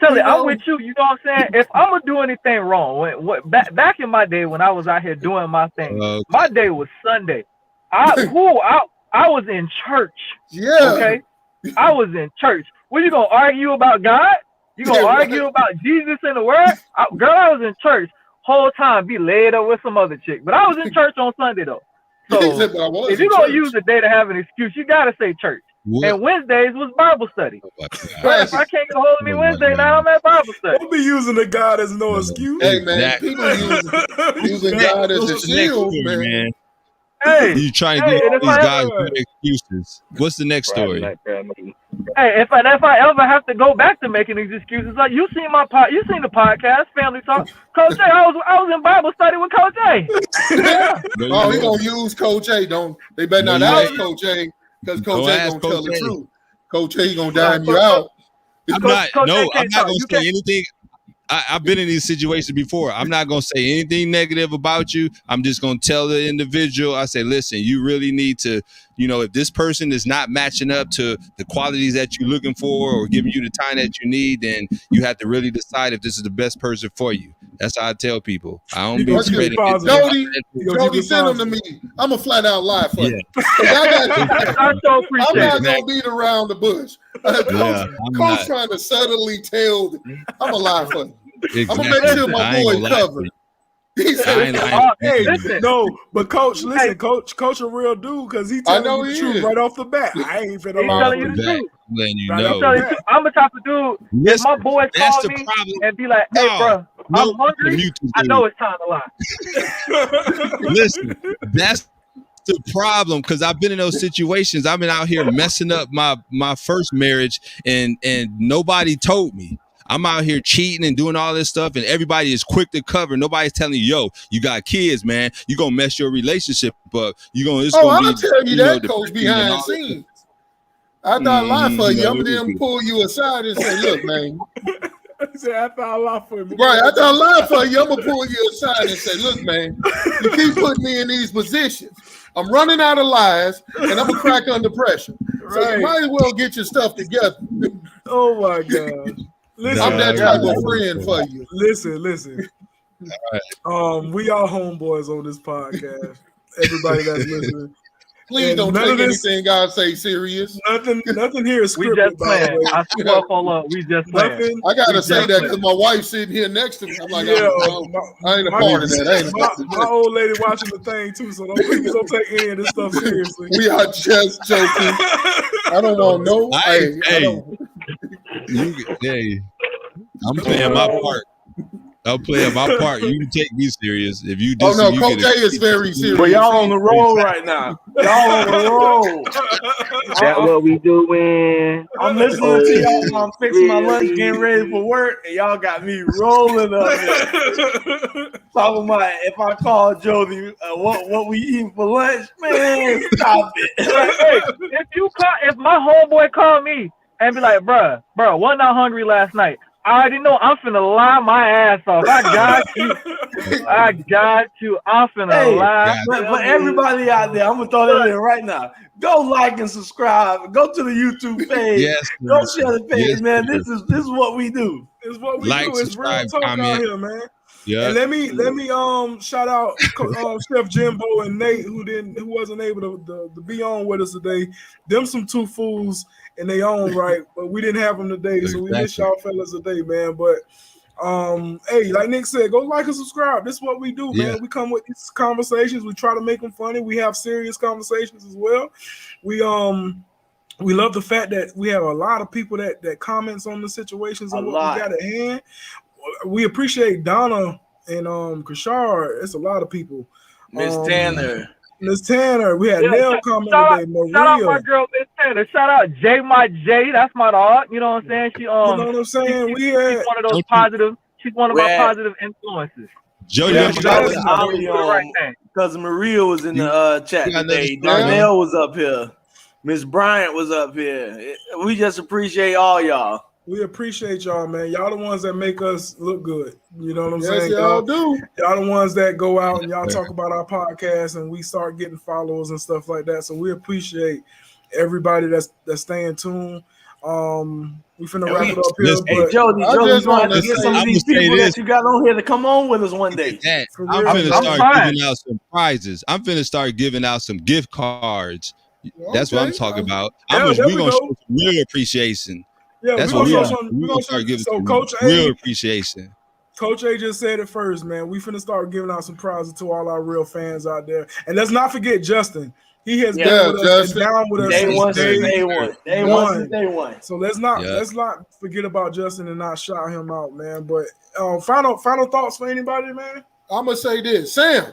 Tell you, I'm with you. You know what I'm saying? If I'm gonna do anything wrong, back in my day when I was out here doing my thing, my day was Sunday. I was in church. Yeah. Okay. I was in church. What, you gonna argue about God? You gonna argue about Jesus and the word? I was in church whole time, be laid up with some other chick. But I was in church on Sunday though. So if you're gonna use the day to have an excuse, you gotta say church. What? And Wednesdays was Bible study. If I can't get a hold of me Wednesday night, I'm at Bible study. Don't be using the God as no excuse. Hey man, people using God as a shield, man. Hey, you trying to get these guys good excuses. What's the next story? Hey, if I ever have to go back to making these excuses, like you seen the podcast, Family Talk. Coach A, I was in Bible study with Coach A. Oh, he gonna use Coach A. They better not ask Coach A because Coach A gonna tell the truth. Coach A gonna dime you out. I'm not gonna say anything. I've been in these situations before. I'm not going to say anything negative about you. I'm just going to tell the individual, I say, listen, you really need to, if this person is not matching up to the qualities that you're looking for or giving you the time that you need, then you have to really decide if this is the best person for you. That's how I tell people. I don't be afraid of Jody, send them to me. I'm going to flat out lie for you. I'm not going to beat around the bush. Coach trying to subtly tell. I'm going to lie for you. Exactly. I'm gonna make sure my boy covered. He said, but Coach, listen, Coach a real dude because he telling you the truth right off the bat. I ain't finna lie. Telling you the truth. I'm the type of dude. If my boys call me and be like, "Hey, bro, I'm hungry," I know it's time to lie. Listen, that's the problem because I've been in those situations. I've been out here messing up my first marriage, and nobody told me. I'm out here cheating and doing all this stuff, and everybody is quick to cover. Nobody's telling you, yo, you got kids, man. You're going to mess your relationship up. I'll tell you that, Coach, behind the scenes. After I lie for you, I'm going to pull you aside and say, look, man. After I lie for you. Right, after I lie for you, I'm going to pull you aside and say, look, man, you keep putting me in these positions. I'm running out of lies, and I'm going to crack under pressure. So you might as well get your stuff together. Oh, my God. Listen, I'm that type of friend for you. Listen. We all homeboys on this podcast. Everybody that's listening. Please don't take anything I say serious. Nothing here is scripted. We just playing. I swear, hold up. We just playing. I gotta say that because my wife's sitting here next to me. I'm like, I ain't a part of that. My old lady watching the thing too, so please don't take any of this stuff seriously. We are just joking. I don't want no. I'm playing my part. I'm playing my part. You can take me serious if you do. Oh no, Coach A is very serious. But y'all on the roll right now. Y'all on the roll. That's what we doing. I'm listening to y'all. I'm fixing my lunch, getting ready for work, and y'all got me rolling up here. Talking about if I call Jody, what we eating for lunch, man? Stop it. Hey, if my homeboy called me and be like, bruh, wasn't I hungry last night? I already know I'm finna lie my ass off. I got you. I'm finna lie. But everybody out there, I'm gonna throw that in right now. Go like and subscribe. Go to the YouTube page. Yes, go share the page, man. This is what we do. It's what we like, do. It's real talk out here, man. Yeah. And let me shout out Chef Jimbo and Nate who wasn't able to be on with us today. Them some two fools in their own right, but we didn't have them today, so we miss y'all fellas today, man. But hey, like Nick said, go like and subscribe. This is what we do, man. We come with these conversations. We try to make them funny. We have serious conversations as well. We love the fact that we have a lot of people that comments on the situations and what we got at hand. We appreciate Donna and Kashar. It's a lot of people. Miss Tanner. We had Nell comment today. Maria. Shout out my girl Miss Tanner. Shout out J my J. That's my dog. You know what I'm saying? She you know what I'm saying? She's one of those positive. She's one of my positive influences. Cousin Maria was in the chat today. Darnell was up here. Miss Bryant was up here. We just appreciate all y'all. We appreciate y'all, man. Y'all the ones that make us look good. You know what I'm saying? Y'all do. Y'all the ones that go out and y'all talk about our podcast and we start getting followers and stuff like that. So we appreciate everybody that's staying tuned. We finna wrap it up here. Hey, Jody, you want to get some of these people that you got on here to come on with us one day. I'm finna start giving out some prizes. I'm finna start giving out some gift cards. That's what I'm talking about. We're gonna show some real appreciation. Yeah, that's what we're gonna start giving some real appreciation. Coach A just said it first, man. We finna start giving out some prizes to all our real fans out there. And let's not forget Justin. He has been with us and down with us day one. So let's not forget about Justin and not shout him out, man. But final thoughts for anybody, man. I'm gonna say this, Sam.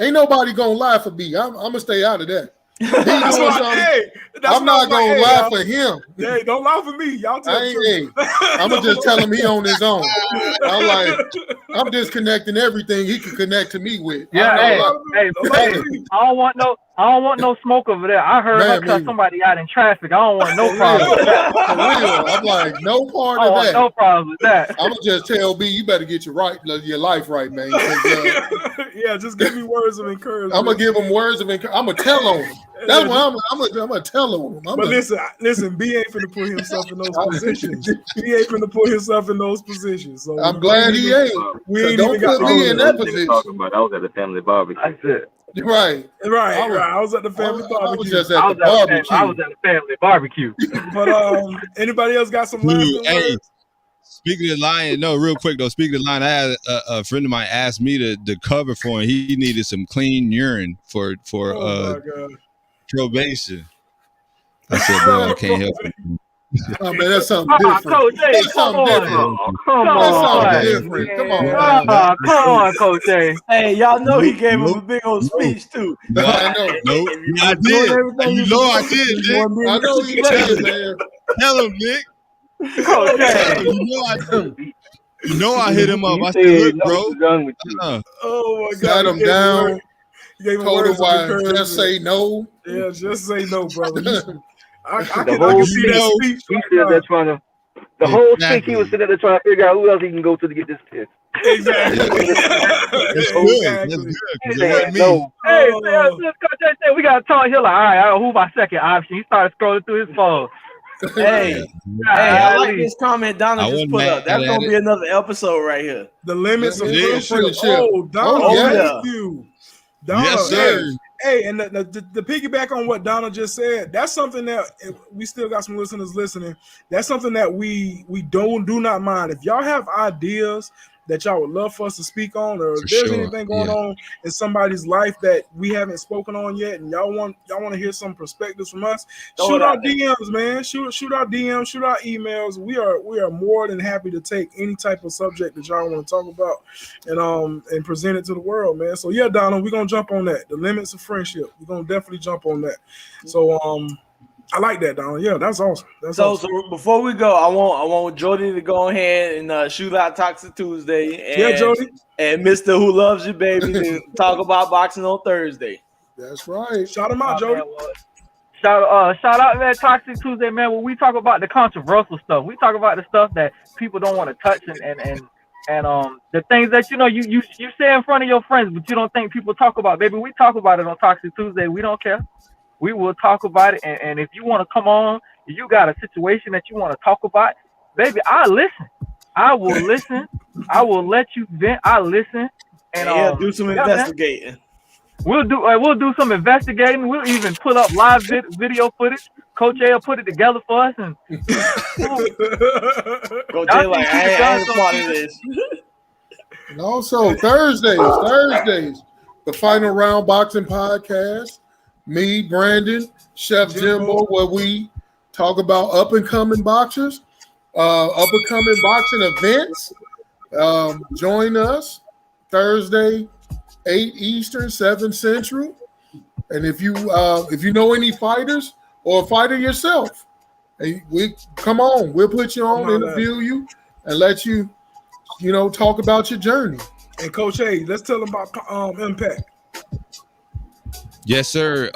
Ain't nobody gonna lie for me. I'm gonna stay out of that. I'm not gonna lie for him. Hey, don't lie for me. Y'all tell me. I'm gonna just tell him he on his own. I'm disconnecting everything he can connect to me with. Yeah, hey, I don't want no smoke over there. I heard her cut somebody out in traffic. I don't want no problem with that. For real, I'm like, no part of that. No problem with that. I'm gonna just tell B, you better get your life right, man. Yeah, just give me words of encouragement. I'm gonna give him words of encouragement. I'm gonna tell on him. That's what I'm gonna tell on him. But listen, B ain't finna put himself in those positions. He ain't finna put himself in those positions. So I'm glad he ain't. Don't put me in that position. I was at the family barbecue. That's it. Right. I was at the family barbecue. I was just at the barbecue. I was at the family barbecue. But anybody else got some last words? Speaking of lying, no, real quick though. Speaking of lying, I had a friend of mine asked me to cover for him. He needed some clean urine for probation. I said, bro, I can't help it. Oh man, that's something different. Coach A, that's something different. Come on, Coach A. Hey, y'all know he gave him a big old speech too. No, I did. You know I did, Nick. I know you did, man. Tell him, Nick. Coach A. You know I hit him up. I said, look, bro. Oh my God. Sat him down. Told him why. Just say no. Yeah, just say no, brother. I can see that speech. The whole speech he was sitting there trying to figure out who else he can go to get this piss. Exactly. That's good. No. Hey, Coach A said we got to talk. He's like, all right, who's my second option? He started scrolling through his phone. Hey, I like this comment Donna just put up. That's gonna be another episode right here. The limits of friendship. Oh, Donna, thank you. Donna, yes, sir. Hey, and the piggyback on what Donna just said, that's something that we still got some listeners listening. That's something that we do not mind. If y'all have ideas that y'all would love for us to speak on, or if there's anything going on in somebody's life that we haven't spoken on yet, and y'all want to hear some perspectives from us, shoot our DMs, man. Shoot our DMs, shoot our emails. We are more than happy to take any type of subject that y'all want to talk about and present it to the world, man. So yeah, Donna, we're gonna jump on that. The limits of friendship. We're gonna definitely jump on that. So I like that, Donald. Yeah, that's awesome. So before we go, I want Jody to go ahead and shoot out Toxic Tuesday. And, Jody. And Mr. Who Loves You Baby to talk about boxing on Thursday. That's right. Shout him out, Jody. Shout out, man, Toxic Tuesday, man. When we talk about the controversial stuff, we talk about the stuff that people don't want to touch and the things that you say in front of your friends, but you don't think people talk about. Baby, we talk about it on Toxic Tuesday. We don't care. We will talk about it, and if you want to come on, if you got a situation that you want to talk about, baby, I'll listen. I will listen. I will let you vent. I listen. And do some investigating. Man. We'll do some investigating. We'll even put up live video footage. Coach A will put it together for us. And Coach A like, I ain't a part of this. And also Thursdays, the Final Round Boxing Podcast. Me, Brandon, Chef Jimbo, where we talk about up and coming boxers, up and coming boxing events. Join us Thursday, 8 Eastern, 7 Central. And if you know any fighters or a fighter yourself, we come on, we'll put you on, interview you, and let you talk about your journey. And Coach A, let's tell them about Impact. Yes, sir.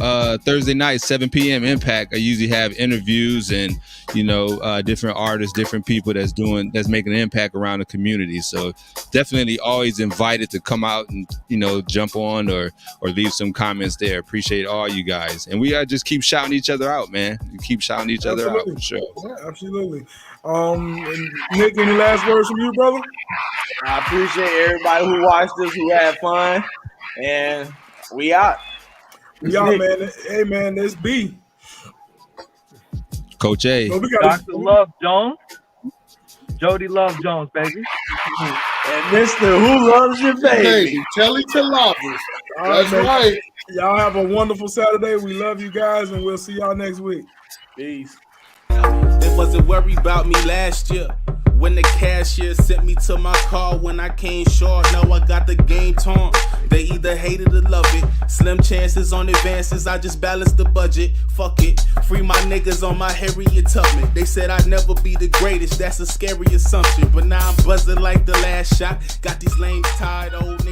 Thursday night, 7 p.m. Impact. I usually have interviews and different artists, different people that's making an impact around the community. So definitely always invited to come out and jump on or leave some comments there. Appreciate all you guys, and we gotta just keep shouting each other out, man. Keep shouting each other out for sure. Yeah, absolutely. And Nick, any last words from you, brother? I appreciate everybody who watched this, who had fun, and we out. Y'all, man. Hey, man, this B. Coach A. So Dr. Love Jones. Jody Love Jones, baby. And Mr. Who Loves Your Baby. Telly Talavas. That's right. Y'all have a wonderful Saturday. We love you guys, and we'll see y'all next week. Peace. They wasn't worried about me last year. When the cashier sent me to my car when I came short, now I got the game torn. They either hate it or love it. Slim chances on advances, I just balanced the budget. Fuck it, free my niggas on my Harriet Tubman. They said I'd never be the greatest, that's a scary assumption. But now I'm buzzing like the last shot. Got these lames tired, old